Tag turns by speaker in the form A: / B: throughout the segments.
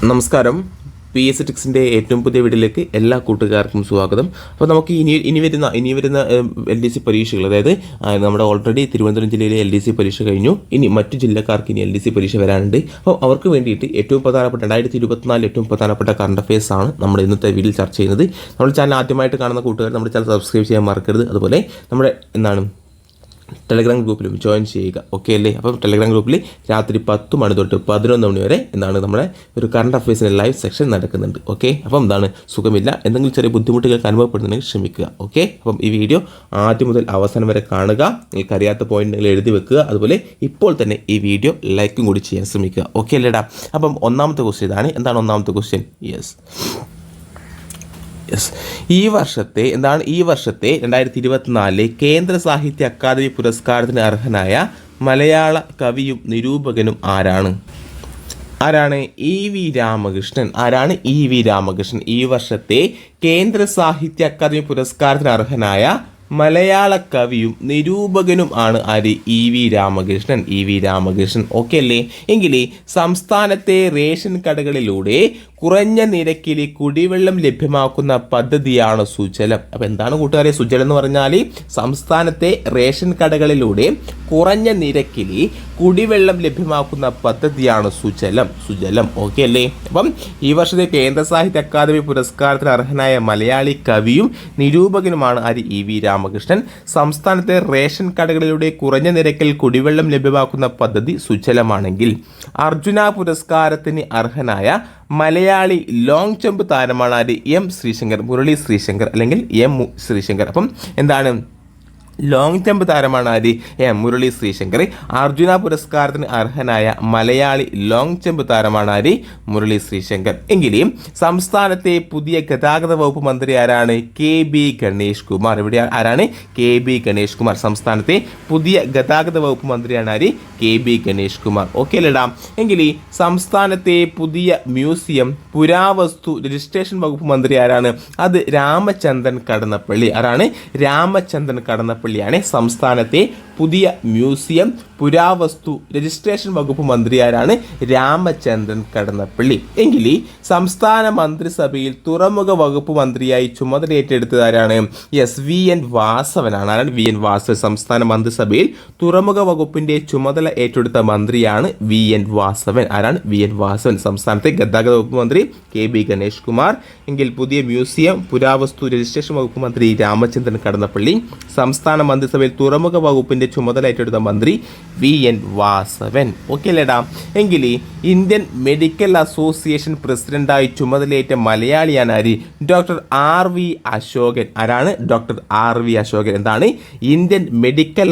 A: നമസ്കാരം. PS ടിക്സിൻ്റെ ഏറ്റവും പുതിയ വീഡിയോയിലേക്ക് എല്ലാ കൂട്ടുകാർക്കും സ്വാഗതം. അപ്പോൾ നമുക്ക് ഇനി വരുന്ന LDC പരീക്ഷകൾ, അതായത് നമ്മുടെ ഓൾറെഡി തിരുവനന്തപുരം ജില്ലയിലെ LDC പരീക്ഷ കഴിഞ്ഞു. ഇനി മറ്റു ജില്ലക്കാർക്ക് ഇനി LDC പരീക്ഷ വരാനുണ്ട്. അപ്പോൾ അവർക്ക് വേണ്ടിയിട്ട് ഏറ്റവും പ്രധാനപ്പെട്ട 2024 ഏറ്റവും പ്രധാനപ്പെട്ട കറണ്ട് അഫയേഴ്സ് ആണ് നമ്മൾ ഇന്നത്തെ വീഡിയോയിൽ ചർച്ച ചെയ്യുന്നത്. നമ്മുടെ ചാനൽ ആദ്യമായിട്ട് കാണുന്ന കൂട്ടുകാർ നമ്മുടെ ചാനൽ സബ്സ്ക്രൈബ് ചെയ്യാൻ മറക്കരുത്. അതുപോലെ നമ്മുടെ ടെലഗ്രാം ഗ്രൂപ്പിലും ജോയിൻ ചെയ്യുക. ഓക്കെ അല്ലേ? അപ്പം ടെലഗ്രാം ഗ്രൂപ്പിൽ രാത്രി 10 മണി തൊട്ട് 11 മണി വരെ നമ്മുടെ ഒരു കറണ്ട് അഫയേഴ്സിൻ്റെ ലൈവ് സെക്ഷൻ നടക്കുന്നുണ്ട്. ഓക്കെ, അപ്പം സുഖമില്ല, എന്തെങ്കിലും ചെറിയ ബുദ്ധിമുട്ടുകൾക്ക് അനുഭവപ്പെടുന്നുണ്ടെങ്കിൽ ക്ഷമിക്കുക. ഓക്കെ, അപ്പം ഈ വീഡിയോ ആദ്യം മുതൽ അവസാനം വരെ കാണുക. നിങ്ങൾക്ക് അറിയാത്ത പോയിന്റുകൾ എഴുതി വെക്കുക. അതുപോലെ ഇപ്പോൾ തന്നെ ഈ വീഡിയോ ലൈക്കും കൂടി ചെയ്യാൻ ശ്രമിക്കുക. ഓക്കെ അല്ലേടാ? അപ്പം ഒന്നാമത്തെ ക്വസ്റ്റ്യൻ ഇതാണ്. എന്താണ് ഒന്നാമത്തെ ക്വസ്റ്റ്യൻ? ഈ വർഷത്തെ 2024 കേന്ദ്ര സാഹിത്യ അക്കാദമി പുരസ്കാരത്തിന് അർഹനായ മലയാള കവിയും നിരൂപകനും ആരാണ്? E.V. രാമകൃഷ്ണൻ. E.V. രാമകൃഷ്ണൻ. ഈ വർഷത്തെ കേന്ദ്ര സാഹിത്യ അക്കാദമി പുരസ്കാരത്തിന് അർഹനായ മലയാള കവിയും നിരൂപകനും ആണ് E.V. Ramakrishnan. E.V. Ramakrishnan. Okay അല്ലേ? എങ്കിൽ സംസ്ഥാനത്തെ റേഷൻ കടകളിലൂടെ കുറഞ്ഞ നിരക്കിൽ കുടിവെള്ളം ലഭ്യമാക്കുന്ന പദ്ധതിയാണ് സുജലം. അപ്പോൾ എന്താണ് കൂട്ടുകാരെ സുജലം എന്ന് പറഞ്ഞാൽ? സംസ്ഥാനത്തെ റേഷൻ കടകളിലൂടെ കുറഞ്ഞ നിരക്കിൽ കുടിവെള്ളം ലഭ്യമാക്കുന്ന പദ്ധതിയാണ് സുജലം. ഓക്കെ അല്ലേ? അപ്പം ഈ വർഷത്തെ കേന്ദ്ര സാഹിത്യ അക്കാദമി പുരസ്കാരത്തിന് അർഹനായ മലയാളി കവിയും നിരൂപകനുമാണ് E.V. രാമകൃഷ്ണൻ. സംസ്ഥാനത്തെ റേഷൻ കടകളിലൂടെ കുറഞ്ഞ നിരക്കിൽ കുടിവെള്ളം ലഭ്യമാക്കുന്ന പദ്ധതി സുജലമാണെങ്കിൽ അർജുന പുരസ്കാരത്തിന് അർഹനായ മലയാളി ലോങ് ജമ്പ് താരമാണ് M. ശ്രീശങ്കർ, മുരളി ശ്രീശങ്കർ അല്ലെങ്കിൽ M. ശ്രീശങ്കർ. അപ്പം ലോങ് ജമ്പ് താരമാണ് മുരളി ശ്രീശങ്കർ. അർജുന പുരസ്കാരത്തിന് അർഹനായ മലയാളി ലോങ് ജമ്പ് താരമാണ് മുരളി ശ്രീശങ്കർ. എങ്കിലും സംസ്ഥാനത്തെ പുതിയ ഗതാഗത വകുപ്പ് മന്ത്രി ആരാണ്? KB ഗണേഷ് കുമാർ. ഇവിടെ ആരാണ്? KB ഗണേഷ് കുമാർ. സംസ്ഥാനത്തെ പുതിയ ഗതാഗത വകുപ്പ് മന്ത്രിയാണ് KB ഗണേഷ് കുമാർ. ഓക്കെ അല്ലേടാ? എങ്കിൽ സംസ്ഥാനത്തെ പുതിയ മ്യൂസിയം പുരാവസ്തു രജിസ്ട്രേഷൻ വകുപ്പ് മന്ത്രി ആരാണ്? അത് രാമചന്ദ്രൻ കടന്നപ്പള്ളി. രാമചന്ദ്രൻ കടന്നപ്പള്ളി സംസ്ഥാനത്തെ പുതിയ മ്യൂസിയം പുരാവസ്തു രജിസ്ട്രേഷൻ വകുപ്പ് മന്ത്രി ആരാണ്? രാമചന്ദ്രൻ കടന്നപ്പള്ളി. എങ്കിൽ സംസ്ഥാന മന്ത്രിസഭയിൽ തുറമുഖ വകുപ്പ് മന്ത്രിയായി ചുമതലയേറ്റെടുത്തത് ആരാണ്? VN വാസവനാണ്. VN വാസവൻ. സംസ്ഥാന മന്ത്രിസഭയിൽ തുറമുഖ വകുപ്പിന്റെ ചുമതല ഏറ്റെടുത്ത മന്ത്രിയാണ് VN വാസവൻ. VN വാസവൻ. സംസ്ഥാനത്തെ ഗതാഗത വകുപ്പ് മന്ത്രി KB ഗണേഷ് കുമാർ. എങ്കിൽ പുതിയ മ്യൂസിയം പുരാവസ്തു രജിസ്ട്രേഷൻ വകുപ്പ് മന്ത്രി രാമചന്ദ്രൻ കടന്നപ്പള്ളി. സംസ്ഥാന മന്ത്രിസഭയിൽ തുറമുഖ വകുപ്പിന്റെ ചുമതല ഏറ്റെടുത്ത മന്ത്രി VN വാസവൻ. ഓക്കെ അല്ലേടാ? എങ്കിൽ ഇന്ത്യൻ മെഡിക്കൽ അസോസിയേഷൻ പ്രസിഡന്റായി ചുമതലയേറ്റ മലയാളിയാണ് doctor RV Ashokan. Doctor RV Ashokan. Indian medical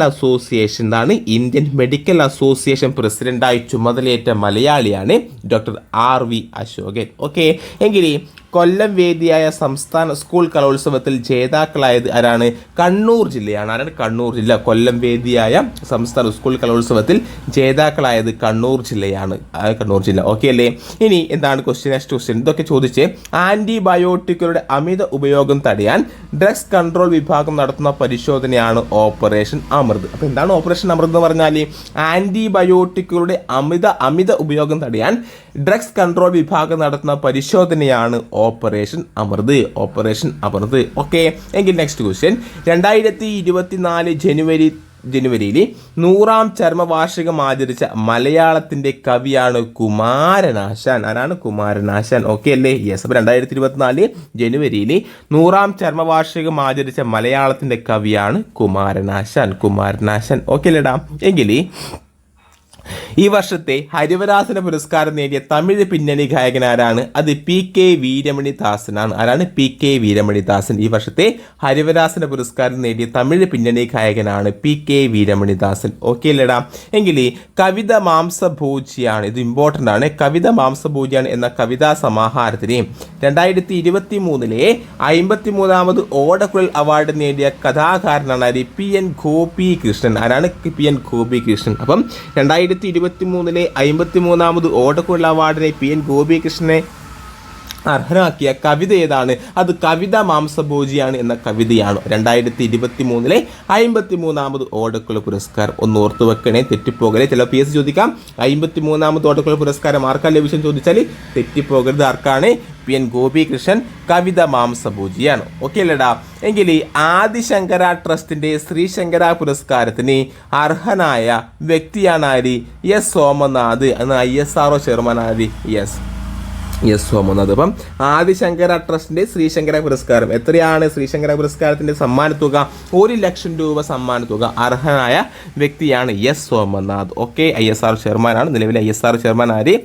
A: association പ്രസിഡന്റായി ചുമതലയേറ്റ മലയാളിയാണ് ഡോക്ടർ RV അശോകൻ. ഓക്കെ, എങ്കിൽ കൊല്ലം വേദിയായ സംസ്ഥാന സ്കൂൾ കലോത്സവത്തിൽ ജേതാക്കളായത് ആരാണ്? കണ്ണൂർ ജില്ലയാണ്. കണ്ണൂർ ജില്ല. കൊല്ലം വേദിയായ സംസ്ഥാന സ്കൂൾ കലോത്സവത്തിൽ ജേതാക്കളായത് കണ്ണൂർ ജില്ലയാണ്. കണ്ണൂർ ജില്ല. ഓക്കെ അല്ലേ? ഇനി എന്താണ് നെക്സ്റ്റ് ക്വസ്റ്റ്യൻ? ഇതൊക്കെ ചോദിച്ച് ആന്റിബയോട്ടിക്കുകളുടെ അമിത ഉപയോഗം തടയാൻ ഡ്രഗ്സ് കൺട്രോൾ വിഭാഗം നടത്തുന്ന പരിശോധനയാണ് ഓപ്പറേഷൻ അമൃത്. അപ്പോൾ എന്താണ് ഓപ്പറേഷൻ അമൃത് എന്ന് പറഞ്ഞാൽ? ആന്റിബയോട്ടിക്കുകളുടെ അമിത ഉപയോഗം തടയാൻ ഡ്രഗ്സ് കൺട്രോൾ വിഭാഗം നടത്തുന്ന പരിശോധനയാണ് ഓപ്പറേഷൻ അമൃത്. ഓക്കെ, എങ്കിൽ നെക്സ്റ്റ് ക്വസ്റ്റ്യൻ. 2024 ജനുവരിയിൽ 100ാം ചരമവാർഷികം ആചരിച്ച മലയാളത്തിന്റെ കവിയാണ് കുമാരനാശാൻ. കുമാരനാശാൻ. ഓക്കെ അല്ലേ? യെസ്. അപ്പോൾ 2024 ജനുവരിയിൽ 100ാം ചരമവാർഷികം ആചരിച്ച മലയാളത്തിന്റെ കവിയാണ് കുമാരനാശാൻ. ഓക്കെ അല്ലേടാ? എങ്കിൽ ഈ വർഷത്തെ ഹരിവരാസന പുരസ്കാരം നേടിയ തമിഴ് പിന്നണി ഗായകൻ ആരാണ്? അത് PK വീരമണിദാസനാണ്. PK വീരമണിദാസൻ. ഈ വർഷത്തെ ഹരിവരാസന പുരസ്കാരം നേടിയ തമിഴ് പിന്നണി ഗായകനാണ് PK വീരമണിദാസൻ. ഓക്കെ അല്ലേടാ? എങ്കിൽ കവിത മാംസഭോജിയാണ്. ഇത് ഇമ്പോർട്ടൻ്റ് ആണ്. കവിത മാംസഭോജിയാണ് എന്ന കവിതാ സമാഹാരത്തിന് 2023 53ാമത് ഓടക്കുഴൽ അവാർഡ് നേടിയ കഥാകാരനാണ് PN ഗോപികൃഷ്ണൻ. PN ഗോപികൃഷ്ണൻ. അപ്പം 2023 53ാമത് ഓടക്കുഴൽ അവാർഡിനെ PN ഗോപികൃഷ്ണനെ അർഹനാക്കിയ കവിത ഏതാണ്? അത് കവിത മാംസഭോജിയാണ് എന്ന കവിതയാണ്. 2023 53ാമത് ഓടക്കുഴൽ പുരസ്കാരം. ഒന്ന് ഓർത്തു വെക്കണേ, തെറ്റിപ്പോകലേ. ചില PS ചോദിക്കാം 53ാമത് ഓടക്കുഴൽ പുരസ്കാരം ആർക്കാണ് ലഭിച്ചെന്ന് ചോദിച്ചാൽ തെറ്റിപ്പോകരുത്. ആർക്കാണ്? PN ഗോപികൃഷ്ണൻ കവിത മാംസഭോജിയാണ്. ഓക്കെ അല്ലേടാ? എങ്കിൽ ആദിശങ്കര ട്രസ്റ്റിന്റെ ശ്രീശങ്കര പുരസ്കാരത്തിന് അർഹനായ വ്യക്തിയാണ് ആര്? എസ് സോമനാഥ് എന്ന ISRO ചെയർമാൻ ആര്? എസ് സോമനാഥ്. അപ്പം ആദിശങ്കര ട്രസ്റ്റിന്റെ ശ്രീശങ്കര പുരസ്കാരം എത്രയാണ്? ശ്രീശങ്കര പുരസ്കാരത്തിന്റെ സമ്മാനത്തുക 1 ലക്ഷം രൂപ സമ്മാനത്തുക. അർഹനായ വ്യക്തിയാണ് എസ് സോമനാഥ്. ഓക്കെ, ISRO ചെയർമാനാണ്. നിലവിലെ ISRO ചെയർമാൻ ആര്?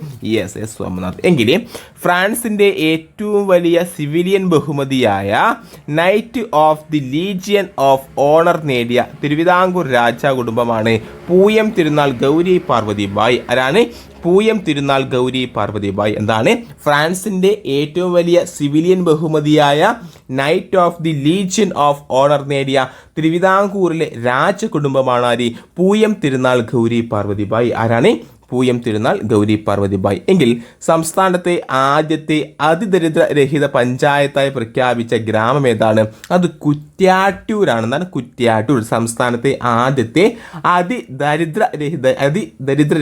A: എസ് സോമനാഥ്. എങ്കിൽ ഫ്രാൻസിന്റെ ഏറ്റവും വലിയ സിവിലിയൻ ബഹുമതിയായ knight of the legion of owner നേടിയ തിരുവിതാംകൂർ രാജ കുടുംബമാണ് പൂയം തിരുനാൾ ഗൗരി പാർവതിബായി. ആരാണ്? പൂയം തിരുനാൾ ഗൗരി പാർവതിബായി. എന്താണ്? ഫ്രാൻസിന്റെ ഏറ്റവും വലിയ സിവിലിയൻ ബഹുമതിയായ knight of the legion of owner നേടിയ തിരുവിതാംകൂറിലെ രാജകുടുംബമാണ് ആര്? പൂയം തിരുനാൾ ഗൗരി പാർവതിബായി. ആരാണ്? പൂയം തിരുനാൾ ഗൗരി പാർവതിബായി. എങ്കിൽ സംസ്ഥാനത്തെ ആദ്യത്തെ അതിദരിദ്ര രഹിത പഞ്ചായത്തായി പ്രഖ്യാപിച്ച ഗ്രാമം ഏതാണ്? അത് കുറ്റ്യാട്ടൂരാണ്. എന്താണ്? കുറ്റ്യാട്ടൂർ. സംസ്ഥാനത്തെ ആദ്യത്തെ അതിദരിദ്ര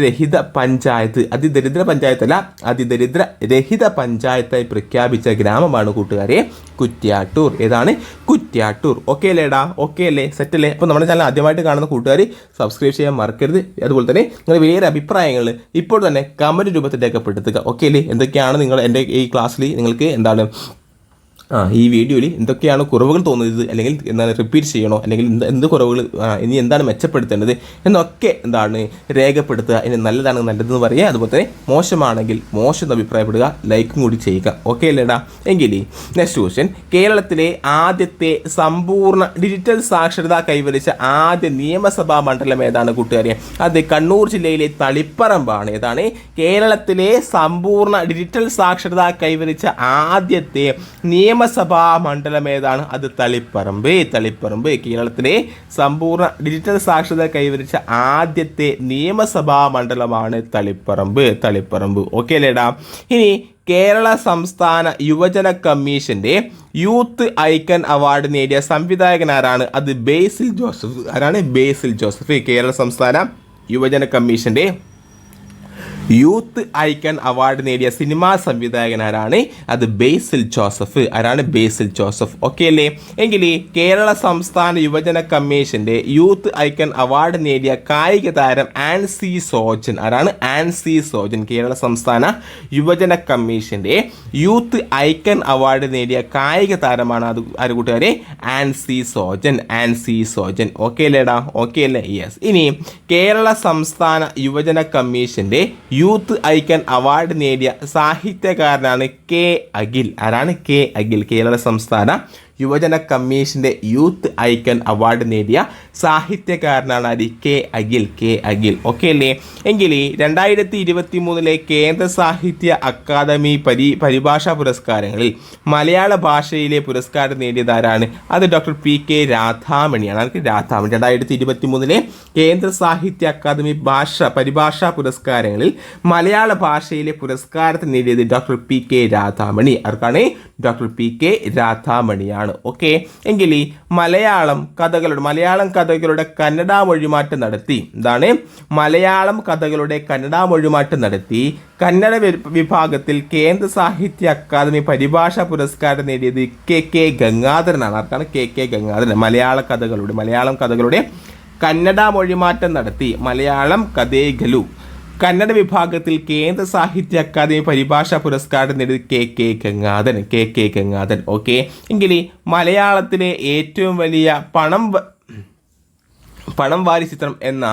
A: രഹിത പഞ്ചായത്ത്. അതിദരിദ്ര പഞ്ചായത്തല്ല, അതിദരിദ്ര രഹിത പഞ്ചായത്തായി പ്രഖ്യാപിച്ച ഗ്രാമമാണ് കൂട്ടുകാരെ കുറ്റ്യാട്ടൂർ. ഏതാണ്? കുറ്റ്യാട്ടൂർ. ഓക്കെ അല്ലേടാ? ഓക്കെ അല്ലേ? സെറ്റ് അല്ലേ? അപ്പോൾ നമ്മുടെ ചാനൽ ആദ്യമായിട്ട് കാണുന്ന കൂട്ടുകാർ സബ്സ്ക്രൈബ് ചെയ്യാൻ മറക്കരുത്. അതുപോലെ തന്നെ നിങ്ങൾ വേറെ അഭിപ്രായങ്ങൾ ഇപ്പോൾ തന്നെ കമന്റ് രൂപത്തിൽ രേഖപ്പെടുത്തുക. ഓക്കെ അല്ലേ? എന്തൊക്കെയാണ് നിങ്ങൾ എൻ്റെ ഈ ക്ലാസ്സിൽ നിങ്ങൾക്ക് എന്താണ് ഈ വീഡിയോയിൽ എന്തൊക്കെയാണ് കുറവുകൾ തോന്നുന്നത്, അല്ലെങ്കിൽ എന്താണ് റിപ്പീറ്റ് ചെയ്യണോ, അല്ലെങ്കിൽ എന്ത് കുറവുകൾ ഇനി എന്താണ് മെച്ചപ്പെടുത്തേണ്ടത് എന്നൊക്കെ എന്താണ് രേഖപ്പെടുത്തുക. ഇനി നല്ലതാണ് നല്ലതെന്ന് പറയുക. അതുപോലെ തന്നെ മോശമാണെങ്കിൽ മോശം എന്ന് അഭിപ്രായപ്പെടുക. ലൈക്കും കൂടി ചെയ്യുക. ഓക്കെ അല്ലേടാ? എങ്കിൽ നെക്സ്റ്റ് ക്വസ്റ്റ്യൻ. കേരളത്തിലെ ആദ്യത്തെ സമ്പൂർണ്ണ ഡിജിറ്റൽ സാക്ഷരത കൈവരിച്ച ആദ്യ നിയമസഭാ മണ്ഡലം ഏതാണ് കൂട്ടുകാരെ? അത് കണ്ണൂർ ജില്ലയിലെ തളിപ്പറമ്പാണ്. ഏതാണ്? കേരളത്തിലെ സമ്പൂർണ്ണ ഡിജിറ്റൽ സാക്ഷരത കൈവരിച്ച ആദ്യത്തെ നിയമസഭാ മണ്ഡലം ഏതാണ്? അത് തളിപ്പറമ്പ്. കേരളത്തിലെ സമ്പൂർണ്ണ ഡിജിറ്റൽ സാക്ഷരത കൈവരിച്ച ആദ്യത്തെ നിയമസഭാ മണ്ഡലമാണ് തളിപ്പറമ്പ്. ഓക്കെ അല്ലേടാ? ഇനി കേരള സംസ്ഥാന യുവജന കമ്മീഷന്റെ യൂത്ത് ഐക്കൺ അവാർഡ് നേടിയ സംവിധായകൻ ആരാണ്? അത് ബേസിൽ ജോസഫ്. ആരാണ്? ബേസിൽ ജോസഫ്. കേരള സംസ്ഥാന യുവജന കമ്മീഷന്റെ യൂത്ത് ഐക്കൺ അവാർഡ് നേടിയ സിനിമാ സംവിധായകൻ ആരാണ്? അത് ബേസിൽ ജോസഫ്. ആരാണ്? ബേസിൽ ജോസഫ്. ഓക്കെ അല്ലേ? എങ്കിൽ കേരള സംസ്ഥാന യുവജന കമ്മീഷന്റെ യൂത്ത് ഐക്കൺ അവാർഡ് നേടിയ കായിക താരം ആൻസി സോജൻ. ആരാണ്? ആൻസി സോജൻ. കേരള സംസ്ഥാന യുവജന കമ്മീഷന്റെ യൂത്ത് ഐക്കൺ അവാർഡ് നേടിയ കായിക താരമാണ് അത് ആര് കൂട്ടുകാരെ? ആൻസി സോജൻ. ഓക്കെ അല്ലേടാ? ഓക്കെ അല്ലേ? യെസ്. ഇനി കേരള സംസ്ഥാന യുവജന കമ്മീഷന്റെ യൂത്ത് ഐക്കൺ അവാർഡ് നേടിയ സാഹിത്യകാരനാണ് കെ അഖിൽ. ആരാണ്? കെ അഖിൽ. കേരള സംസ്ഥാന യുവജന കമ്മീഷന്റെ യൂത്ത് ഐക്കൺ അവാർഡ് നേടിയ സാഹിത്യകാരനാണ് ആര്? കെ അഖിൽ. ഓക്കെ അല്ലേ? എങ്കിൽ 2023 കേന്ദ്ര സാഹിത്യ അക്കാദമി പരിഭാഷാ പുരസ്കാരങ്ങളിൽ മലയാള ഭാഷയിലെ പുരസ്കാരം നേടിയതാരാണ്? അത് ഡോക്ടർ PK രാധാമണിയാണ്. 2023 കേന്ദ്ര സാഹിത്യ അക്കാദമി പരിഭാഷാ പുരസ്കാരങ്ങളിൽ മലയാള ഭാഷയിലെ പുരസ്കാരത്തിന് നേടിയത് ഡോക്ടർ PK രാധാമണി. ആർക്കാണ്? ഡോക്ടർ PK രാധാമണിയാണ്. ഓക്കെ. എങ്കിൽ മലയാളം കഥകളുടെ കന്നഡ മൊഴിമാറ്റം നടത്തി. എന്താണ്? മലയാളം കഥകളുടെ കന്നഡ മൊഴിമാറ്റം നടത്തി കന്നഡ വിഭാഗത്തിൽ കേന്ദ്ര സാഹിത്യ അക്കാദമി പരിഭാഷാ പുരസ്കാരം നേടിയത് KK ഗംഗാധരനാണ്. ആർക്കാണ്? KK ഗംഗാധരൻ. മലയാളം കഥകളുടെ കന്നഡ മൊഴിമാറ്റം നടത്തി മലയാളം കഥേഗലു കന്നഡ വിഭാഗത്തിൽ കേന്ദ്ര സാഹിത്യ അക്കാദമി പരിഭാഷാ പുരസ്കാരം നേടിയത് KK ഗംഗാധരൻ. ഓക്കെ. എങ്കിൽ മലയാളത്തിലെ ഏറ്റവും വലിയ പണം വാരി ചിത്രം എന്ന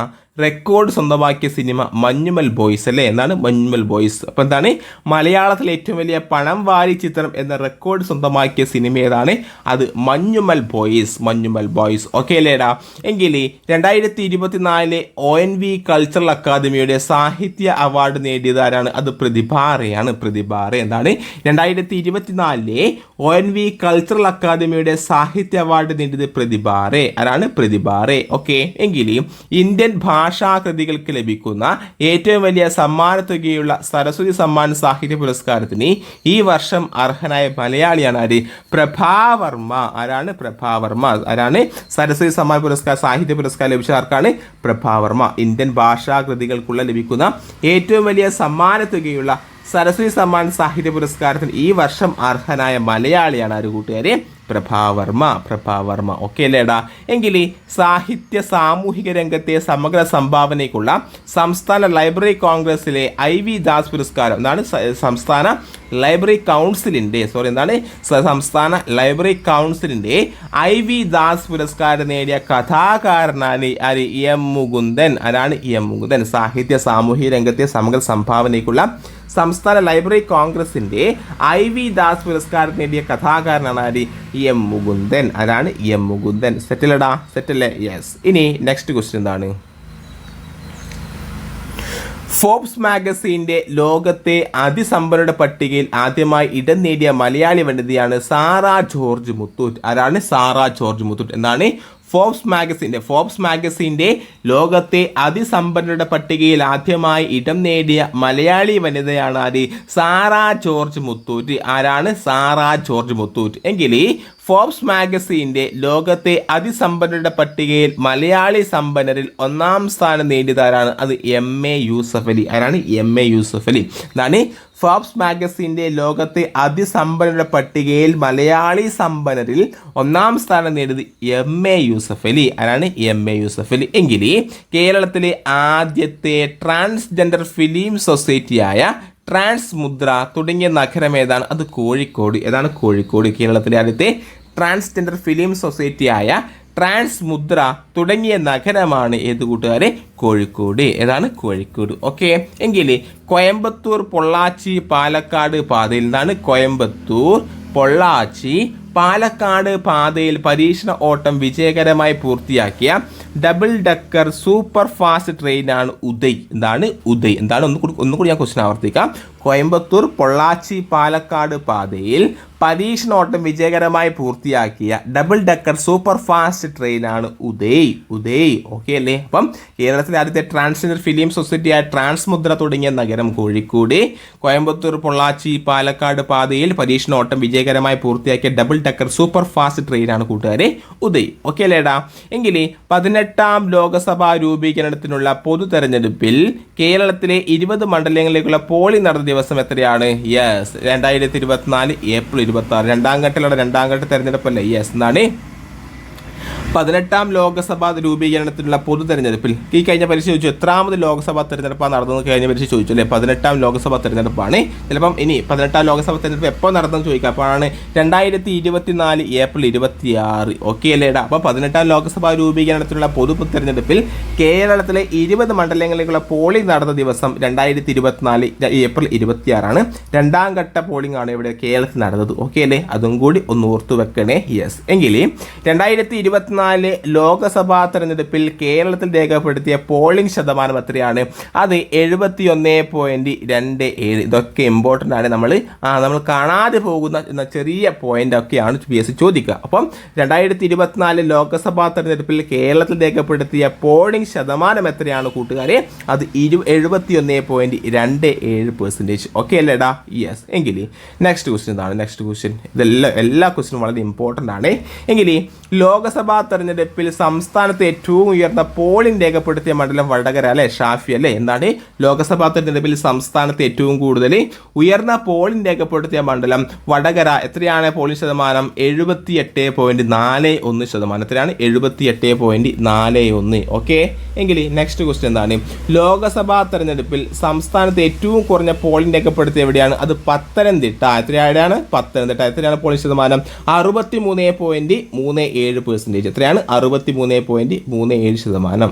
A: റെക്കോർഡ് സ്വന്തമാക്കിയ സിനിമ മഞ്ഞുമൽ ബോയ്സ് അല്ലേ? എന്താണ്? മഞ്ഞുമൽ ബോയ്സ്. അപ്പോൾ എന്താണ്? മലയാളത്തിലെ ഏറ്റവും വലിയ പണം വാരി ചിത്രം എന്ന റെക്കോർഡ് സ്വന്തമാക്കിയ സിനിമ ഏതാണ്? അത് മഞ്ഞുമൽ ബോയ്സ്. ഓക്കെ അല്ലേടാ? എങ്കിൽ 2024 ONV കൾച്ചറൽ അക്കാദമിയുടെ സാഹിത്യ അവാർഡ് നേടിയത് ആരാണ്? അത് പ്രതിഭ റേ. എന്താണ്? 2024 ONV കൾച്ചറൽ അക്കാദമിയുടെ സാഹിത്യ അവാർഡ് നേടിയത് പ്രതിഭ റേ. ആരാണ്? പ്രതിഭ റേ. ഓക്കെ, എങ്കിൽ ഇന്ത്യൻ ഭാഷാകൃതികൾക്ക് ലഭിക്കുന്ന ഏറ്റവും വലിയ സമ്മാന തുകയുള്ള സരസ്വതി സമ്മാൻ സാഹിത്യ പുരസ്കാരത്തിന് ഈ വർഷം അർഹനായ മലയാളിയാണ് ആര്? പ്രഭാവർമ്മ. ആരാണ്? പ്രഭാവർമ്മ. ആരാണ്? സരസ്വതി സമ്മാൻ പുരസ്കാരം സാഹിത്യ പുരസ്കാരം ലഭിച്ച ആർക്കാണ്? പ്രഭാവർമ്മ. ഇന്ത്യൻ ഭാഷാകൃതികൾക്കുള്ള ലഭിക്കുന്ന ഏറ്റവും വലിയ സമ്മാന തുകയുള്ള സരസ്വതി സമ്മാൻ സാഹിത്യ പുരസ്കാരത്തിന് ഈ വർഷം അർഹനായ മലയാളിയാണ് ആര് കൂട്ടുകാരെ? പ്രഭാവർമ്മ. പ്രഭാവർമ്മ. ഓക്കെ അല്ലേടാ? എങ്കിൽ സാഹിത്യ സാമൂഹിക രംഗത്തെ സമഗ്ര സംഭാവനയ്ക്കുള്ള സംസ്ഥാന ലൈബ്രറി കോൺഗ്രസിലെ IV ദാസ് പുരസ്കാരം എന്താണ്? സംസ്ഥാന ലൈബ്രറി കൗൺസിലിൻ്റെ സംസ്ഥാന ലൈബ്രറി കൗൺസിലിൻ്റെ IV ദാസ് പുരസ്കാരം നേടിയ കഥാകാരനാണ് ആര്? M മുകുന്ദൻ. ആരാണ്? M മുകുന്ദൻ. സാഹിത്യ സാമൂഹിക രംഗത്തെ സമഗ്ര സംഭാവനയ്ക്കുള്ള സംസ്ഥാന ലൈബ്രറി കോൺഗ്രസിൻ്റെ IV ദാസ് പുരസ്കാരം നേടിയ കഥാകാരനാണ് ആര്? M മുകുന്ദൻ. ആരാണ്? M മുകുന്ദൻ. സെറ്റിലടാ? സെറ്റില്ലേ? യെസ്. ഇനി നെക്സ്റ്റ് ക്വസ്റ്റ്യൻ എന്താണ്? ഫോബ്സ് മാഗസീൻ്റെ ലോകത്തെ അതിസമ്പന്നരുടെ പട്ടികയിൽ ആദ്യമായി ഇടം നേടിയ മലയാളി വനിതയാണ് സാറ ജോർജ് മുത്തൂറ്റ്. ആരാണ്? സാറ ജോർജ് മുത്തൂറ്റ്. എന്താണ്? ഫോബ്സ് മാഗസീൻ്റെ ലോകത്തെ അതിസമ്പന്നരുടെ പട്ടികയിൽ ആദ്യമായി ഇടം നേടിയ മലയാളി വനിതയാണ് ആര്? സാറ ജോർജ് മുത്തൂറ്റ്. ആരാണ്? സാറ ജോർജ് മുത്തൂറ്റ്. എങ്കിൽ ഫോബ്സ് മാഗസീൻ്റെ ലോകത്തെ അതിസമ്പന്നരുടെ പട്ടികയിൽ മലയാളി സമ്പന്നരിൽ ഒന്നാം സ്ഥാനം നേടിയതാരാണ്? അത് MA യൂസഫ് അലി. ആരാണ്? MA യൂസഫ് അലി. എന്താണ്? ഫോബ്സ് മാഗസീൻ്റെ ലോകത്തെ അതിസമ്പന്നരുടെ പട്ടികയിൽ മലയാളി സമ്പന്നരിൽ ഒന്നാം സ്ഥാനം നേടിയത് MA യൂസഫ് അലി. ആരാണ്? MA യൂസഫ് അലി. എങ്കിൽ കേരളത്തിലെ ആദ്യത്തെ ട്രാൻസ്ജെൻഡർ ഫിലിം സൊസൈറ്റിയായ ട്രാൻസ് മുദ്ര തുടങ്ങിയ നഗരം ഏതാണ്? അത് കോഴിക്കോട്. ഏതാണ്? കോഴിക്കോട്. കേരളത്തിലെ ആദ്യത്തെ ട്രാൻസ്ജെൻഡർ ഫിലിം സൊസൈറ്റിയായ ട്രാൻസ് മുദ്ര തുടങ്ങിയ നഗരമാണ് ഏത് കൂട്ടുകാരെ? കോഴിക്കോട്. ഏതാണ്? കോഴിക്കോട്. ഓക്കെ, എങ്കിൽ കോയമ്പത്തൂർ പൊള്ളാച്ചി പാലക്കാട് പാതയിൽ നിന്നാണ് കോയമ്പത്തൂർ പൊള്ളാച്ചി പാലക്കാട് പാതയിൽ പരീക്ഷണ ഓട്ടം വിജയകരമായി പൂർത്തിയാക്കിയ ഡബിൾ ഡക്കർ സൂപ്പർ ഫാസ്റ്റ് ട്രെയിനാണ് ഉദയ്. എന്താണ്? ഉദയ്. എന്താണ്? ഒന്നുകൂടി ഞാൻ ക്വസ്റ്റ്യൻ ആവർത്തിക്കാം. കോയമ്പത്തൂർ പൊള്ളാച്ചി പാലക്കാട് പാതയിൽ പരീക്ഷണ ഓട്ടം വിജയകരമായി പൂർത്തിയാക്കിയ ഡബിൾ ഡക്കർ സൂപ്പർ ഫാസ്റ്റ് ട്രെയിനാണ് ഉദയ്. ഉദയ്. ഓക്കെ അല്ലേ? അപ്പം കേരളത്തിലെ ആദ്യത്തെ ട്രാൻസ്ജെൻഡർ ഫിലിം സൊസൈറ്റിയായ ട്രാൻസ് മുദ്ര തുടങ്ങിയ നഗരം കോഴിക്കോട്. കോയമ്പത്തൂർ പൊള്ളാച്ചി പാലക്കാട് പാതയിൽ പരീക്ഷണ ഓട്ടം വിജയകരമായി പൂർത്തിയാക്കിയ ഡബിൾ ഡക്കർ സൂപ്പർ ഫാസ്റ്റ് ട്രെയിനാണ് കൂട്ടുകാരെ ഉദയ്. ഓക്കെ അല്ലേടാ? എങ്കിൽ 18ാം ലോകസഭാ രൂപീകരണത്തിനുള്ള പൊതു തെരഞ്ഞെടുപ്പിൽ കേരളത്തിലെ 20 മണ്ഡലങ്ങളിലേക്കുള്ള പോളിംഗ് നടന്ന ദിവസം എത്രയാണ്? Yes, 2024 April 26. രണ്ടാം ഘട്ട തെരഞ്ഞെടുപ്പല്ലേ? യെസ്. എന്താണ്? 18ാം ലോകസഭാ രൂപീകരണത്തിനുള്ള പൊതു തെരഞ്ഞെടുപ്പിൽ ഈ കഴിഞ്ഞ പരീക്ഷ ചോദിച്ചു എത്രാമത് ലോകസഭാ തെരഞ്ഞെടുപ്പാണ് നടന്നത്? കഴിഞ്ഞ പരീക്ഷ ചോദിച്ചു അല്ലേ? 18ാം ലോകസഭാ തെരഞ്ഞെടുപ്പാണ്. ചിലപ്പം ഇനി 18ാം ലോകസഭാ തെരഞ്ഞെടുപ്പ് എപ്പോൾ നടന്നെന്ന് ചോദിക്കുക. അപ്പോഴാണ് 2024 ഏപ്രിൽ 26. ഓക്കെ അല്ലേടാ? അപ്പോൾ 18ാം ലോകസഭാ രൂപീകരണത്തിനുള്ള പൊതു തെരഞ്ഞെടുപ്പിൽ കേരളത്തിലെ 20 മണ്ഡലങ്ങളിലേക്കുള്ള പോളിംഗ് നടന്ന ദിവസം 2024 ഏപ്രിൽ 26. രണ്ടാം ഘട്ട പോളിംഗ് ആണ് ഇവിടെ കേരളത്തിൽ നടന്നത്. ഓക്കെ അല്ലേ? അതും കൂടി ഒന്ന് ഓർത്തു വെക്കണേ. യെസ്. എങ്കിൽ 2024 ലോകസഭാ തെരഞ്ഞെടുപ്പിൽ കേരളത്തിൽ രേഖപ്പെടുത്തിയ പോളിംഗ് ശതമാനം എത്രയാണ്? അത് 71.27. ഇതൊക്കെ ഇമ്പോർട്ടൻ്റ് ആണ്. നമ്മൾ കാണാതെ പോകുന്ന ചെറിയ പോയിന്റ് ഒക്കെയാണ് PSC ചോദിക്കുക. അപ്പം 2024 ലോകസഭാ തെരഞ്ഞെടുപ്പിൽ കേരളത്തിൽ രേഖപ്പെടുത്തിയ പോളിംഗ് ശതമാനം എത്രയാണ് കൂട്ടുകാരെ? അത് 71.27%. ഓക്കെ അല്ലേടാ? യെസ്. എങ്കിൽ നെക്സ്റ്റ് ക്വസ്റ്റ്യൻ എന്താണ്? നെക്സ്റ്റ് ക്വസ്റ്റ്യൻ എല്ലാ ക്വസ്റ്റ്യനും വളരെ ഇമ്പോർട്ടൻ്റ് ആണ്. എങ്കിൽ ലോകസഭാ തെരഞ്ഞെടുപ്പിൽ സംസ്ഥാനത്ത് ഏറ്റവും ഉയർന്ന പോളിംഗ് രേഖപ്പെടുത്തിയ മണ്ഡലം വടകര അല്ലെ? ഷാഫി അല്ലെ? എന്താണ്? ലോകസഭാ തെരഞ്ഞെടുപ്പിൽ സംസ്ഥാനത്ത് ഏറ്റവും കൂടുതൽ ഉയർന്ന പോളിംഗ് രേഖപ്പെടുത്തിയ മണ്ഡലം വടകര. എത്രയാണ് പോളിംഗ് ശതമാനം? 78.41%. എത്രയാണ്? 78.41. ഓക്കെ, എങ്കിൽ നെക്സ്റ്റ് ക്വസ്റ്റ്യൻ എന്താണ്? ലോകസഭാ തെരഞ്ഞെടുപ്പിൽ സംസ്ഥാനത്ത് ഏറ്റവും കുറഞ്ഞ പോളിംഗ് രേഖപ്പെടുത്തിയ എവിടെയാണ്? അത് പത്തനംതിട്ട. എത്രയാണ്? പത്തനംതിട്ട. എത്രയാണ് പോളിംഗ് ശതമാനം? 63.37%. എത്രയാണ്? 63.37%.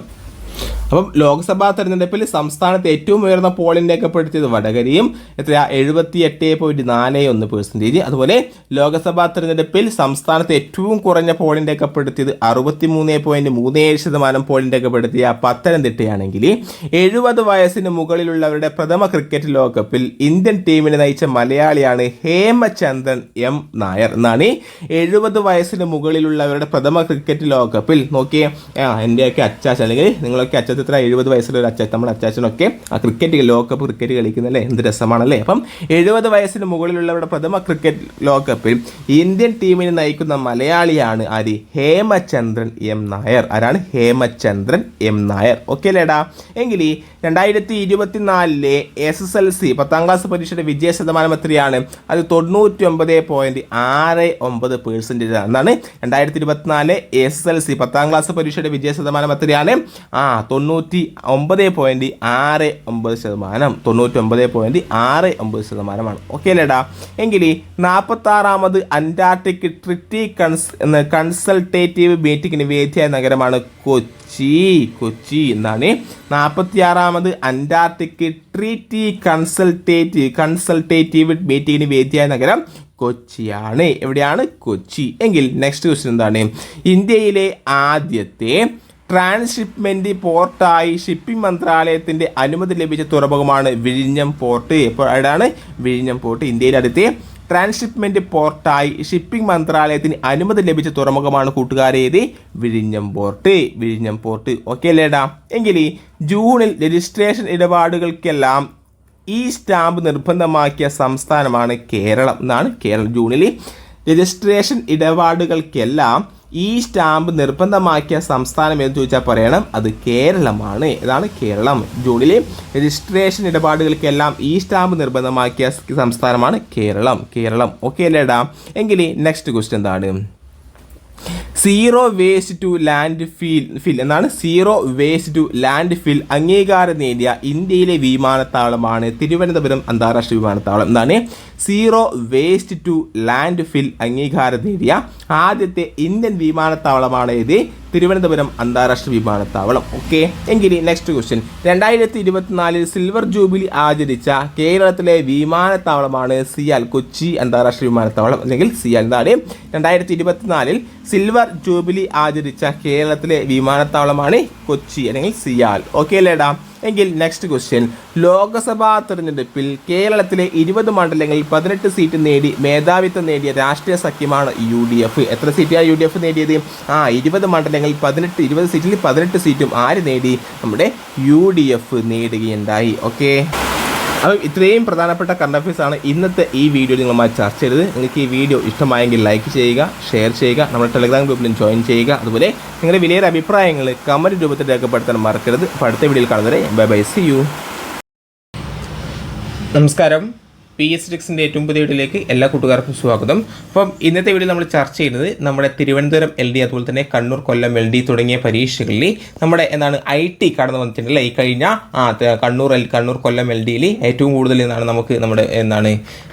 A: അപ്പം ലോക്സഭാ തെരഞ്ഞെടുപ്പിൽ സംസ്ഥാനത്ത് ഏറ്റവും ഉയർന്ന പോളിംഗ് രേഖപ്പെടുത്തിയത് വടകരയും എത്രയാ 78.41%. അതുപോലെ ലോക്സഭാ തെരഞ്ഞെടുപ്പിൽ സംസ്ഥാനത്ത് ഏറ്റവും കുറഞ്ഞ പോളിംഗ് രേഖപ്പെടുത്തിയത് 63.37% പോളിംഗ് രേഖപ്പെടുത്തിയ പത്തനംതിട്ടയാണെങ്കിൽ 70 വയസ്സിന് മുകളിലുള്ളവരുടെ പ്രഥമ ക്രിക്കറ്റ് ലോകകപ്പിൽ ഇന്ത്യൻ ടീമിനെ നയിച്ച മലയാളിയാണ് ഹേമചന്ദ്രൻ എം നായർ എന്നാണ്. 70 വയസ്സിന് മുകളിലുള്ളവരുടെ പ്രഥമ ക്രിക്കറ്റ് ലോകകപ്പിൽ നോക്കിയേ, എൻ്റെയൊക്കെ അച്ചാച്ചൻ അല്ലെങ്കിൽ നിങ്ങളൊക്കെ അച്ചാച്ചൻ 70 വയസ്സുള്ള ഒരു അച്ചാച്ചൻ, നമ്മുടെ അച്ചാച്ചനൊക്കെ ആ ക്രിക്കറ്റ് ലോകകപ്പ് ക്രിക്കറ്റ് കളിക്കുന്നല്ലേ, എന്ത് രസമാണല്ലേ. അപ്പം 70 വയസ്സിന് മുകളിലുള്ളവരുടെ പ്രഥമ ക്രിക്കറ്റ് ലോകകപ്പിൽ ഇന്ത്യൻ ടീമിനെ നയിക്കുന്ന മലയാളിയാണ് ആര്? ഹേമചന്ദ്രൻ എം നായർ. ആരാണ്? ഹേമചന്ദ്രൻ എം നായർ. ഓക്കെ അല്ലേടാ. എങ്കിൽ 2024 SSLC 10ാം ക്ലാസ് പരീക്ഷയുടെ വിജയ ശതമാനം എത്രയാണ്? അത് 99.69% എന്നാണ്. 2024 SSLC 10ാം ക്ലാസ് പരീക്ഷയുടെ വിജയ ശതമാനം എത്രയാണ്? 99.69%. 99.69%. ഓക്കെ അല്ലേടാ. എങ്കിൽ 46ാമത് അന്റാർട്ടിക് ട്രീറ്റി കൺസൾട്ടേറ്റീവ് മീറ്റിംഗിന് വേദിയായ നഗരമാണ് കൊച്ചി എന്നാണ്. 46ാമത് അന്റാർട്ടിക് ട്രീറ്റി കൺസൾട്ടേറ്റീവ് മീറ്റിംഗിന് വേദിയായ നഗരം കൊച്ചിയാണ്. എവിടെയാണ്? കൊച്ചി. എങ്കിൽ നെക്സ്റ്റ് ക്വസ്റ്റ്യൻ എന്താണ്? ഇന്ത്യയിലെ ആദ്യത്തെ ട്രാൻസ്ഷിപ്മെന്റ് പോർട്ടായി ഷിപ്പിംഗ് മന്ത്രാലയത്തിന്റെ അനുമതി ലഭിച്ച തുറമുഖമാണ് വിഴിഞ്ഞം പോർട്ട്. എപ്പോഴാണ് വിഴിഞ്ഞം പോർട്ട് ഇന്ത്യയിലെ ആദ്യത്തെ ട്രാൻസ്ഷിപ്മെന്റ് പോർട്ടായി ഷിപ്പിംഗ് മന്ത്രാലയത്തിന് അനുമതി ലഭിച്ച തുറമുഖമാണ് കൂട്ടുകാരെ ഇത് വിഴിഞ്ഞം പോർട്ട്. ഓക്കെ അല്ലേടാ. എങ്കിൽ ജൂണിൽ രജിസ്ട്രേഷൻ ഇടപാടുകൾക്കെല്ലാം ഈ സ്റ്റാമ്പ് നിർബന്ധമാക്കിയ സംസ്ഥാനമാണ് കേരളം എന്നാണ്. ജൂണിൽ രജിസ്ട്രേഷൻ ഇടപാടുകൾക്കെല്ലാം ഈ സ്റ്റാമ്പ് നിർബന്ധമാക്കിയ സംസ്ഥാനം എന്ന് ചോദിച്ചാൽ പറയണം അത് കേരളമാണ്. ഇതാണ് കേരളം. ജൂണിൽ രജിസ്ട്രേഷൻ ഇടപാടുകൾക്കെല്ലാം ഈ സ്റ്റാമ്പ് നിർബന്ധമാക്കിയ സംസ്ഥാനമാണ് കേരളം. ഓക്കെ അല്ലേടാ. എങ്കിൽ നെക്സ്റ്റ് ക്വസ്റ്റ്യൻ എന്താണ്? സീറോ വേസ്റ്റ് ടു ലാൻഡ് ഫിൽ എന്നാണ്. സീറോ വേസ്റ്റ് ടു ലാൻഡ് ഫിൽ അംഗീകാരം നേടിയ ഇന്ത്യയിലെ വിമാനത്താവളമാണ് തിരുവനന്തപുരം അന്താരാഷ്ട്ര വിമാനത്താവളം എന്നാണ്. സീറോ വേസ്റ്റ് ടു ലാൻഡ് ഫിൽ അംഗീകാരം നേടിയ ആദ്യത്തെ ഇന്ത്യൻ വിമാനത്താവളമാണ് ഇത് തിരുവനന്തപുരം അന്താരാഷ്ട്ര വിമാനത്താവളം. ഓക്കെ. എങ്കിൽ നെക്സ്റ്റ് ക്വസ്റ്റ്യൻ. 2024 സിൽവർ ജൂബിലി ആചരിച്ച കേരളത്തിലെ വിമാനത്താവളമാണ് സിയാൽ, കൊച്ചി അന്താരാഷ്ട്ര വിമാനത്താവളം അല്ലെങ്കിൽ സിയാൽ. എന്താണ്? 2024 സിൽവർ ജൂബിലി ആചരിച്ച കേരളത്തിലെ വിമാനത്താവളമാണ് കൊച്ചി അല്ലെങ്കിൽ സിയാൽ. ഓക്കെ അല്ലേടാ. എങ്കിൽ നെക്സ്റ്റ് ക്വസ്റ്റ്യൻ. ലോക്സഭാ തെരഞ്ഞെടുപ്പിൽ കേരളത്തിലെ 20 മണ്ഡലങ്ങളിൽ 18 സീറ്റ് നേടി മേധാവിത്വം നേടിയ രാഷ്ട്രീയ സഖ്യമാണ് UDF. എത്ര സീറ്റാണ് UDF നേടിയത്? 20 മണ്ഡലങ്ങളിൽ 20 സീറ്റിൽ 18 സീറ്റും ആര് നേടി? നമ്മുടെ UDF നേടുകയുണ്ടായി. ഓക്കെ. അപ്പം ഇത്രയും പ്രധാനപ്പെട്ട കറണ്ട് അഫയേഴ്സ് ആണ് ഇന്നത്തെ ഈ വീഡിയോയിൽ നിങ്ങളുമായി ചർച്ച ചെയ്തത്. നിങ്ങൾക്ക് ഈ വീഡിയോ ഇഷ്ടമായെങ്കിൽ ലൈക്ക് ചെയ്യുക, ഷെയർ ചെയ്യുക, നമ്മുടെ ടെലഗ്രാം ഗ്രൂപ്പിലും ജോയിൻ ചെയ്യുക. അതുപോലെ നിങ്ങളുടെ വിലയേറെ അഭിപ്രായങ്ങൾ കമൻറ്റ് രൂപത്തിൽ രേഖപ്പെടുത്താൻ മറക്കരുത്. അപ്പോൾ അടുത്ത വീഡിയോയിൽ കാണുന്നവരെ ബൈ. See you. നമസ്കാരം. PS Tricks-ന്റെ ഏറ്റവും പുതിയ വീഡിയോയിലേക്ക് എല്ലാ കൂട്ടുകാർക്കും സ്വാഗതം. അപ്പം ഇന്നത്തെ വീഡിയോ നമ്മൾ ചർച്ച ചെയ്യുന്നത് നമ്മുടെ തിരുവനന്തപുരം LD അതുപോലെ തന്നെ കണ്ണൂർ, കൊല്ലം LD തുടങ്ങിയ പരീക്ഷകളിൽ നമ്മുടെ IT കടന്നു വന്നിട്ടുണ്ടല്ലേ. ഈ കഴിഞ്ഞ കണ്ണൂർ, കൊല്ലം LDയിൽ ഏറ്റവും കൂടുതൽ നമുക്ക് നമ്മുടെ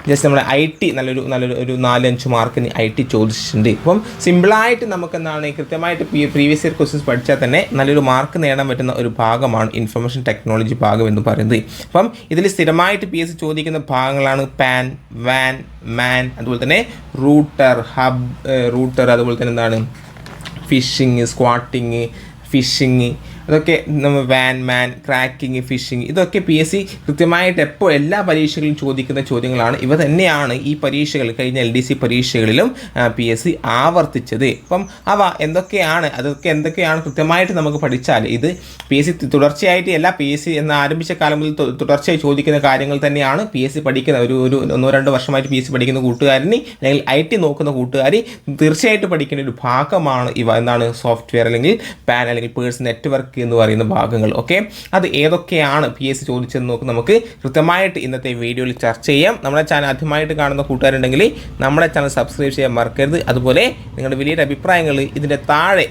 A: ജസ്റ്റ് നമ്മുടെ IT നല്ലൊരു 4-5 മാർക്കിന് IT ചോദിച്ചിട്ടുണ്ട്. അപ്പം സിമ്പിളായിട്ട് നമുക്ക് കൃത്യമായിട്ട് പ്രീവിയസ് ഇയർ ക്വസ്റ്റ്യൻസ് പഠിച്ചാൽ തന്നെ നല്ലൊരു മാർക്ക് നേടാൻ പറ്റുന്ന ഒരു ഭാഗമാണ് ഇൻഫർമേഷൻ ടെക്നോളജി ഭാഗം എന്ന് പറയുന്നത്. അപ്പം ഇതിൽ സ്ഥിരമായിട്ട് PS ചോദിക്കുന്ന ഭാഗങ്ങളാണ് പാൻ, വാൻ, മാൻ, അതുപോലെ തന്നെ റൂട്ടർ, അതുപോലെ തന്നെ ഫിഷിങ്, സ്ക്വാട്ടിങ്, ഫിഷിങ്, അതൊക്കെ വാൻ, മാൻ, ക്രാക്കിങ്, ഫിഷിങ്, ഇതൊക്കെ PS കൃത്യമായിട്ട് എപ്പോൾ എല്ലാ പരീക്ഷകളിലും ചോദിക്കുന്ന ചോദ്യങ്ങളാണ്. ഇവ തന്നെയാണ് ഈ പരീക്ഷകൾ കഴിഞ്ഞ LDC പരീക്ഷകളിലും PS ആവർത്തിച്ചത്. അപ്പം അവ എന്തൊക്കെയാണ് കൃത്യമായിട്ട് നമുക്ക് പഠിച്ചാൽ ഇത് PS തുടർച്ചയായിട്ട് എല്ലാ PS എന്ന ആരംഭിച്ച കാലം മുതൽ തുടർച്ചയായി ചോദിക്കുന്ന കാര്യങ്ങൾ തന്നെയാണ് PS പഠിക്കുന്ന ഒരു 1-2 വർഷമായിട്ട് PS പഠിക്കുന്ന കൂട്ടുകാരന് അല്ലെങ്കിൽ IT നോക്കുന്ന കൂട്ടുകാർ തീർച്ചയായിട്ടും പഠിക്കേണ്ട ഒരു ഭാഗമാണ് ഇവ. സോഫ്റ്റ്വെയർ അല്ലെങ്കിൽ പാൻ അല്ലെങ്കിൽ പേഴ്സൺ നെറ്റ്വർക്ക് എന്ന് പറയുന്ന ഭാഗങ്ങൾ. ഓക്കെ. അത് ഏതൊക്കെയാണ് PS ചോദിച്ചതെന്ന് നോക്കി നമുക്ക് കൃത്യമായിട്ട് ഇന്നത്തെ വീഡിയോയിൽ ചർച്ച ചെയ്യാം. നമ്മുടെ ചാനൽ ആദ്യമായിട്ട് കാണുന്ന കൂട്ടുകാരുണ്ടെങ്കിൽ നമ്മുടെ ചാനൽ സബ്സ്ക്രൈബ് ചെയ്യാൻ മറക്കരുത്. അതുപോലെ നിങ്ങളുടെ വലിയ അഭിപ്രായങ്ങൾ ഇതിൻ്റെ താഴെ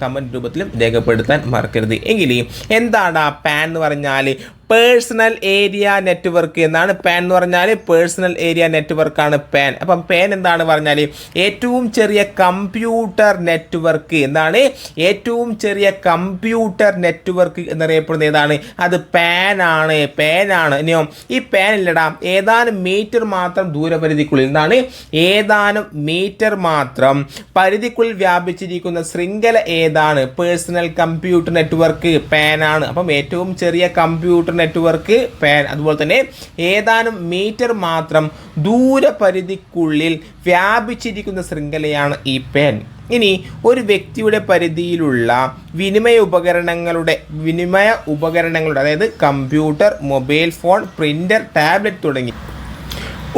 A: കമൻറ്റ് രൂപത്തിലും രേഖപ്പെടുത്താൻ മറക്കരുത്. എങ്കിൽ എന്താണ് പാൻ എന്ന് പറഞ്ഞാൽ പേഴ്സണൽ ഏരിയ നെറ്റ്വർക്ക് എന്നാണ്. പാൻ എന്ന് പറഞ്ഞാൽ പേഴ്സണൽ ഏരിയ നെറ്റ്വർക്കാണ് പാൻ. അപ്പം പാൻ എന്താണ് പറഞ്ഞാൽ ഏറ്റവും ചെറിയ കമ്പ്യൂട്ടർ നെറ്റ്വർക്ക് എന്താണ്, ഏറ്റവും ചെറിയ കമ്പ്യൂട്ടർ നെറ്റ്വർക്ക് എന്നറിയപ്പെടുന്നത് ഏതാണ്, അത് പാനാണ്. ഇനിയോ ഈ പാൻ ഇല്ലടാ ഏതാനും മീറ്റർ മാത്രം ദൂരപരിധിക്കുള്ളിൽ എന്താണ്, ഏതാനും മീറ്റർ മാത്രം പരിധിക്കുള്ളിൽ വ്യാപിച്ചിരിക്കുന്ന ശൃംഖല ഏതാണ്, പേഴ്സണൽ കമ്പ്യൂട്ടർ നെറ്റ്വർക്ക് പാനാണ്. അപ്പം ഏറ്റവും ചെറിയ കമ്പ്യൂട്ടർ നെറ്റ്വർക്ക് പാൻ. അതുപോലെ തന്നെ ഏതാനും മീറ്റർ മാത്രം ദൂരപരിധിക്കുള്ളിൽ വ്യാപിച്ചിരിക്കുന്ന ശൃംഖലയാണ് ഈ പാൻ. ഇനി ഒരു വ്യക്തിയുടെ പരിധിയിലുള്ള വിനിമയ ഉപകരണങ്ങളുടെ അതായത് computer, mobile phone, printer, tablet തുടങ്ങി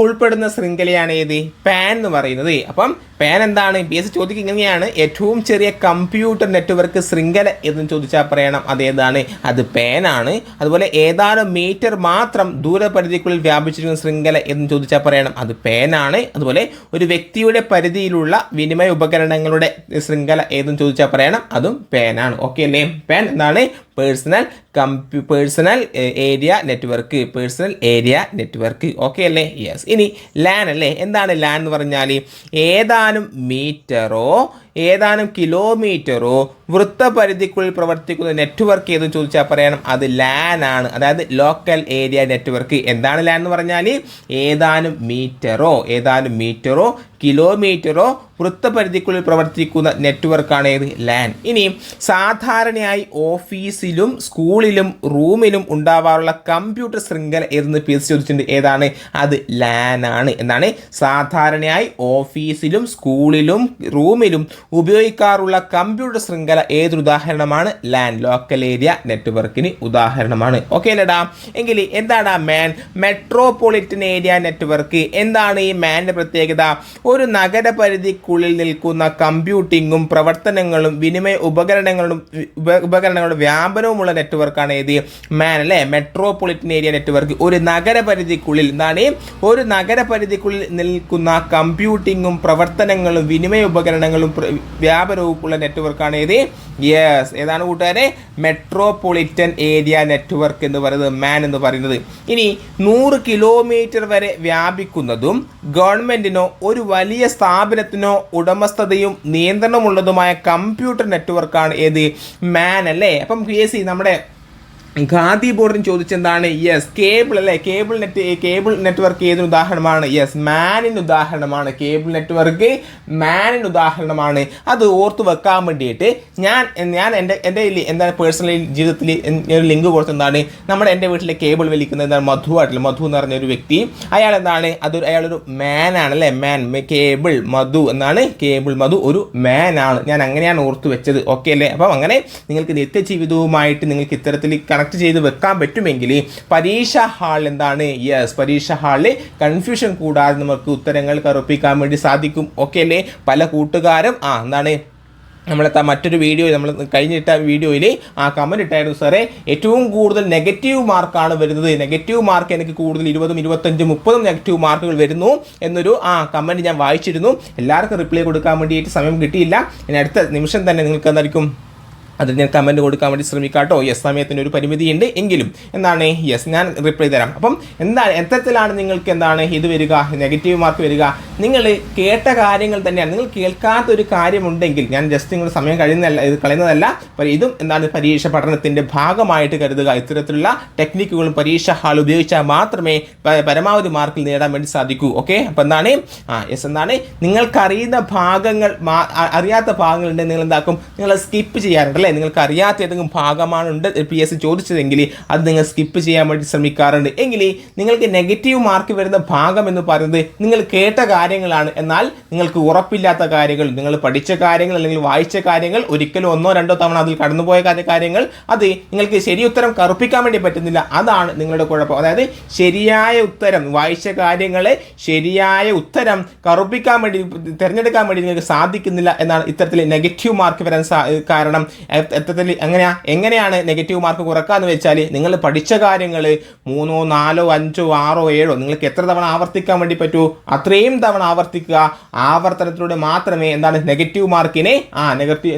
A: ഉൾപ്പെടുന്ന ശൃംഖലയാണ് ഏത്, പാൻ എന്ന് പറയുന്നത്. അപ്പം പാൻ എന്താണ്, ബേസ് ചോദിക്കുക ഇങ്ങനെയാണ്, ഏറ്റവും ചെറിയ കമ്പ്യൂട്ടർ നെറ്റ്വർക്ക് ശൃംഖല എന്ന് ചോദിച്ചാൽ പറയണം അതേതാണ്, അത് പാനാണ്. അതുപോലെ ഏതാനും മീറ്റർ മാത്രം ദൂരപരിധിക്കുള്ളിൽ വ്യാപിച്ചിരിക്കുന്ന ശൃംഖല എന്ന് ചോദിച്ചാൽ പറയണം അത് പാനാണ്. അതുപോലെ ഒരു വ്യക്തിയുടെ പരിധിയിലുള്ള വിനിമയ ഉപകരണങ്ങളുടെ ശൃംഖല ഏതെന്ന് ചോദിച്ചാൽ പറയണം അതും പാനാണ്. ഓക്കെ അല്ലേ? പാൻ എന്താണ്, പേഴ്സണൽ ഏരിയ നെറ്റ്വർക്ക്. ഓക്കെ അല്ലേ? യെസ്. ഇനി ലാൻ അല്ലേ, എന്താണ് ലാൻ എന്ന് പറഞ്ഞാൽ ഏതാനും മീറ്ററോ ഏതാനും കിലോമീറ്ററോ വൃത്തപരിധിക്കുള്ളിൽ പ്രവർത്തിക്കുന്ന നെറ്റ്വർക്ക് ഏതെന്ന് ചോദിച്ചാൽ പറയണം അത് ലാൻ ആണ്, അതായത് ലോക്കൽ ഏരിയ നെറ്റ്വർക്ക്. എന്താണ് ലാൻ എന്ന് പറഞ്ഞാൽ ഏതാനും മീറ്ററോ കിലോമീറ്ററോ വൃത്തപരിധിക്കുള്ളിൽ പ്രവർത്തിക്കുന്ന നെറ്റ്വർക്കാണ് ഏത്, ലാൻ. ഇനി സാധാരണയായി ഓഫീസിലും സ്കൂളിലും റൂമിലും ഉണ്ടാവാറുള്ള കമ്പ്യൂട്ടർ ശൃംഖല ഏതെന്ന് പേര് ചോദിച്ചിട്ടുണ്ട്, ഏതാണ്, അത് ലാൻ ആണ്. എന്താണ്, സാധാരണയായി ഓഫീസിലും സ്കൂളിലും റൂമിലും ഉപയോഗിക്കാറുള്ള കമ്പ്യൂട്ടർ ശൃംഖല ഏതൊരു ഉദാഹരണമാണ്, ലാൻ, ലോക്കൽ ഏരിയ നെറ്റ്വർക്കിന് ഉദാഹരണമാണ്. ഓക്കെ അല്ലേടാ? എങ്കിൽ എന്താണ് മാൻ, മെട്രോപൊളിറ്റൻ ഏരിയ നെറ്റ്വർക്ക്. എന്താണ് ഈ മാൻ്റെ പ്രത്യേകത? ഒരു നഗരപരിധിക്കുള്ളിൽ നിൽക്കുന്ന കമ്പ്യൂട്ടിങ്ങും പ്രവർത്തനങ്ങളും വിനിമയ ഉപകരണങ്ങളുടെ വ്യാപനവുമുള്ള നെറ്റ്വർക്കാണ് ഏത്, മാൻ അല്ലേ, മെട്രോപൊളിറ്റൻ ഏരിയ നെറ്റ്വർക്ക്. ഒരു നഗരപരിധിക്കുള്ളിൽ എന്താണ്, ഒരു നഗരപരിധിക്കുള്ളിൽ നിൽക്കുന്ന കമ്പ്യൂട്ടിങ്ങും പ്രവർത്തനങ്ങളും വിനിമയ ഉപകരണങ്ങളും വ്യാപനവുമുള്ള നെറ്റ്വർക്കാണ് ഏത്, യെസ്, ഏതാണ് കൂട്ടുകാരെ, മെട്രോപൊളിറ്റൻ ഏരിയ നെറ്റ്വർക്ക് എന്ന് പറയുന്നത്, മാൻ എന്ന് പറയുന്നത്. ഇനി 100 കിലോമീറ്റർ വരെ വ്യാപിക്കുന്നതും ഗവൺമെൻറ്റിനോ ഒരു വലിയ സ്ഥാപനത്തിനോ ഉടമസ്ഥതയും നിയന്ത്രണമുള്ളതുമായ കമ്പ്യൂട്ടർ നെറ്റ്വർക്കാണ് ഏത്, മാൻ അല്ലേ. അപ്പം നമ്മുടെ ഖാദി ബോർഡിന് ചോദിച്ചെന്താണ്, യെസ്, കേബിൾ അല്ലേ, കേബിൾ നെറ്റ്വർക്ക് ഏതിന് ഉദാഹരണമാണ്, യെസ്, മാനിന് ഉദാഹരണമാണ്. കേബിൾ നെറ്റ്വർക്ക് മാനിന് ഉദാഹരണമാണ്. അത് ഓർത്ത് വെക്കാൻ വേണ്ടിയിട്ട് ഞാൻ എൻ്റെ എന്താണ് പേഴ്സണലി ജീവിതത്തിൽ ഒരു ലിങ്ക് കൊടുത്തെന്താണ്, എൻ്റെ വീട്ടിലെ കേബിൾ വലിക്കുന്നത് എന്താണ്, മധു എന്ന് പറഞ്ഞൊരു വ്യക്തി, അയാൾ എന്താണ്, അയാളൊരു മാനാണ് അല്ലേ, കേബിൾ മധു ഒരു മാനാണ്. ഞാൻ അങ്ങനെയാണ് ഓർത്ത് വെച്ചത്. ഓക്കെ അല്ലേ? അപ്പം അങ്ങനെ നിങ്ങൾക്ക് നിത്യജീവിതവുമായിട്ട് നിങ്ങൾക്ക് ഇത്തരത്തിൽ കണക്ട് ചെയ്ത് വെക്കാൻ പറ്റുമെങ്കിൽ പരീക്ഷാ ഹാളിൽ എന്താണ്, യെസ്, പരീക്ഷാ ഹാളിൽ കൺഫ്യൂഷൻ കൂടാതെ നമുക്ക് ഉത്തരങ്ങൾ കറുപ്പിക്കാൻ വേണ്ടി സാധിക്കും. ഓക്കെ അല്ലേ? പല കൂട്ടുകാരും എന്താണ് മറ്റൊരു വീഡിയോ നമ്മൾ കഴിഞ്ഞിട്ട വീഡിയോയിൽ കമൻറ്റ് ഇട്ടായിരുന്നു, സാറേ ഏറ്റവും കൂടുതൽ നെഗറ്റീവ് മാർക്കാണ് വരുന്നത്, നെഗറ്റീവ് മാർക്ക് എനിക്ക് കൂടുതൽ 20, 25, 30 നെഗറ്റീവ് മാർക്കുകൾ വരുന്നു എന്നൊരു കമൻറ്റ് ഞാൻ വായിച്ചിരുന്നു. എല്ലാവർക്കും റിപ്ലൈ കൊടുക്കാൻ വേണ്ടിയിട്ട് സമയം കിട്ടിയില്ല. ഇനി അടുത്ത നിമിഷം തന്നെ നിങ്ങൾക്ക് എന്തായിരിക്കും അത് ഞാൻ കമൻറ്റ് കൊടുക്കാൻ വേണ്ടി ശ്രമിക്കാട്ടോ. യെസ്, സമയത്തിന് ഒരു പരിമിതിയുണ്ട് എങ്കിലും എന്താണ്, യെസ്, ഞാൻ റിപ്ലൈ തരാം. അപ്പം എന്താണ്, എത്തരത്തിലാണ് നിങ്ങൾക്ക് എന്താണ് ഇത് വരിക, നെഗറ്റീവ് മാർക്ക് വരിക, നിങ്ങൾ കേട്ട കാര്യങ്ങൾ തന്നെയാണ്. നിങ്ങൾ കേൾക്കാത്ത ഒരു കാര്യമുണ്ടെങ്കിൽ ഞാൻ ജസ്റ്റ് നിങ്ങളുടെ സമയം കളയുന്നതല്ല, ഇതും എന്താണ് പരീക്ഷ പഠനത്തിൻ്റെ ഭാഗമായിട്ട് കരുതുക. ഇത്തരത്തിലുള്ള ടെക്നിക്കുകളും പരീക്ഷ ഹാൾ ഉപയോഗിച്ചാൽ മാത്രമേ പരമാവധി മാർക്കിൽ നേടാൻ വേണ്ടി സാധിക്കൂ. ഓക്കെ, അപ്പോൾ എന്താണ്, യെസ്, എന്താണ്, നിങ്ങൾക്കറിയുന്ന ഭാഗങ്ങൾ അറിയാത്ത ഭാഗങ്ങളുണ്ടെങ്കിൽ നിങ്ങൾ എന്താക്കും, നിങ്ങൾ സ്കിപ്പ് ചെയ്യാറുണ്ട് അല്ലേ. നിങ്ങൾക്ക് അറിയാത്ത ഏതെങ്കിലും ഭാഗമാണ് PS ചോദിച്ചതെങ്കിൽ അത് നിങ്ങൾ സ്കിപ്പ് ചെയ്യാൻ വേണ്ടി ശ്രമിക്കാറുണ്ട്. എങ്കിൽ നിങ്ങൾക്ക് നെഗറ്റീവ് മാർക്ക് വരുന്ന ഭാഗം എന്ന് പറയുന്നത് നിങ്ങൾ കേട്ട കാര്യങ്ങളാണ്. എന്നാൽ നിങ്ങൾക്ക് ഉറപ്പില്ലാത്ത കാര്യങ്ങൾ, നിങ്ങൾ പഠിച്ച കാര്യങ്ങൾ അല്ലെങ്കിൽ വായിച്ച കാര്യങ്ങൾ, ഒരിക്കലും 1, 2 തവണ അതിൽ കടന്നുപോയ കാര്യങ്ങൾ, അത് നിങ്ങൾക്ക് ശരി ഉത്തരം കറുപ്പിക്കാൻ വേണ്ടി പറ്റുന്നില്ല. അതാണ് നിങ്ങളുടെ കുഴപ്പം. അതായത് ശരിയായ ഉത്തരം, വായിച്ച കാര്യങ്ങളെ ശരിയായ ഉത്തരം കറുപ്പിക്കാൻ വേണ്ടി, തിരഞ്ഞെടുക്കാൻ വേണ്ടി നിങ്ങൾക്ക് സാധിക്കുന്നില്ല എന്നാണ് ഇത്തരത്തിൽ നെഗറ്റീവ് മാർക്ക് വരാൻ കാരണം. എങ്ങനെയാണ് നെഗറ്റീവ് മാർക്ക് കുറക്കാന്ന് വെച്ചാൽ നിങ്ങൾ പഠിച്ച കാര്യങ്ങൾ 3, 4, 5, 6, 7 നിങ്ങൾക്ക് എത്ര തവണ ആവർത്തിക്കാൻ വേണ്ടി പറ്റൂ അത്രയും തവണ ആവർത്തിക്കുക. ആവർത്തനത്തിലൂടെ മാത്രമേ എന്താണ് നെഗറ്റീവ്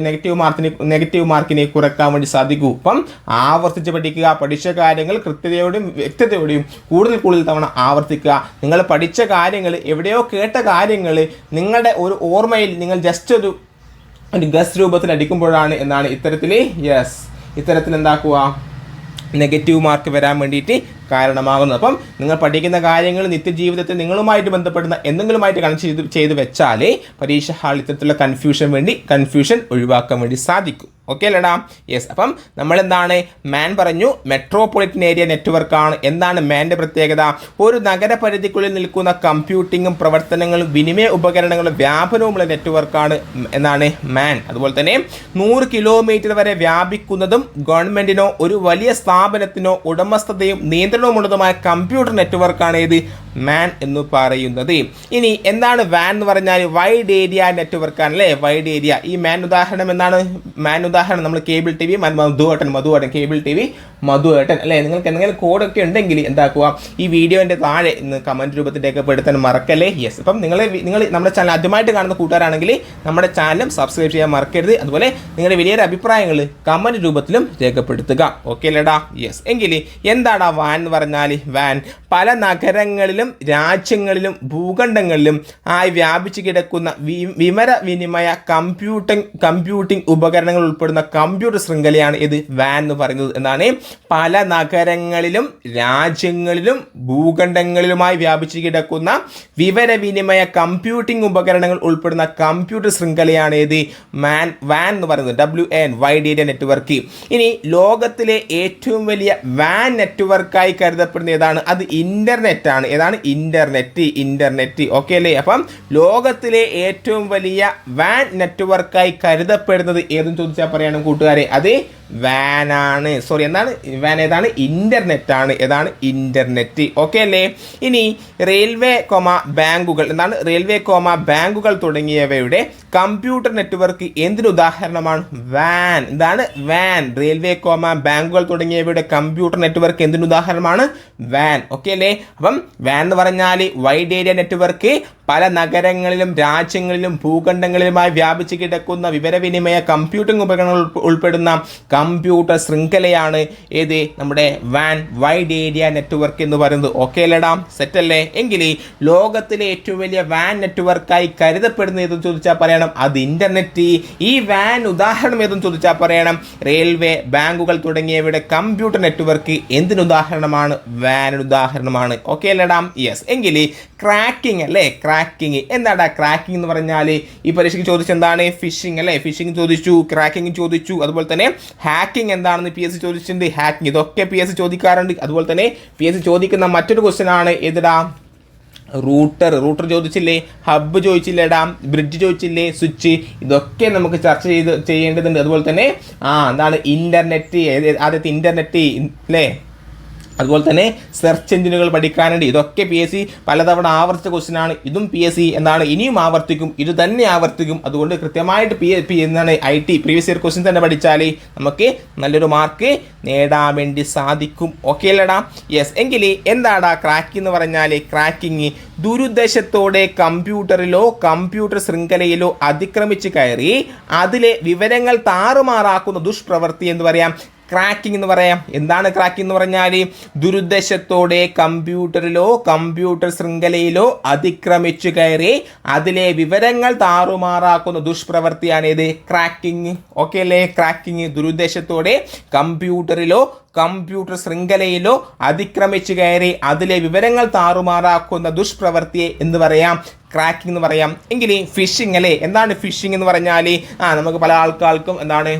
A: മാർക്കിനെ കുറക്കാൻ വേണ്ടി സാധിക്കൂ. അപ്പം ആവർത്തിച്ച് പഠിക്കുക. പഠിച്ച കാര്യങ്ങൾ കൃത്യതയോടും വ്യക്തതയോടെയും കൂടുതൽ തവണ ആവർത്തിക്കുക. നിങ്ങൾ പഠിച്ച കാര്യങ്ങൾ എവിടെയോ കേട്ട കാര്യങ്ങൾ നിങ്ങളുടെ ഒരു ഓർമ്മയിൽ നിങ്ങൾ ജസ്റ്റ് ഒരു ഗസ് രൂപത്തിൽ അടിക്കുമ്പോഴാണ് എന്താണ് ഇത്തരത്തിൽ എന്താക്കുക നെഗറ്റീവ് മാർക്ക് വരാൻ വേണ്ടിയിട്ട് കാരണമാകുന്നത്. അപ്പം നിങ്ങൾ പഠിക്കുന്ന കാര്യങ്ങൾ നിത്യജീവിതത്തിൽ നിങ്ങളുമായിട്ട് ബന്ധപ്പെടുന്ന എന്തെങ്കിലുമായിട്ട് കണക്ട് ചെയ്ത് വെച്ചാൽ പരീക്ഷ ഹാളിൽ ഇത്തരത്തിലുള്ള കൺഫ്യൂഷൻ ഒഴിവാക്കാൻ വേണ്ടി സാധിക്കും. ഓക്കെ അല്ലേടാ? യെസ്. അപ്പം നമ്മളെന്താണ് മാൻ പറഞ്ഞു മെട്രോപൊളിറ്റൻ ഏരിയ നെറ്റ്വർക്കാണ്. എന്താണ് മാൻ്റെ പ്രത്യേകത? ഒരു നഗരപരിധിക്കുള്ളിൽ നിൽക്കുന്ന കമ്പ്യൂട്ടിങ്ങും പ്രവർത്തനങ്ങളും വിനിമയ ഉപകരണങ്ങളും വ്യാപനവുമുള്ള നെറ്റ്വർക്കാണ് എന്നാണ് മാൻ. അതുപോലെ തന്നെ 100 കിലോമീറ്റർ വരെ വ്യാപിക്കുന്നതും ഗവൺമെൻറ്റിനോ ഒരു വലിയ സ്ഥാപനത്തിനോ ഉടമസ്ഥതയും നിയന്ത്രണമുള്ളതുമായ കമ്പ്യൂട്ടർ നെറ്റ്വർക്കാണ് ഇത് മാൻ എന്ന് പറയുന്നത്. ഇനി എന്താണ് വാൻ എന്ന് പറഞ്ഞാൽ വൈഡ് ഏരിയ നെറ്റ്വർക്കാണ് അല്ലേ? Wide area. ഈ മാൻ ഉദാഹരണം എന്താണ്? നമ്മൾ കേബിൾ ടി വി മധുവേട്ടൻ കേബിൾ ടി വി മധുവേട്ടൻ അല്ലേ? നിങ്ങൾക്ക് എന്തെങ്കിലും കോഡൊക്കെ ഉണ്ടെങ്കിൽ എന്താക്കുക ഈ വീഡിയോൻ്റെ താഴെ ഇന്ന് കമൻറ്റ് രൂപത്തിൽ രേഖപ്പെടുത്താൻ മറക്കല്ലേ. യെസ്. അപ്പം നിങ്ങൾ നമ്മുടെ ചാനൽ ആദ്യമായിട്ട് കാണുന്ന കൂട്ടുകാരാണെങ്കിൽ നമ്മുടെ ചാനലും സബ്സ്ക്രൈബ് ചെയ്യാൻ മറക്കരുത്. അതുപോലെ നിങ്ങളുടെ വലിയൊരു അഭിപ്രായങ്ങൾ കമൻറ്റ് രൂപത്തിലും രേഖപ്പെടുത്തുക. ഓക്കെ അല്ലേടാ? യെസ്. എങ്കിൽ എന്താടാ വാൻ എന്ന് പറഞ്ഞാൽ? വാൻ പല നഗരങ്ങളിലും രാജ്യങ്ങളിലും ഭൂഖണ്ഡങ്ങളിലും ആയി വ്യാപിച്ചു കിടക്കുന്ന വിവരവിനിമയ കമ്പ്യൂട്ടിംഗ് ഉപകരണങ്ങൾ ഉൾപ്പെടുന്ന കമ്പ്യൂട്ടർ ശൃംഖലയാണ് ഇത് വാൻ എന്ന് പറയുന്നത് എന്നാണ്. പല നഗരങ്ങളിലും രാജ്യങ്ങളിലും ഭൂഖണ്ഡങ്ങളിലുമായി വ്യാപിച്ചു കിടക്കുന്ന വിവരവിനിമയ കമ്പ്യൂട്ടിംഗ് ഉപകരണങ്ങൾ ഉൾപ്പെടുന്ന കമ്പ്യൂട്ടർ ശൃംഖലയാണ് ഇത് വാൻ എന്ന് പറയുന്നത്. WAN wide area network. ഇനി ലോകത്തിലെ ഏറ്റവും വലിയ വാൻ നെറ്റ്വർക്കായി കരുതപ്പെടുന്ന ഏതാണ്? അത് ഇന്റർനെറ്റ് ആണ്. ഏതാണ്? ഇന്റർനെറ്റ്. ഓക്കെ അല്ലേ? അപ്പം ലോകത്തിലെ ഏറ്റവും വലിയ വാൻ നെറ്റ്വർക്കായി കരുതപ്പെടുന്നത് ഏതെന്ന് ചോദിച്ചാൽ പറയണം കൂട്ടുകാരെ, അത് വാനാണ്. എന്താണ് വാൻ? ഏതാണ്? ഇന്റർനെറ്റ് ആണ്. ഏതാണ്? ഇന്റർനെറ്റ്. ഓക്കെ അല്ലേ? ഇനി ബാങ്കുകൾ തുടങ്ങിയവയുടെ കമ്പ്യൂട്ടർ നെറ്റ്വർക്ക് എന്തിനു ഉദാഹരണമാണ്? വാൻ. എന്താണ്? വാൻ. ബാങ്കുകൾ തുടങ്ങിയവയുടെ കമ്പ്യൂട്ടർ നെറ്റ്വർക്ക് എന്തിനു ഉദാഹരണമാണ്? വാൻ. ഓക്കെ അല്ലേ? അപ്പം വാൻ എന്ന് പറഞ്ഞാൽ വൈഡ് ഏരിയ നെറ്റ്വർക്ക്, പല നഗരങ്ങളിലും രാജ്യങ്ങളിലും ഭൂഖണ്ഡങ്ങളിലുമായി വ്യാപിച്ചു കിടക്കുന്ന വിവരവിനിമയ കമ്പ്യൂട്ടിംഗ് ഉപകരണങ്ങൾ ഉൾപ്പെടുന്ന കമ്പ്യൂട്ടർ ശൃംഖലയാണ് ഏത്? നമ്മുടെ വാൻ വൈഡ് ഏരിയ നെറ്റ്വർക്ക് എന്ന് പറയുന്നത്. ഓക്കെ അല്ലേടാ? സെറ്റ് അല്ലേ? എങ്കിൽ ലോകത്തിലെ ഏറ്റവും വലിയ വാൻ നെറ്റ്വർക്കായി കരുതപ്പെടുന്ന ഏതെന്ന് ചോദിച്ചാൽ പറയണം, അത് ഇന്റർനെറ്റ്. ഈ വാൻ ഉദാഹരണം ഏതെന്ന് ചോദിച്ചാൽ പറയണം, റെയിൽവേ, ബാങ്കുകൾ തുടങ്ങിയവയുടെ കമ്പ്യൂട്ടർ നെറ്റ്വർക്ക് എന്തിന് ഉദാഹരണമാണ്? വാനിന് ഉദാഹരണമാണ്. ഓക്കെ അല്ലേടാ? യെസ്. എങ്കിൽ ക്രാക്കിംഗ് അല്ലേ? ക്രാക്കിംഗ്. എന്താടാ ക്രാക്കിംഗ് എന്ന് പറഞ്ഞാൽ? ഈ പരീക്ഷയ്ക്ക് ചോദിച്ചെന്താണ്? ഫിഷിംഗ് അല്ലേ? ഫിഷിംഗ് ചോദിച്ചു, ക്രാക്കിംഗ് ചോദിച്ചു. അതുപോലെ തന്നെ ഹാക്കിംഗ് എന്താണെന്ന് PSC ചോദിച്ചിട്ടുണ്ട്. ഹാക്കിംഗ് ഇതൊക്കെ PSC ചോദിക്കാറുണ്ട്. അതുപോലെ തന്നെ PSC ചോദിക്കുന്ന മറ്റൊരു ക്വസ്റ്റ്യൻ ആണ് ഏതിടാ? റൂട്ടർ ചോദിച്ചില്ലേ? ഹബ്ബ് ചോദിച്ചില്ലേടാ? ബ്രിഡ്ജ് ചോദിച്ചില്ലേ? സ്വിച്ച്. ഇതൊക്കെ നമുക്ക് ചർച്ച ചെയ്യേണ്ടതുണ്ട്. അതുപോലെ തന്നെ എന്താണ് ഇന്റർനെറ്റ്? ആദ്യത്തെ ഇന്റർനെറ്റ് അല്ലേ? അതുപോലെ തന്നെ സെർച്ച് എഞ്ചിനുകൾ പഠിക്കാനുണ്ട്. ഇതൊക്കെ PSC പലതവണ ആവർത്തിച്ച ക്വസ്റ്റ്യൻ ആണ്. ഇതും PSC എന്താണ് ഇനിയും ആവർത്തിക്കും, ഇത് തന്നെ ആവർത്തിക്കും. അതുകൊണ്ട് കൃത്യമായിട്ട് എന്താണ് IT പ്രീവിയസ് ഇയർ ക്വസ്റ്റ്യൻ തന്നെ പഠിച്ചാൽ നമുക്ക് നല്ലൊരു മാർക്ക് നേടാൻ വേണ്ടി സാധിക്കും. ഓക്കെ അല്ലേടാ? യെസ്. എങ്കിൽ എന്താടാ ക്രാക്കിംഗ് എന്ന് പറഞ്ഞാൽ? ക്രാക്കിംഗ് ദുരുദ്ദേശത്തോടെ കമ്പ്യൂട്ടറിലോ കമ്പ്യൂട്ടർ ശൃംഖലയിലോ അതിക്രമിച്ച് കയറി അതിലെ വിവരങ്ങൾ താറുമാറാക്കുന്ന ദുഷ്പ്രവൃത്തി എന്ന് പറയാം, ക്രാക്കിംഗ് എന്ന് പറയാം. എന്താണ് ക്രാക്കിംഗ് എന്ന് പറഞ്ഞാൽ? ദുരുദ്ദേശത്തോടെ കമ്പ്യൂട്ടറിലോ കമ്പ്യൂട്ടർ ശൃംഖലയിലോ അതിക്രമിച്ചു കയറി അതിലെ വിവരങ്ങൾ താറുമാറാക്കുന്ന ദുഷ്പ്രവൃത്തിയാണ് ഇത് ക്രാക്കിംഗ്. ഓക്കെ അല്ലേ? ക്രാക്കിംഗ് ദുരുദ്ദേശത്തോടെ കമ്പ്യൂട്ടറിലോ കമ്പ്യൂട്ടർ ശൃംഖലയിലോ അതിക്രമിച്ചു കയറി അതിലെ വിവരങ്ങൾ താറുമാറാക്കുന്ന ദുഷ്പ്രവൃത്തിയെ എന്ന് പറയാം, ക്രാക്കിംഗ് എന്ന് പറയാം. എങ്കിൽ ഫിഷിംഗ് അല്ലേ? എന്താണ് ഫിഷിംഗ് എന്ന് പറഞ്ഞാൽ? നമുക്ക് പല ആൾക്കാർക്കും എന്താണ്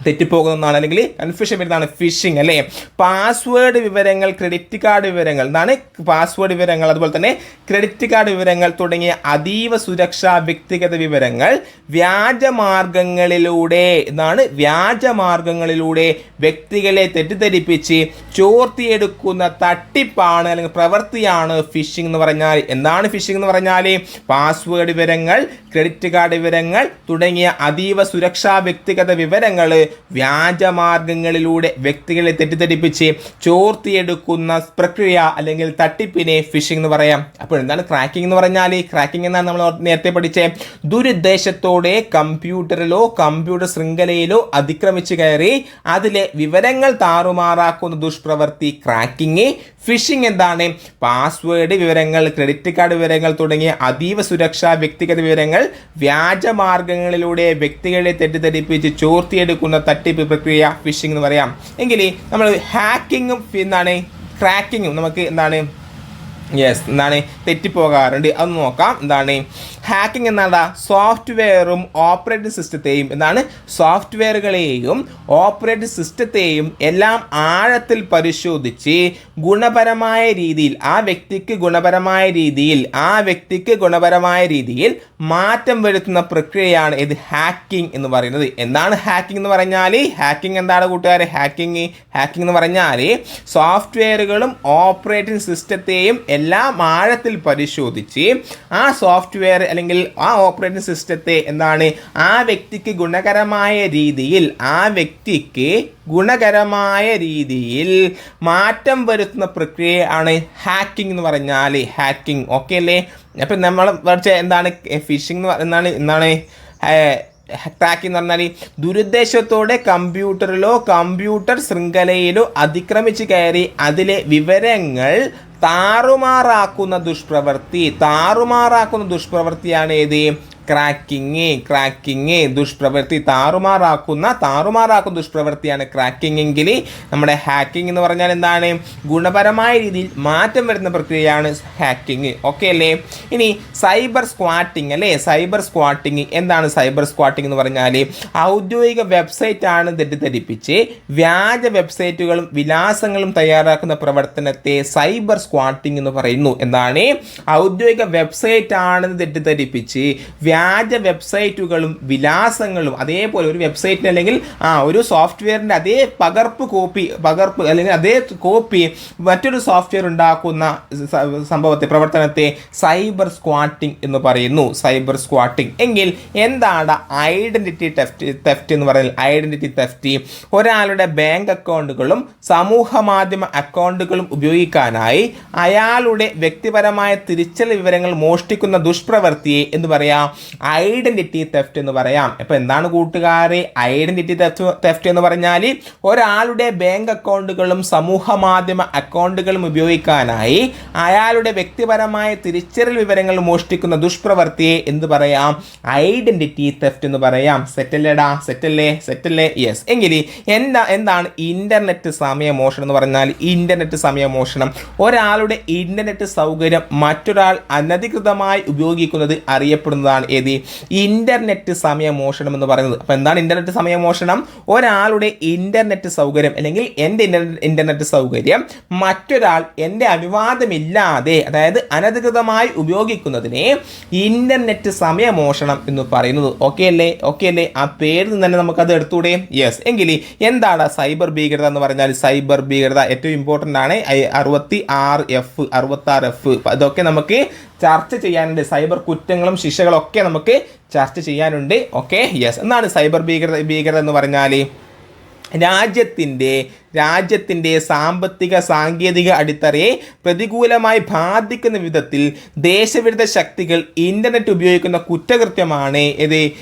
A: തെറ്റിപ്പോകുന്നതാണ് അല്ലെങ്കിൽ കൺഫ്യൂഷൻ വരുന്നതാണ് ഫിഷിംഗ് അല്ലേ. പാസ്വേഡ് വിവരങ്ങൾ, ക്രെഡിറ്റ് കാർഡ് വിവരങ്ങൾ, എന്താണ് പാസ്വേഡ് വിവരങ്ങൾ, അതുപോലെ തന്നെ ക്രെഡിറ്റ് കാർഡ് വിവരങ്ങൾ തുടങ്ങിയ അതീവ സുരക്ഷാ വ്യക്തിഗത വിവരങ്ങൾ വ്യാജമാർഗങ്ങളിലൂടെ വ്യക്തികളെ തെറ്റിദ്ധരിപ്പിച്ച് ചോർത്തിയെടുക്കുന്ന തട്ടിപ്പാണ് അല്ലെങ്കിൽ പ്രവൃത്തിയാണ് ഫിഷിംഗ് എന്ന് പറഞ്ഞാൽ. എന്താണ് ഫിഷിംഗ് എന്ന് പറഞ്ഞാൽ? പാസ്വേഡ് വിവരങ്ങൾ, ക്രെഡിറ്റ് കാർഡ് വിവരങ്ങൾ തുടങ്ങിയ അതീവ സുരക്ഷാ വ്യക്തിഗത വിവരങ്ങൾ വ്യാജമാർഗങ്ങളിലൂടെ വ്യക്തികളെ തെറ്റിദ്ധരിപ്പിച്ച് ചോർത്തിയെടുക്കുന്ന പ്രക്രിയ അല്ലെങ്കിൽ തട്ടിപ്പിനെ ഫിഷിംഗ് എന്ന് പറയാം. അപ്പോൾ എന്താണ് ക്രാക്കിംഗ് എന്ന് പറഞ്ഞാൽ? ക്രാക്കിംഗ് എന്നാണ് നമ്മൾ നേരത്തെ പഠിച്ചേ. ദുരുദ്ദേശത്തോടെ കമ്പ്യൂട്ടറിലോ കമ്പ്യൂട്ടർ ശൃംഖലയിലോ അതിക്രമിച്ച് കയറി അതിലെ വിവരങ്ങൾ താറുമാറാക്കുന്ന ദുഷ്പ്രവൃത്തി ക്രാക്കിംഗ്. ഫിഷിംഗ് എന്താണ്? പാസ്വേഡ് വിവരങ്ങൾ, ക്രെഡിറ്റ് കാർഡ് വിവരങ്ങൾ തുടങ്ങിയ അതീവ സുരക്ഷാ വ്യക്തിഗത വിവരങ്ങൾ വ്യാജമാർഗങ്ങളിലൂടെ വ്യക്തികളെ തെറ്റിദ്ധരിപ്പിച്ച് ചോർത്തിയെടുക്കുന്ന തട്ടിപ്പ് പ്രക്രിയ ഫിഷിംഗ് എന്ന് പറയാം. എങ്കിൽ നമ്മൾ ഹാക്കിങ്ങും എന്താണ് ക്രാക്കിങ്ങും നമുക്ക് എന്താണ് എന്താണ് തെറ്റിപ്പോകാറുണ്ട്. അത് നോക്കാം. എന്താണ് ഹാക്കിംഗ് എന്നാണ്? സോഫ്റ്റ്വെയറും ഓപ്പറേറ്റിംഗ് സിസ്റ്റത്തെയും സോഫ്റ്റ്വെയറുകളെയും ഓപ്പറേറ്റിംഗ് സിസ്റ്റത്തെയും എല്ലാം ആഴത്തിൽ പരിശോധിച്ച് ഗുണപരമായ രീതിയിൽ ആ വ്യക്തിക്ക് ഗുണപരമായ രീതിയിൽ മാറ്റം വരുത്തുന്ന പ്രക്രിയയാണ് ഇത് ഹാക്കിംഗ് എന്ന് പറയുന്നത്. എന്താണ് ഹാക്കിംഗ് എന്ന് പറഞ്ഞാൽ? ഹാക്കിംഗ് എന്താണ് കൂട്ടുകാരെ? ഹാക്കിംഗ് എന്ന് പറഞ്ഞാൽ സോഫ്റ്റ്വെയറുകളും ഓപ്പറേറ്റിംഗ് സിസ്റ്റത്തെയും എല്ലാം ആഴത്തിൽ പരിശോധിച്ച് ആ സോഫ്റ്റ്വെയർ അല്ലെങ്കിൽ ആ ഓപ്പറേറ്റിംഗ് സിസ്റ്റത്തെ എന്താണ് ആ വ്യക്തിക്ക് ഗുണകരമായ രീതിയിൽ മാറ്റം വരുത്തുന്ന പ്രക്രിയയാണ് ഹാക്കിംഗ് എന്ന് പറഞ്ഞാൽ. ഹാക്കിംഗ് ഓക്കെ അല്ലേ? അപ്പം നമ്മൾ പഠിച്ച എന്താണ് ഫിഷിംഗ് എന്താണ് ക്രാക്കിംഗ് എന്ന് പറഞ്ഞാൽ ദുരുദ്ദേശത്തോടെ കമ്പ്യൂട്ടറിലോ കമ്പ്യൂട്ടർ ശൃംഖലയിലോ അതിക്രമിച്ച് കയറി അതിലെ വിവരങ്ങൾ താറുമാറാക്കുന്ന ദുഷ്പ്രവൃത്തിയാണ് ഏത്? ക്രാക്കിംഗ് ദുഷ്പ്രവൃത്തി താറുമാറാക്കുന്ന ദുഷ്പ്രവൃത്തിയാണ് ക്രാക്കിംഗ്. എങ്കിൽ നമ്മുടെ ഹാക്കിംഗ് എന്ന് പറഞ്ഞാൽ എന്താണ്? ഗുണപരമായ രീതിയിൽ മാറ്റം വരുന്ന പ്രക്രിയയാണ് ഹാക്കിംഗ്. ഓക്കെ അല്ലേ? ഇനി സൈബർ സ്ക്വാട്ടിംഗ് അല്ലേ? എന്താണ് സൈബർ സ്ക്വാട്ടിംഗ് എന്ന് പറഞ്ഞാൽ ഔദ്യോഗിക വെബ്സൈറ്റ് ആണ് തെറ്റിദ്ധരിപ്പിച്ച് വ്യാജ വെബ്സൈറ്റുകളും വിലാസങ്ങളും തയ്യാറാക്കുന്ന പ്രവർത്തനത്തെ സൈബർ സ്ക്വാട്ടിംഗ് എന്ന് പറയുന്നു. എന്താണ്? ഔദ്യോഗിക വെബ്സൈറ്റ് ആണെന്ന് തെറ്റിദ്ധരിപ്പിച്ച് വ്യാജ വെബ്സൈറ്റുകളും വിലാസങ്ങളും അതേപോലെ ഒരു വെബ്സൈറ്റിന് അല്ലെങ്കിൽ ഒരു സോഫ്റ്റ്വെയറിൻ്റെ അതേ പകർപ്പ് അല്ലെങ്കിൽ അതേ കോപ്പി മറ്റൊരു സോഫ്റ്റ്വെയർ ഉണ്ടാക്കുന്ന പ്രവർത്തനത്തെ സൈബർ സ്ക്വാട്ടിംഗ് എന്ന് പറയുന്നു. സൈബർ സ്ക്വാട്ടിംഗ് എങ്കിൽ എന്താണ് ഐഡന്റിറ്റി തെഫ്റ്റ് എന്ന് പറയുന്നത്? ഐഡന്റിറ്റി തെഫ്റ്റ് ഒരാളുടെ ബാങ്ക് അക്കൗണ്ടുകളും സമൂഹ മാധ്യമ അക്കൗണ്ടുകളും ഉപയോഗിക്കാനായി അയാളുടെ വ്യക്തിപരമായ തിരിച്ചറിയൽ വിവരങ്ങൾ മോഷ്ടിക്കുന്ന ദുഷ്പ്രവൃത്തിയെ എന്ന് പറയാം ഐഡന്റിറ്റി തെഫ്റ്റ് എന്ന് പറയാം. അപ്പോൾ എന്താണ് കൂട്ടുകാരെ ഐഡന്റിറ്റി തെഫ്റ്റ് എന്ന് പറഞ്ഞാൽ? ഒരാളുടെ ബാങ്ക് അക്കൗണ്ടുകളും സമൂഹ മാധ്യമ അക്കൗണ്ടുകളും ഉപയോഗിക്കാനായി അയാളുടെ വ്യക്തിപരമായ തിരിച്ചറിയൽ വിവരങ്ങൾ മോഷ്ടിക്കുന്ന ദുഷ്പ്രവൃത്തിയെ എന്ത് പറയാം? ഐഡന്റിറ്റി തെഫ്റ്റ് എന്ന് പറയാം. സെറ്റല്ലേ? യെസ്. എങ്കിൽ എന്താണ് ഇന്റർനെറ്റ് സമയമോഷണം എന്ന് പറഞ്ഞാൽ? ഇന്റർനെറ്റ് സമയമോഷണം ഒരാളുടെ ഇന്റർനെറ്റ് സൗകര്യം മറ്റൊരാൾ അനധികൃതമായി ഉപയോഗിക്കുന്നത് അറിയപ്പെടുന്നതാണ് ഏത്? ഇന്റർനെറ്റ് സമയമോഷണം എന്ന് പറയുന്നത്. അപ്പോൾ എന്താണ് ഇന്റർനെറ്റ് സമയമോഷണം? ഒരാളുടെ ഇന്റർനെറ്റ് സൗകര്യം അല്ലെങ്കിൽ എൻ്റെ ഇന്റർനെറ്റ് സൗകര്യം മറ്റൊരാൾ എൻ്റെ അനുവാദമില്ലാതെ അതായത് അനധികൃതമായി ഉപയോഗിക്കുന്നതിനെ ഇന്റർനെറ്റ് സമയമോഷണം എന്ന് പറയുന്നത്. ഓക്കെ അല്ലേ? ആ പേരിൽ നിന്ന് തന്നെ നമുക്കത് എടുത്തൂടെ? യെസ്. എങ്കിൽ എന്താണ് സൈബർ ഭീകരത എന്ന് പറഞ്ഞാൽ? സൈബർ ഭീകരത ഏറ്റവും ഇമ്പോർട്ടൻ്റ് ആണ്. 66F അതൊക്കെ നമുക്ക് ചർച്ച ചെയ്യാനുണ്ട്. സൈബർ കുറ്റങ്ങളും ശിക്ഷകളൊക്കെ നമുക്ക് ചർച്ച ചെയ്യാനുണ്ട്. Okay yes. എന്താണ് സൈബർ ഭീകരത എന്ന് പറഞ്ഞാൽ? രാജ്യത്തിൻ്റെ സാമ്പത്തിക സാങ്കേതിക അടിത്തറയെ പ്രതികൂലമായി ബാധിക്കുന്ന വിധത്തിൽ ദേശവിരുദ്ധ ശക്തികൾ ഇന്റർനെറ്റ് ഉപയോഗിക്കുന്ന കുറ്റകൃത്യമാണ്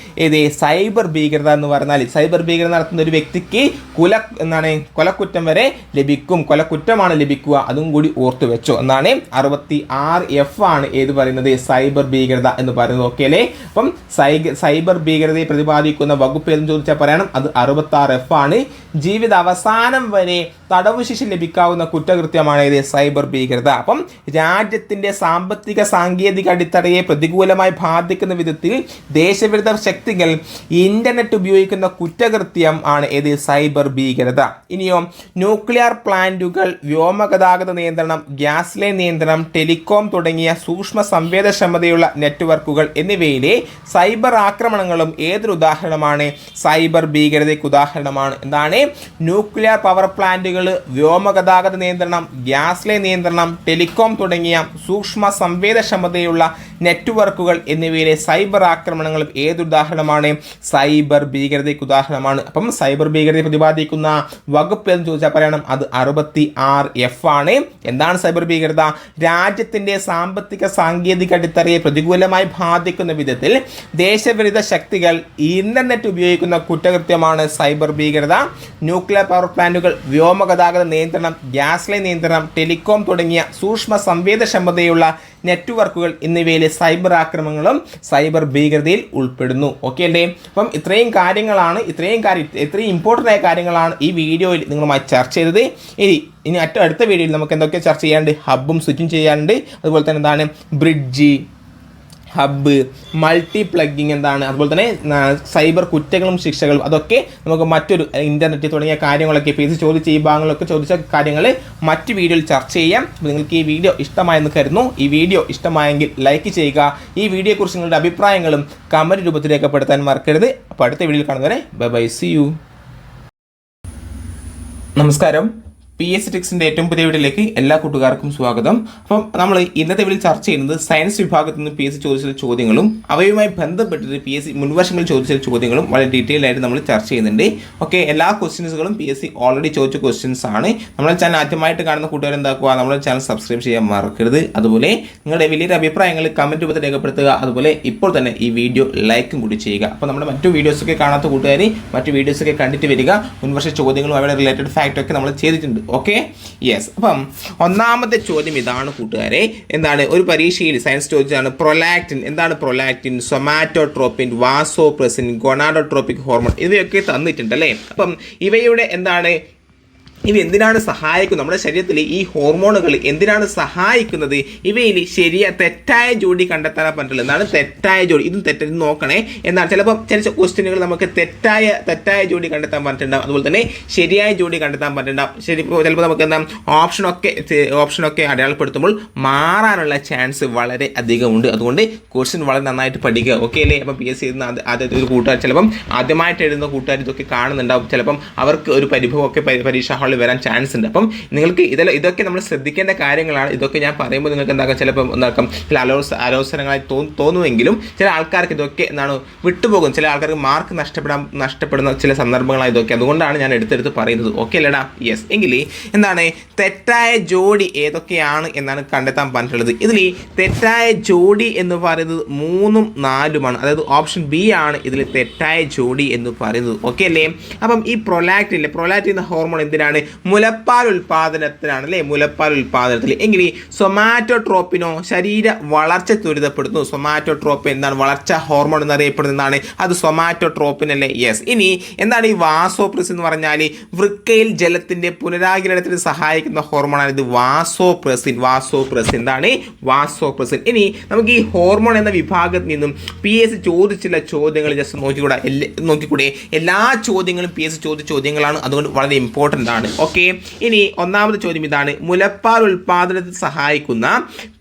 A: സൈബർ ഭീകരത എന്ന് പറഞ്ഞാൽ. സൈബർ ഭീകരത നടത്തുന്ന ഒരു വ്യക്തിക്ക് കൊലക്കുറ്റം വരെ ലഭിക്കും. കൊലക്കുറ്റമാണ് ലഭിക്കുക. അതും കൂടി ഓർത്തു വെച്ചോ എന്നാണ്. 66F ആണ് ഏത് പറയുന്നത്? സൈബർ ഭീകരത എന്ന് പറയുന്നത്. ഓക്കെ അല്ലേ? അപ്പം സൈബർ ഭീകരതയെ പ്രതിപാദിക്കുന്ന വകുപ്പ് ഏതെന്ന് ചോദിച്ചാൽ പറയണം അത് 66F ആണ്. ജീവിത അവസാനം വരെ തടവ് ശിക്ഷ ലഭിക്കാവുന്ന കുറ്റകൃത്യമാണ് ഇത് സൈബർ ഭീകരത. അപ്പം രാജ്യത്തിൻ്റെ സാമ്പത്തിക സാങ്കേതിക അടിത്തറയെ പ്രതികൂലമായി ബാധിക്കുന്ന വിധത്തിൽ ദേശവിരുദ്ധ ശക്തികൾ ഇന്റർനെറ്റ് ഉപയോഗിക്കുന്ന കുറ്റകൃത്യം ആണ് ഇത് സൈബർ ഭീകരത. ഇനിയോ ന്യൂക്ലിയർ പ്ലാന്റുകൾ, വ്യോമഗതാഗത നിയന്ത്രണം, ഗ്യാസ് ലൈൻ നിയന്ത്രണം, ടെലികോം തുടങ്ങിയ സൂക്ഷ്മ സംവേദനക്ഷമതയുള്ള നെറ്റ്വർക്കുകൾ എന്നിവയിലെ സൈബർ ആക്രമണങ്ങളും ഏതൊരു ഉദാഹരണമാണ്? സൈബർ ഭീകരതയ്ക്ക് ഉദാഹരണമാണ്. എന്താണ്? ന്യൂക്ലിയർ പവർ പ്ലാന്റുകൾ, വ്യോമഗതാഗത നിയന്ത്രണം, ഗ്യാസ് ലൈൻ നിയന്ത്രണം, ടെലികോം തുടങ്ങിയ സൂക്ഷ്മ സംവേദനക്ഷമതയുള്ള നെറ്റ്വർക്കുകൾ എന്നിവയിലെ സൈബർ ആക്രമണങ്ങളും ഏതുദാഹരണമാണ്? സൈബർ ഭീകരതയ്ക്ക് ഉദാഹരണമാണ്. അപ്പം സൈബർ ഭീകരതയെ പ്രതിപാദിക്കുന്ന വകുപ്പ് എന്ന് ചോദിച്ചാൽ പറയണം അത് 66F ആണ്. എന്താണ് സൈബർ ഭീകരത? രാജ്യത്തിൻ്റെ സാമ്പത്തിക സാങ്കേതിക അടിത്തറയെ പ്രതികൂലമായി ബാധിക്കുന്ന വിധത്തിൽ ദേശവിരുദ്ധ ശക്തികൾ ഇന്റർനെറ്റ് ഉപയോഗിക്കുന്ന കുറ്റകൃത്യമാണ് സൈബർ ഭീകരത. ന്യൂക്ലിയർ പവർ പ്ലാന്റുകൾ, വ്യോമഗതാഗത നിയന്ത്രണം, ഗ്യാസ് ലൈൻ നിയന്ത്രണം, ടെലികോം തുടങ്ങിയ സൂക്ഷ്മ സംവേദനക്ഷമതയുള്ള നെറ്റ്വർക്കുകൾ എന്നിവയിലെ സൈബർ ആക്രമണങ്ങളും സൈബർ ഭീകരതയിൽ ഉൾപ്പെടുന്നു. ഓക്കെ അല്ലേ? അപ്പം ഇത്രയും ഇമ്പോർട്ടൻ്റ് ആയ കാര്യങ്ങളാണ് ഈ വീഡിയോയിൽ നിങ്ങളുമായി ചർച്ച ചെയ്തത്. ഇനി അടുത്ത വീഡിയോയിൽ നമുക്ക് എന്തൊക്കെ ചർച്ച ചെയ്യാനുണ്ട്? ഹബ്ബും സ്വിച്ചും ചെയ്യാനുണ്ട്. അതുപോലെ തന്നെ എന്താണ് ബ്രിഡ്ജ്, ഹബ്ബ്, മൾട്ടി പ്ലഗിങ് എന്താണ്, അതുപോലെ തന്നെ സൈബർ കുറ്റങ്ങളും ശിക്ഷകളും, അതൊക്കെ നമുക്ക് മറ്റൊരു ഇൻ്റർനെറ്റ് തുടങ്ങിയ കാര്യങ്ങളൊക്കെ പേജ് ചോദിച്ച ഈ ഭാഗങ്ങളൊക്കെ ചോദിച്ച കാര്യങ്ങൾ മറ്റ് വീഡിയോയിൽ ചർച്ച ചെയ്യാം. അപ്പോൾ നിങ്ങൾക്ക് ഈ വീഡിയോ ഇഷ്ടമായെന്ന് കരുതുന്നു. ഈ വീഡിയോ ഇഷ്ടമായെങ്കിൽ ലൈക്ക് ചെയ്യുക. ഈ വീഡിയോയെക്കുറിച്ച് നിങ്ങളുടെ അഭിപ്രായങ്ങളും കമൻറ്റ് രൂപത്തിൽ രേഖപ്പെടുത്താൻ മറക്കരുത്. അപ്പോൾ അടുത്ത വീഡിയോയിൽ കാണുന്നവരെ ബൈ, സീ യു. നമസ്കാരം. PS Tricks-ന്റെ ഏറ്റവും പുതിയ വീഡിയോയിലേക്ക് എല്ലാ കൂട്ടുകാർക്കും സ്വാഗതം. അപ്പം നമ്മൾ ഇന്നത്തെ വീഡിയോയിൽ ചർച്ച ചെയ്യുന്നത് സയൻസ് വിഭാഗത്തിൽ നിന്ന് PS ചോദിച്ച ചോദ്യങ്ങളും അവയുമായി ബന്ധപ്പെട്ടിട്ട് PS മുൻവർഷങ്ങളിൽ ചോദിച്ച ചോദ്യങ്ങളും വളരെ ഡീറ്റെയിൽ ആയിട്ട് നമ്മൾ ചർച്ച ചെയ്യുന്നുണ്ട്. ഓക്കെ, എല്ലാ ക്വസ്റ്റ്യൻസുകളും PS ഓൾറെഡി ചോദിച്ച ക്വസ്റ്റ്യൻസ് ആണ്. നമ്മുടെ ചാനൽ ആദ്യമായിട്ട് കാണുന്ന കൂട്ടുകാർ എന്താക്കുക, നമ്മുടെ ചാനൽ സബ്സ്ക്രൈബ് ചെയ്യാൻ മറക്കരുത്. അതുപോലെ നിങ്ങളുടെ വലിയൊരു അഭിപ്രായങ്ങൾ കമൻറ്റ് രൂപത്തിൽ രേഖപ്പെടുത്തുക. അതുപോലെ ഇപ്പോൾ തന്നെ ഈ വീഡിയോ ലൈക്കും കൂടി ചെയ്യുക. അപ്പോൾ നമ്മുടെ മറ്റു വീഡിയോസൊക്കെ കാണാത്ത കൂട്ടുകാർ മറ്റു വീഡിയോസൊക്കെ കണ്ടിട്ട് വരിക. മുൻവർഷ ചോദ്യങ്ങളും അവയുടെ റിലേറ്റഡ് ഫാക്റ്റൊക്കെ നമ്മൾ ചെയ്തിട്ടുണ്ട്. Okay, yes. അപ്പം ഒന്നാമത്തെ ചോദ്യം ഇതാണ് കൂട്ടുകാരെ. എന്താണ്? ഒരു പരീക്ഷയിൽ സയൻസ് ചോദിച്ചാണ് പ്രൊലാക്റ്റിൻ. എന്താണ് prolactin? Somatotropin, vasopressin, gonadotropic hormone ഇവയൊക്കെ തന്നിട്ടുണ്ട് അല്ലേ? അപ്പം ഇവയുടെ എന്താണ്, ഇവ എന്തിനാണ് സഹായിക്കുന്നത്? നമ്മുടെ ശരീരത്തിൽ ഈ ഹോർമോണുകൾ എന്തിനാണ് സഹായിക്കുന്നത്? ഇവയിൽ തെറ്റായ ജോഡി കണ്ടെത്താൻ പറ്റില്ല. എന്താണ് തെറ്റായ ജോഡി? ഇതും തെറ്റെന്ന് നോക്കണേ. എന്താണ് ചിലപ്പോൾ ചില ക്വസ്റ്റ്യനുകൾ നമുക്ക് തെറ്റായ ജോഡി കണ്ടെത്താൻ പറ്റുന്നുണ്ടാവും. അതുപോലെ തന്നെ ശരിയായ ജോഡി കണ്ടെത്താൻ പറ്റുന്നുണ്ടാവും. ചിലപ്പോൾ നമുക്ക് എന്താ ഓപ്ഷനൊക്കെ അടയാളപ്പെടുത്തുമ്പോൾ മാറാനുള്ള ചാൻസ് വളരെ അധികമുണ്ട്. അതുകൊണ്ട് ക്വസ്റ്റ്യൻ വളരെ നന്നായിട്ട് പഠിക്കുക. ഓക്കെ അല്ലേ? അപ്പം PS എഴുതുന്ന ആദ്യത്തെ ഒരു കൂട്ടുകാർ ചിലപ്പം ആദ്യമായിട്ട് എഴുതുന്ന കൂട്ടുകാർ ഇതൊക്കെ കാണുന്നുണ്ടാവും. ചിലപ്പം അവർക്ക് ഒരു പരിഭവമൊക്കെ പരീക്ഷ വരാൻ ചാൻസ് ഉണ്ട്. അപ്പം നിങ്ങൾക്ക് ഇതൊക്കെ നമ്മൾ ശ്രദ്ധിക്കേണ്ട കാര്യങ്ങളാണ്. ഇതൊക്കെ ഞാൻ പറയുമ്പോൾ നിങ്ങൾക്ക് എന്താക്കാം, ചിലപ്പോൾ ചില അലോസരങ്ങളായി തോന്നുമെങ്കിലും ചില ആൾക്കാർക്ക് ഇതൊക്കെ എന്താണ് വിട്ടുപോകും. ചില ആൾക്കാർക്ക് മാർക്ക് നഷ്ടപ്പെടുന്ന ചില സന്ദർഭങ്ങളാണ് ഇതൊക്കെ. അതുകൊണ്ടാണ് ഞാൻ എടുത്തെടുത്ത് പറയുന്നത്. ഓക്കെ അല്ലേടാ? യെസ്. എങ്കിൽ എന്താണ് തെറ്റായ ജോഡി ഏതൊക്കെയാണ് എന്നാണ് കണ്ടെത്താൻ പറഞ്ഞിട്ടുള്ളത്. ഇതിൽ തെറ്റായ ജോഡി എന്ന് പറയുന്നത് 3ഉം 4ഉമാണ്. അതായത് ഓപ്ഷൻ ബി ആണ് ഇതിൽ തെറ്റായ ജോഡി എന്ന് പറയുന്നത്. ഓക്കെ അല്ലേ? അപ്പം ഈ പ്രൊലാക്റ്റിൻ എന്ന ഹോർമോൺ എന്തിനാണ്? മുലപ്പാൽ ഉൽപാദനത്തിനാണ് അല്ലേ? മുലപ്പാൽ ഉൽപാദനത്തിൽ. എങ്കിൽ സൊമാറ്റോട്രോപ്പിനോ ശരീര വളർച്ച ത്വരിതപ്പെടുത്തുന്നു. സൊമാറ്റോട്രോപ്പിൻ എന്താണ്? വളർച്ച ഹോർമോൺ എന്നറിയപ്പെടുന്നതാണ്. അത് സൊമാറ്റോട്രോപ്പിൻ അല്ലേ? യെസ്. ഇനി എന്താണ് ഈ വാസോപ്രസിൻ എന്ന് പറഞ്ഞാൽ? വൃക്കയിൽ ജലത്തിന്റെ പുനരാഗിരണത്തിന് സഹായിക്കുന്ന ഹോർമോണാണ് ഇത് വാസോപ്രസിൻ. എന്താണ് വാസോപ്രസിൻ? ഇനി നമുക്ക് ഈ ഹോർമോൺ എന്ന വിഭാഗത്തിൽ നിന്നും PS ചോദിച്ചുള്ള ചോദ്യങ്ങൾ ജസ്റ്റ് നോക്കിക്കൂടെ? എല്ലാ ചോദ്യങ്ങളും PS ചോദിച്ച ചോദ്യങ്ങളാണ്. അതുകൊണ്ട് വളരെ ഇമ്പോർട്ടൻ്റ് ആണ്. ഓക്കെ, ഇനി ഒന്നാമത്തെ ചോദ്യം ഇതാണ്. മുലപ്പാൽ ഉൽപാദനത്തിൽ സഹായിക്കുന്ന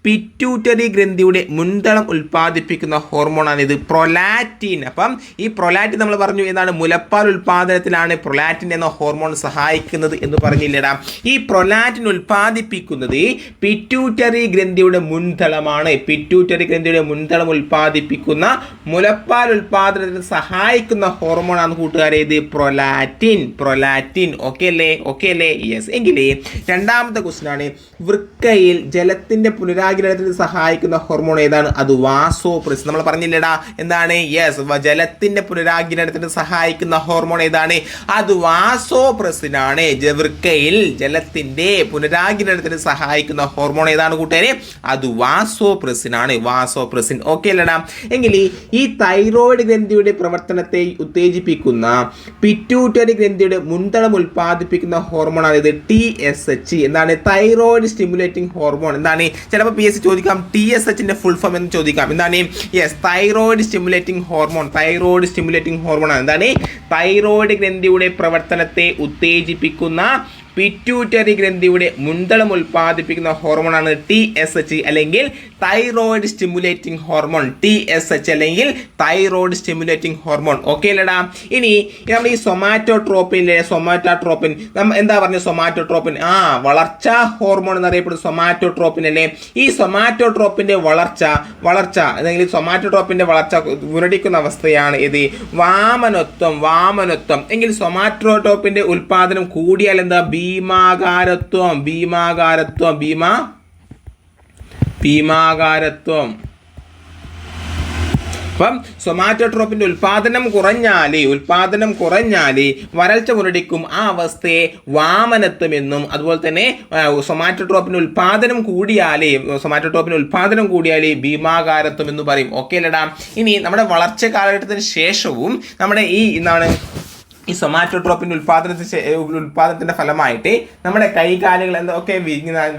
A: പിറ്റ്യൂട്ടറി ഗ്രന്ഥിയുടെ മുൻതളം ഉൽപ്പാദിപ്പിക്കുന്ന ഹോർമോണാണ് ഇത് പ്രൊലാക്റ്റിൻ. അപ്പം ഈ പ്രൊലാക്റ്റിൻ നമ്മൾ പറഞ്ഞു എന്താണ്? മുലപ്പാൽ ഉൽപാദനത്തിലാണ് പ്രൊലാക്റ്റിൻ എന്ന ഹോർമോൺ സഹായിക്കുന്നത് എന്ന് പറഞ്ഞില്ലടാ. ഈ പ്രൊലാക്റ്റിൻ ഉൽപ്പാദിപ്പിക്കുന്നത് പിറ്റ്യൂട്ടറി ഗ്രന്ഥിയുടെ മുൻതളമാണ്. പിറ്റ്യൂട്ടറി ഗ്രന്ഥിയുടെ മുൻതളം ഉൽപ്പാദിപ്പിക്കുന്ന മുലപ്പാൽ ഉൽപാദനത്തിന് സഹായിക്കുന്ന ഹോർമോണാണ് കൂട്ടുകാരെ ഇത് പ്രൊലാക്റ്റിൻ. ഓക്കെ അല്ലേ? യെസ്. എങ്കിൽ രണ്ടാമത്തെ ക്വസ്റ്റ്യൻ ആണ്. വൃക്കയിൽ ജലത്തിന്റെ പുനരാഗിരണത്തിന് സഹായിക്കുന്ന ഹോർമോൺ ഏതാണ്? അത് വാസോപ്രസിൻ. നമ്മൾ പറഞ്ഞില്ലടാ എന്താണ്? യെസ്, ജലത്തിന്റെ പുനരാഗിരണത്തിന് സഹായിക്കുന്ന ഹോർമോൺ ഏതാണ്? അത് വാസോപ്രസിൻ ആണ്. വൃക്കയിൽ ജലത്തിന്റെ പുനരാഗിരണത്തിന് സഹായിക്കുന്ന ഹോർമോൺ ഏതാണ് കൂട്ടുകാരെ? അത് വാസോപ്രസിൻ ആണ്. ഓക്കെ അല്ലടാ? എങ്കിൽ ഈ തൈറോയിഡ് ഗ്രന്ഥിയുടെ പ്രവർത്തനത്തെ ഉത്തേജിപ്പിക്കുന്ന പിറ്റ്യൂട്ടറി ഗ്രന്ഥിയുടെ മുൻതളം ഉൽപ്പാദിപ്പിക്കുന്ന ഹോർമോണാണ് ഇത് TSH. എന്താണ്? Thyroid stimulating hormone. എന്താണ്? ചിലപ്പോൾ PSC ചോദിക്കാം TSHന്റെ ഫുൾ ഫോം എന്ന് ചോദിക്കാം. എന്താണ്? Yes, thyroid stimulating hormone. Thyroid stimulating ഹോർമോണാണ്. എന്താണ്? തൈറോയിഡ് ഗ്രന്ഥിയുടെ പ്രവർത്തനത്തെ ഉത്തേജിപ്പിക്കുന്ന പിറ്റ്യൂട്ടറി ഗ്രന്ഥിയുടെ മുൻതളം ഉൽപ്പാദിപ്പിക്കുന്ന ഹോർമോണാണ് TSH അല്ലെങ്കിൽ തൈറോയിഡ് സ്റ്റിമുലേറ്റിംഗ് ഹോർമോൺ. TSH അല്ലെങ്കിൽ തൈറോയിഡ് സ്റ്റിമുലേറ്റിംഗ് ഹോർമോൺ. ഓക്കെ അല്ലടാ? ഇനി നമ്മൾ ഈ സൊമാറ്റോട്രോപ്പിൻ എന്താ പറഞ്ഞ സൊമാറ്റോട്രോപ്പിൻ? വളർച്ചാ ഹോർമോൺ എന്നറിയപ്പെടുന്ന സൊമാറ്റോട്രോപ്പിൻ അല്ലേ? ഈ സൊമാറ്റോട്രോപ്പിന്റെ വളർച്ച അല്ലെങ്കിൽ സൊമാറ്റോട്രോപ്പിന്റെ വളർച്ച മുരടിക്കുന്ന അവസ്ഥയാണ് ഇത് വാമനത്വം എങ്കിൽ സൊമാറ്റോട്രോപ്പിന്റെ ഉൽപാദനം കൂടിയാൽ എന്താ? ഭീമാകാരത്വം. അപ്പം സൊമാറ്റോട്രോപ്പിന്റെ ഉൽപാദനം കുറഞ്ഞാല് വരൾച്ച മുരടിക്കും. ആ അവസ്ഥയെ വാമനത്വം എന്നും, അതുപോലെ തന്നെ സൊമാറ്റോട്രോപ്പിന്റെ ഉൽപാദനം കൂടിയാല് ഭീമാകാരത്വം എന്ന് പറയും. ഓക്കെ അല്ലടാ? ഇനി നമ്മുടെ വളർച്ച കാലഘട്ടത്തിന് ശേഷവും നമ്മുടെ ഈ സൊമാറ്റോട്രോപ്പിന്റെ ഉൽപാദനത്തിന്റെ ഫലമായിട്ട് നമ്മുടെ കൈകാലുകൾ എന്തൊക്കെ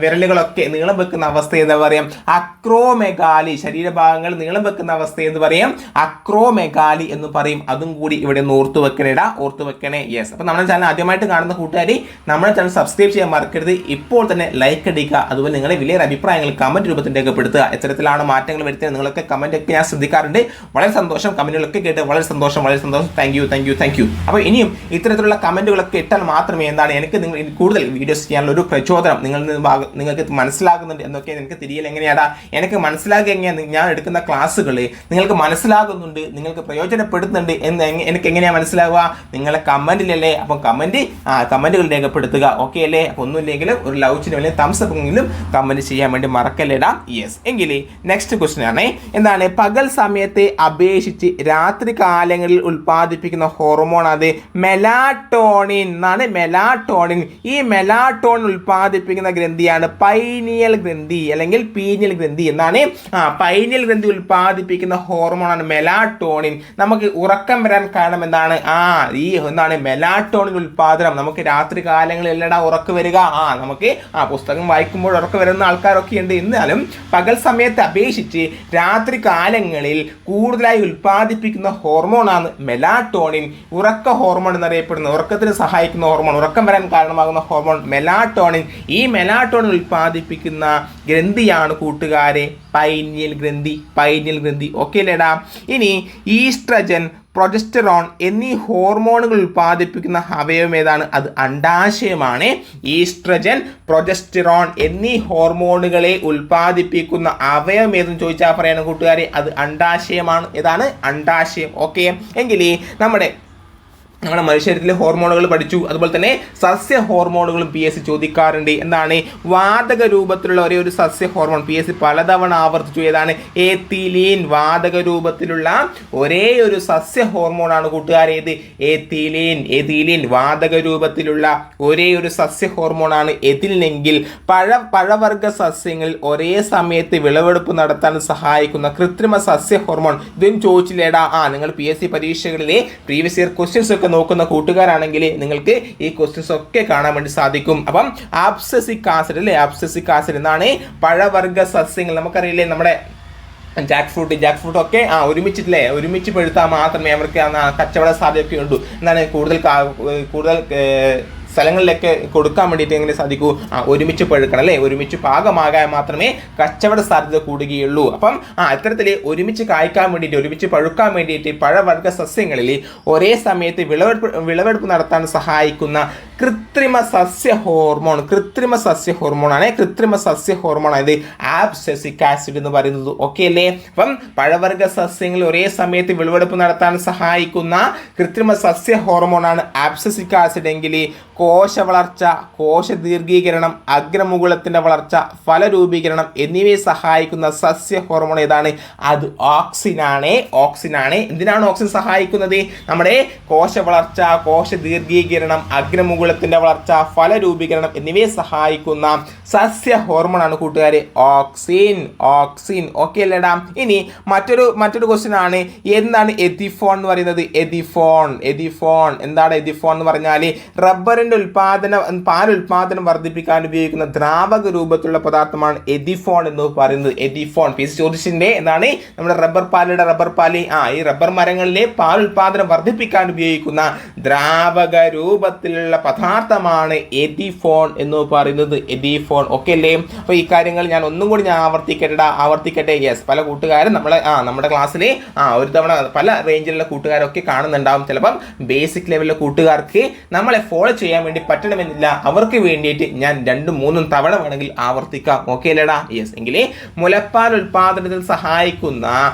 A: വിരലുകളൊക്കെ നീളം വെക്കുന്ന അവസ്ഥ എന്താ പറയാം? അക്രോമെഗാലി. ശരീരഭാഗങ്ങൾ നീളം വെക്കുന്ന അവസ്ഥ എന്ന് പറയാം അക്രോമെഗാലി എന്ന് പറയും. അതും കൂടി ഇവിടെ ഓർത്തു വെക്കണേ. യെസ്. അപ്പൊ നമ്മുടെ ചാനൽ ആദ്യമായിട്ട് കാണുന്ന കൂട്ടുകാർ നമ്മുടെ ചാനൽ സബ്സ്ക്രൈബ് ചെയ്യാൻ മറക്കരുത്. ഇപ്പോൾ തന്നെ ലൈക്ക് അടിക്കുക. അതുപോലെ നിങ്ങളുടെ വലിയ അഭിപ്രായങ്ങൾ കമന്റ് രൂപത്തിൽ രേഖപ്പെടുത്തുക. എത്തരത്തിലാണ് മാറ്റങ്ങൾ വരുത്തിയത് നിങ്ങളൊക്കെ കമന്റ് ഒക്കെ ഞാൻ ശ്രദ്ധിക്കാറുണ്ട്. വളരെ സന്തോഷം. കമന്റുകളൊക്കെ കേട്ട് വളരെ സന്തോഷം. Thank you. അപ്പോൾ ഇനിയും ഇത്തരത്തിലുള്ള കമന്റുകളൊക്കെ ഇട്ടാൽ മാത്രമേ എനിക്ക് കൂടുതൽ വീഡിയോസ് ചെയ്യാനുള്ള ഒരു പ്രചോദനം നിങ്ങൾക്ക് മനസ്സിലാകുന്നുണ്ട് എന്നൊക്കെ എനിക്ക് തിരിയൽ എങ്ങനെയാടാ എനിക്ക് മനസ്സിലാക്കുക എങ്ങനെയാണ് ഞാൻ എടുക്കുന്ന ക്ലാസ്സുകൾ നിങ്ങൾക്ക് മനസ്സിലാകുന്നുണ്ട്, നിങ്ങൾക്ക് പ്രയോജനപ്പെടുന്നുണ്ട് എന്ന് എനിക്ക് എങ്ങനെയാണ് മനസ്സിലാവുക? നിങ്ങളെ കമന്റിലല്ലേ? അപ്പം കമന്റുകൾ രേഖപ്പെടുത്തുക. ഓക്കെ അല്ലേ? അപ്പോൾ ഒന്നുമില്ലെങ്കിലും ഒരു ലൗച്ചിനും അല്ലെങ്കിൽ തംസ് അപ്പെങ്കിലും കമന്റ് ചെയ്യാൻ വേണ്ടി മറക്കല്ലേടാ. യെസ്. എങ്കിൽ നെക്സ്റ്റ് ക്വസ്റ്റ്യൻ ആണ് എന്താണ്? പകൽ സമയത്തെ അപേക്ഷിച്ച് രാത്രി കാലങ്ങളിൽ ഉൽപ്പാദിപ്പിക്കുന്ന ഹോർമോൺ അത് മെലാറ്റോണിൻ എന്നാണ്. ഈ മെലാറ്റോണിൻ ഉൽപ്പാദിപ്പിക്കുന്ന ഗ്രന്ഥിയാണ് പൈനിയൽ ഗ്രന്ഥി അല്ലെങ്കിൽ പീനിയൽ ഗ്രന്ഥി എന്നാണ്. പൈനിയൽ ഗ്രന്ഥി ഉൽപ്പാദിപ്പിക്കുന്ന ഹോർമോണാണ് മെലാറ്റോണിൻ. നമുക്ക് ഉറക്കം വരാൻ കാരണം എന്താണ്? മെലാറ്റോണിൻ ഉൽപ്പാദനം. നമുക്ക് രാത്രി കാലങ്ങളിൽ എല്ലാം ഉറക്കം വരിക. നമുക്ക് പുസ്തകം വായിക്കുമ്പോൾ ഉറക്കം വരുന്ന ആൾക്കാരൊക്കെ ഉണ്ട്. എന്നാലും പകൽ സമയത്തെ അപേക്ഷിച്ച് രാത്രി കാലങ്ങളിൽ കൂടുതലായി ഉൽപ്പാദിപ്പിക്കുന്ന ഹോർമോണാണ് മെലാറ്റോണിൻ. ഉറക്ക ഹോർമോൺ എന്നറിയപ്പെടുന്ന, ഉറക്കത്തിന് സഹായിക്കുന്ന ഹോർമോൺ, ഉറക്കം വരാൻ കാരണമാകുന്ന ഹോർമോൺ മെലാറ്റോണിൻ. ഈ മെലാറ്റോണിൻ ഉൽപ്പാദിപ്പിക്കുന്ന ഗ്രന്ഥിയാണ് കൂട്ടുകാരെ പൈനിയൽ ഗ്രന്ഥി. ഓക്കെ അല്ലേടാ? ഇനി ഈസ്ട്രജൻ, പ്രൊജസ്റ്ററോൺ എന്നീ ഹോർമോണുകൾ ഉൽപ്പാദിപ്പിക്കുന്ന അവയവം ഏതാണ്? അത് അണ്ഡാശയമാണ്. ഈസ്ട്രജൻ, പ്രൊജസ്റ്ററോൺ എന്നീ ഹോർമോണുകളെ ഉൽപ്പാദിപ്പിക്കുന്ന അവയവം ഏതെന്ന് ചോദിച്ചാൽ പറയണം കൂട്ടുകാരെ, അത് അണ്ഡാശയമാണ്. ഏതാണ്? അണ്ഡാശയം. ഓക്കെ. എങ്കിൽ നമ്മുടെ മനുഷ്യരിലെ ഹോർമോണുകൾ പഠിച്ചു. അതുപോലെ തന്നെ സസ്യ ഹോർമോണുകളും PSC ചോദിക്കാറുണ്ട്. എന്താണ്? വാതക രൂപത്തിലുള്ള ഒരേ ഒരു സസ്യ ഹോർമോൺ PSC പലതവണ ആവർത്തിച്ചു. ഏതാണ്? എഥിലീൻ. വാതക രൂപത്തിലുള്ള ഒരേ ഒരു സസ്യ ഹോർമോണാണ് കൂട്ടുകാരെ ഇത് എഥിലീൻ. വാതക രൂപത്തിലുള്ള ഒരേ ഒരു സസ്യ ഹോർമോണാണ് എഥിലിനെങ്കിൽ പഴവർഗ സസ്യങ്ങളിൽ ഒരേ സമയത്ത് വിളവെടുപ്പ് നടത്താൻ സഹായിക്കുന്ന കൃത്രിമ സസ്യ ഹോർമോൺ. ഇതും ചോദിച്ചില്ലേടാ? നിങ്ങൾ PSC പരീക്ഷകളിലെ പ്രീവിയസ് ഇയർ ക്വസ്റ്റ്യൻസ് ഒക്കെ നോക്കുന്ന കൂട്ടുകാരാണെങ്കിൽ നിങ്ങൾക്ക് ഈ ക്വസ്റ്റ്യൻസ് ഒക്കെ കാണാൻ വേണ്ടി സാധിക്കും. അപ്പം അബ്സസിക് ആസിഡ് എന്നാണ് പഴവർഗ സസ്യങ്ങൾ. നമുക്കറിയില്ലേ നമ്മുടെ ജാക്ക് ഫ്രൂട്ട് ഒക്കെ ഒരുമിച്ച് പഴുത്താൽ മാത്രമേ അവർക്ക് കച്ചവട സാധ്യതയൊക്കെ ഉള്ളൂ. എന്താണ്? കൂടുതൽ സ്ഥലങ്ങളിലൊക്കെ കൊടുക്കാൻ വേണ്ടിയിട്ട് എങ്ങനെ സാധിക്കൂ? ഒരുമിച്ച് പഴുക്കണം അല്ലേ? ഒരുമിച്ച് പാകമാകാൻ മാത്രമേ കച്ചവട സാധ്യത കൂടുകയുള്ളൂ. അപ്പം ഇത്തരത്തിൽ ഒരുമിച്ച് കായ്ക്കാൻ വേണ്ടിയിട്ട്, ഒരുമിച്ച് പഴുക്കാൻ വേണ്ടിയിട്ട് പഴവർഗ സസ്യങ്ങളിൽ ഒരേ സമയത്ത് വിളവെടുപ്പ് നടത്താൻ സഹായിക്കുന്ന കൃത്രിമ സസ്യ ഹോർമോണാണ് ഇത് ആബ്സസിക് ആസിഡ് എന്ന് പറയുന്നത്. ഓക്കെ അല്ലേ? അപ്പം പഴവർഗ സസ്യങ്ങളിൽ ഒരേ സമയത്ത് വിളവെടുപ്പ് നടത്താൻ സഹായിക്കുന്ന കൃത്രിമ സസ്യ ഹോർമോണാണ് ആബ്സസിക് ആസിഡ് എങ്കിൽ കോശ വളർച്ച, കോശ ദീർഘീകരണം, അഗ്രമുകുളത്തിന്റെ വളർച്ച, ഫലരൂപീകരണം എന്നിവയെ സഹായിക്കുന്ന സസ്യ ഹോർമോൺ ഏതാണ്? അത് ഓക്സിനാണ്. എന്തിനാണ് ഓക്സിൻ സഹായിക്കുന്നത്? നമ്മുടെ കോശ വളർച്ച, കോശ ദീർഘീകരണം, അഗ്രമുകുളത്തിന്റെ വളർച്ച, ഫലരൂപീകരണം എന്നിവയെ സഹായിക്കുന്ന സസ്യ ഹോർമോൺ ആണ് കൂട്ടുകാരെ ഓക്സിൻ. ഓക്കെ അല്ലേടാ? ഇനി മറ്റൊരു ക്വസ്റ്റ്യൻ ആണ്. എന്താണ് എഥിഫോൺ എന്ന് പറയുന്നത്? എഥിഫോൺ എന്താണ്? എഥിഫോൺ എന്ന് പറഞ്ഞാൽ റബ്ബറിന്റെ പാൽ ഉൽപാദനം വർദ്ധിപ്പിക്കാൻ ഉപയോഗിക്കുന്ന ദ്രാവക രൂപത്തിലുള്ള പദാർത്ഥമാണ് എഥിഫോൺ എന്ന് പറയുന്നത്. എഥിഫോൺ പി ചോദിച്ചിന്റെ എന്താണ് നമ്മുടെ റബ്ബർ പാല് ഈ റബ്ബർ മരങ്ങളിലെ പാൽ ഉൽപാദനം വർദ്ധിപ്പിക്കാൻ ഉപയോഗിക്കുന്ന ദ്രാവക രൂപത്തിലുള്ള പദാർത്ഥമാണ് എഥിഫോൺ എന്ന് പറയുന്നത്. എഥിഫോൺ ഓക്കെ അല്ലേ? അപ്പോൾ ഈ കാര്യങ്ങൾ ഞാൻ ഒന്നും കൂടി ആവർത്തിക്കട്ടെ. യെസ്, പല കൂട്ടുകാരും നമ്മുടെ ക്ലാസ്സിൽ ഒരു തവണ പല റേഞ്ചിലുള്ള കൂട്ടുകാരൊക്കെ കാണുന്നുണ്ടാവും. ചിലപ്പം ബേസിക് ലെവലിലെ കൂട്ടുകാർക്ക് നമ്മളെ ഫോളോ ചെയ്യാൻ വേണ്ടി പറ്റണമെന്നില്ല. അവർക്ക് വേണ്ടിയിട്ട് ഞാൻ 2-3 തവണ വേണമെങ്കിൽ ആവർത്തിക്കാം. ഓക്കെ അല്ലേടാ? യെസ്. എങ്കിൽ മുലപ്പാൽ ഉൽപാദനത്തിൽ സഹായിക്കുന്ന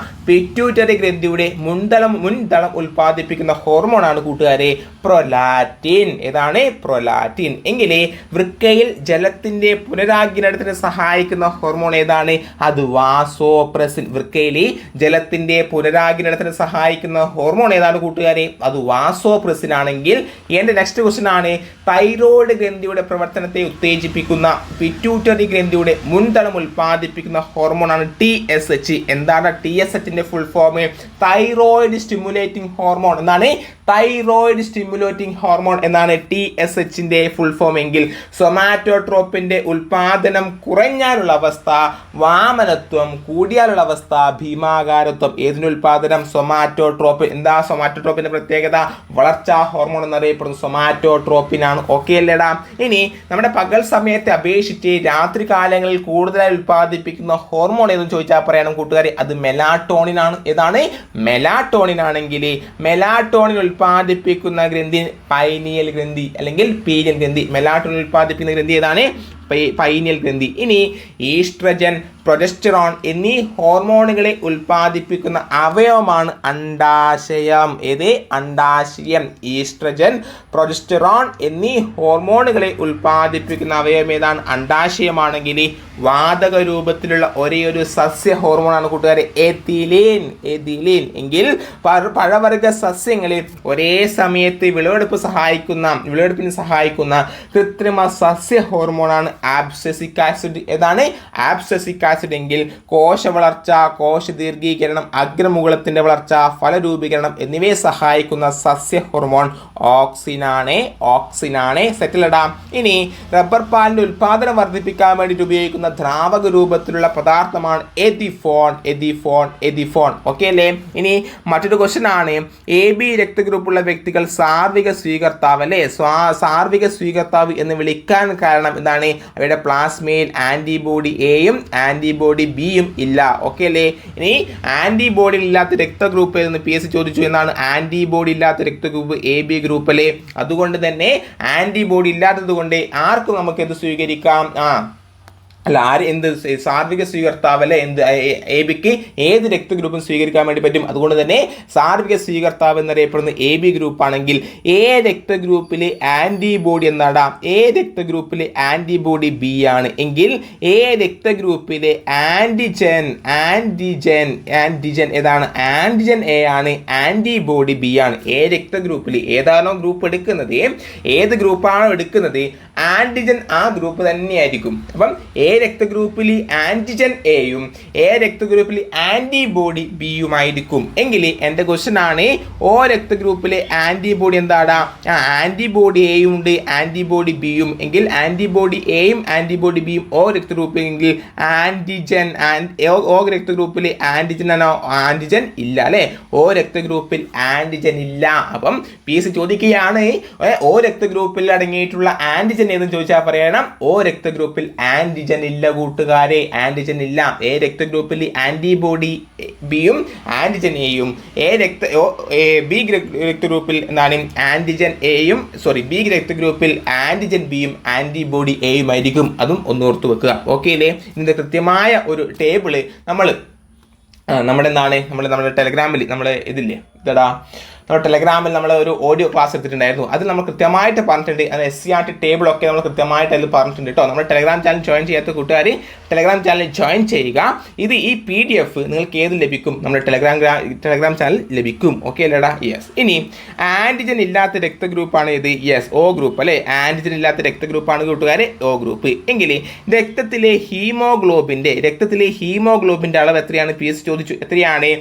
A: പിറ്റ്യൂട്ടറി ഗ്രന്ഥിയുടെ മുൻതളം ഉൽപ്പാദിപ്പിക്കുന്ന ഹോർമോണാണ് കൂട്ടുകാരെ പ്രൊലാക്റ്റിൻ. ഏതാണ്? പ്രൊലാക്റ്റിൻ. എങ്കിൽ വൃക്കയിൽ ജലത്തിന്റെ പുനരാഗിരണത്തിന് സഹായിക്കുന്ന ഹോർമോൺ ഏതാണ്? അത് വാസോപ്രസിൻ. വൃക്കയിൽ ജലത്തിന്റെ പുനരാഗിരണത്തിന് സഹായിക്കുന്ന ഹോർമോൺ ഏതാണ് കൂട്ടുകാരെ? അത് വാസോപ്രസിൻ ആണെങ്കിൽ എന്റെ നെക്സ്റ്റ് ക്വസ്റ്റ്യൻ ആണ്, തൈറോയ്ഡ് ഗ്രന്ഥിയുടെ പ്രവർത്തനത്തെ ഉത്തേജിപ്പിക്കുന്ന പിറ്റ്യൂട്ടറി ഗ്രന്ഥിയുടെ മുൻതളം ഉൽപ്പാദിപ്പിക്കുന്ന ഹോർമോൺ ആണ് TSH. എന്താണ് TSHന്റെ full form? Thyroid stimulating hormone. എന്താണ്? തൈറോയ്ഡ് സ്റ്റിമുലേറ്റിംഗ് ഹോർമോൺ എന്നാണ് TSHന്റെ ഫുൾ ഫോം എങ്കിൽ സൊമാറ്റോട്രോപ്പിന്റെ ഉൽപാദനം കുറഞ്ഞാലുള്ള അവസ്ഥ വാമനത്വം, കൂടിയാലുള്ള അവസ്ഥ ഭീമാകാരത്വം. ഏതിന്റെ ഉൽപാദനം? സൊമാറ്റോട്രോപ്പ്. എന്താ സൊമാറ്റോട്രോപ്പിന്റെ പ്രത്യേകത? വളർച്ചാ ഹോർമോൺ എന്നറിയപ്പെടുന്നത് സൊമാറ്റോട്രോപ്പിനാണ്. ഓക്കെ അല്ലേടാ? ഇനി നമ്മുടെ പകൽ സമയത്തെ അപേക്ഷിച്ച് രാത്രി കാലങ്ങളിൽ കൂടുതലായി ഉൽപ്പാദിപ്പിക്കുന്ന ഹോർമോൺ ഏതെന്ന് ചോദിച്ചാൽ പറയണം കൂട്ടുകാരെ, അത് മെലാട്ടോണിൻ ആണ്. ഏതാണ്? മെലാട്ടോണിൻ ആണെങ്കിൽ മെലാട്ടോണിൻ ഉൽപ്പാദിപ്പിക്കുന്ന ഗ്രന്ഥി പൈനിയൽ ഗ്രന്ഥി അല്ലെങ്കിൽ പീനിയൽ ഗ്രന്ഥി. മെലാട്ടോണിൻ ഉൽപ്പാദിപ്പിക്കുന്ന ഗ്രന്ഥി ഏതാണ്? പൈനിയൽ ഗ്രന്ഥി. ഇനി ഈസ്ട്രജൻ, പ്രൊജസ്റ്ററോൺ എന്നീ ഹോർമോണുകളെ ഉൽപ്പാദിപ്പിക്കുന്ന അവയവമാണ് അണ്ഡാശയം. ഏത്? അണ്ഡാശയം. ഈസ്ട്രജൻ, പ്രൊജസ്റ്ററോൺ എന്നീ ഹോർമോണുകളെ ഉൽപ്പാദിപ്പിക്കുന്ന അവയവം ഏതാണ്? അണ്ഡാശയമാണെങ്കിൽ വാതക രൂപത്തിലുള്ള ഒരേ ഒരു സസ്യ ഹോർമോണാണ് കൂട്ടുകാരെ എഥിലീൻ. എങ്കിൽ പഴവർഗ സസ്യങ്ങളിൽ ഒരേ സമയത്ത് വിളവെടുപ്പിന് സഹായിക്കുന്ന കൃത്രിമ സസ്യ ഹോർമോണാണ് ആബ്സസിക് ആസിഡ്. ഏതാണ്? ആബ്സസിക് ആസിഡ് എങ്കിൽ കോശ വളർച്ച, കോശ ദീർഘീകരണം, അഗ്രമുകുളത്തിന്റെ വളർച്ച, ഫലരൂപീകരണം എന്നിവയെ സഹായിക്കുന്ന സസ്യ ഹോർമോൺ ഓക്സിനാണ്. സെറ്റിലിടാം. ഇനി റബ്ബർ പാലിന്റെ ഉൽപാദനം വർദ്ധിപ്പിക്കാൻ വേണ്ടിയിട്ട് ഉപയോഗിക്കുന്ന ദ്രാവക രൂപത്തിലുള്ള പദാർത്ഥമാണ് എഥിഫോൺ. ഓക്കെ അല്ലേ? ഇനി മറ്റൊരു ക്വസ്റ്റ്യൻ ആണ്, AB രക്തഗ്രൂപ്പുള്ള വ്യക്തികൾ സാർവിക സ്വീകർത്താവ് അല്ലേ? സാർവിക സ്വീകർത്താവ് എന്ന് വിളിക്കാൻ കാരണം എന്താണ്? അവയുടെ പ്ലാസ്മയിൽ ആന്റിബോഡി എയും ആന്റിബോഡി ബിയും ഇല്ല. ഓക്കെ അല്ലേ? ഇനി ആന്റിബോഡി ഇല്ലാത്ത രക്തഗ്രൂപ്പ് എന്ന് PSC ചോദിച്ചു. എന്നാണ് ആന്റിബോഡി ഇല്ലാത്ത രക്തഗ്രൂപ്പ് AB ഗ്രൂപ്പ് അല്ലേ? അതുകൊണ്ട് തന്നെ ആന്റിബോഡി ഇല്ലാത്തത് കൊണ്ട് ആർക്കും നമുക്ക് എന്ത് സ്വീകരിക്കാം? സാർവിക സ്വീകർത്താവ് അല്ലെ? ABക്ക് ഏത് രക്തഗ്രൂപ്പും സ്വീകരിക്കാൻ വേണ്ടി പറ്റും. അതുകൊണ്ട് തന്നെ സാർവിക സ്വീകർത്താവ് എന്നറിയപ്പെടുന്ന AB ഗ്രൂപ്പ് ആണെങ്കിൽ A രക്തഗ്രൂപ്പിലെ ആന്റിബോഡി എന്നാടാം? A രക്തഗ്രൂപ്പിലെ ആന്റിബോഡി B ആണ്. എങ്കിൽ A രക്തഗ്രൂപ്പിലെ ആന്റിജൻ ഏതാണ്? ആന്റിജൻ A ആണ്. ആന്റിബോഡി B ആണ്. A രക്തഗ്രൂപ്പിൽ ഏതാണോ ഗ്രൂപ്പ് എടുക്കുന്നത്, ഏത് ഗ്രൂപ്പാണോ എടുക്കുന്നത് ആന്റിജൻ ആ ഗ്രൂപ്പ് തന്നെയായിരിക്കും. അപ്പം A രക്തഗ്രൂപ്പിൽ ആന്റിജൻ എയും A രക്തഗ്രൂപ്പിൽ ആന്റിബോഡി ബിയുമായിരിക്കും. എങ്കിൽ എൻ്റെ ക്വസ്റ്റ്യൻ ആണ്, O രക്തഗ്രൂപ്പിലെ ആന്റിബോഡി എന്താടാ? ആന്റിബോഡി എയും ഉണ്ട്, ആന്റിബോഡി ബിയും. എങ്കിൽ ആന്റിബോഡി എയും ആന്റിബോഡി ബിയും O രക്തഗ്രൂപ്പിൽ എങ്കിൽ ആന്റിജൻ. O രക്തഗ്രൂപ്പിൽ ആന്റിജൻ ആണോ? ആന്റിജൻ ഇല്ല അല്ലെ? O രക്തഗ്രൂപ്പിൽ ആന്റിജൻ ഇല്ല. അപ്പം PSC ചോദിക്കുകയാണ്, O രക്തഗ്രൂപ്പിൽ അടങ്ങിയിട്ടുള്ള ആന്റിജൻ ഏതെന്ന് ചോദിച്ചാൽ പറയണം O രക്തഗ്രൂപ്പിൽ ആന്റിജൻ ഇല്ല കൂട്ടുകാരെ. ആന്റിജൻ ഇല്ല. A രക്തഗ്രൂപ്പിൽ ആന്റിബോഡി ബിയും ആന്റിജൻ എയും, ബി രക്തഗ്രൂപ്പിൽ എന്താണ്? ആന്റിജൻ എയും ബി രക്തഗ്രൂപ്പിൽ ആന്റിജൻ ബിയും ആന്റിബോഡി എയും ആയിരിക്കും. അതും ഒന്ന് ഓർത്തു വെക്കുക. ഓക്കെ അല്ലേ? ഇതിന്റെ കൃത്യമായ ഒരു ടേബിള് നമ്മുടെ ടെലഗ്രാമിൽ ഇതില്ലേ നമ്മുടെ ടെലഗ്രാമിൽ നമ്മൾ ഒരു ഓഡിയോ ക്ലാസ് എടുത്തിട്ടുണ്ടായിരുന്നു. അതിൽ നമ്മൾ കൃത്യമായിട്ട് പറഞ്ഞിട്ടുണ്ട്. അത് SCERT ടേബിളൊക്കെ നമ്മൾ കൃത്യമായിട്ട് അതിൽ പറഞ്ഞിട്ടുണ്ട് കേട്ടോ. നമ്മുടെ ടെലഗ്രാം ചാനൽ ജോയിൻ ചെയ്യാത്ത കൂട്ടുകാർ ടെലഗ്രാം ചാനൽ ജോയിൻ ചെയ്യുക. ഈ PDF നിങ്ങൾക്ക് ഏത് ലഭിക്കും? നമ്മുടെ ടെലഗ്രാം ചാനൽ ലഭിക്കും. ഓക്കെ അല്ലേടാ? യെസ്. ഇനി ആന്റിജൻ ഇല്ലാത്ത രക്തഗ്രൂപ്പാണ് ഇത്. യെസ്, O ഗ്രൂപ്പ് അല്ലേ? ആന്റിജൻ ഇല്ലാത്ത രക്തഗ്രൂപ്പാണ് കൂട്ടുകാരെ O ഗ്രൂപ്പ്. എങ്കിൽ രക്തത്തിലെ ഹീമോഗ്ലോബിന്റെ അളവ് എത്രയാണ്? PSC ചോദിച്ചു. എത്രയാണ്?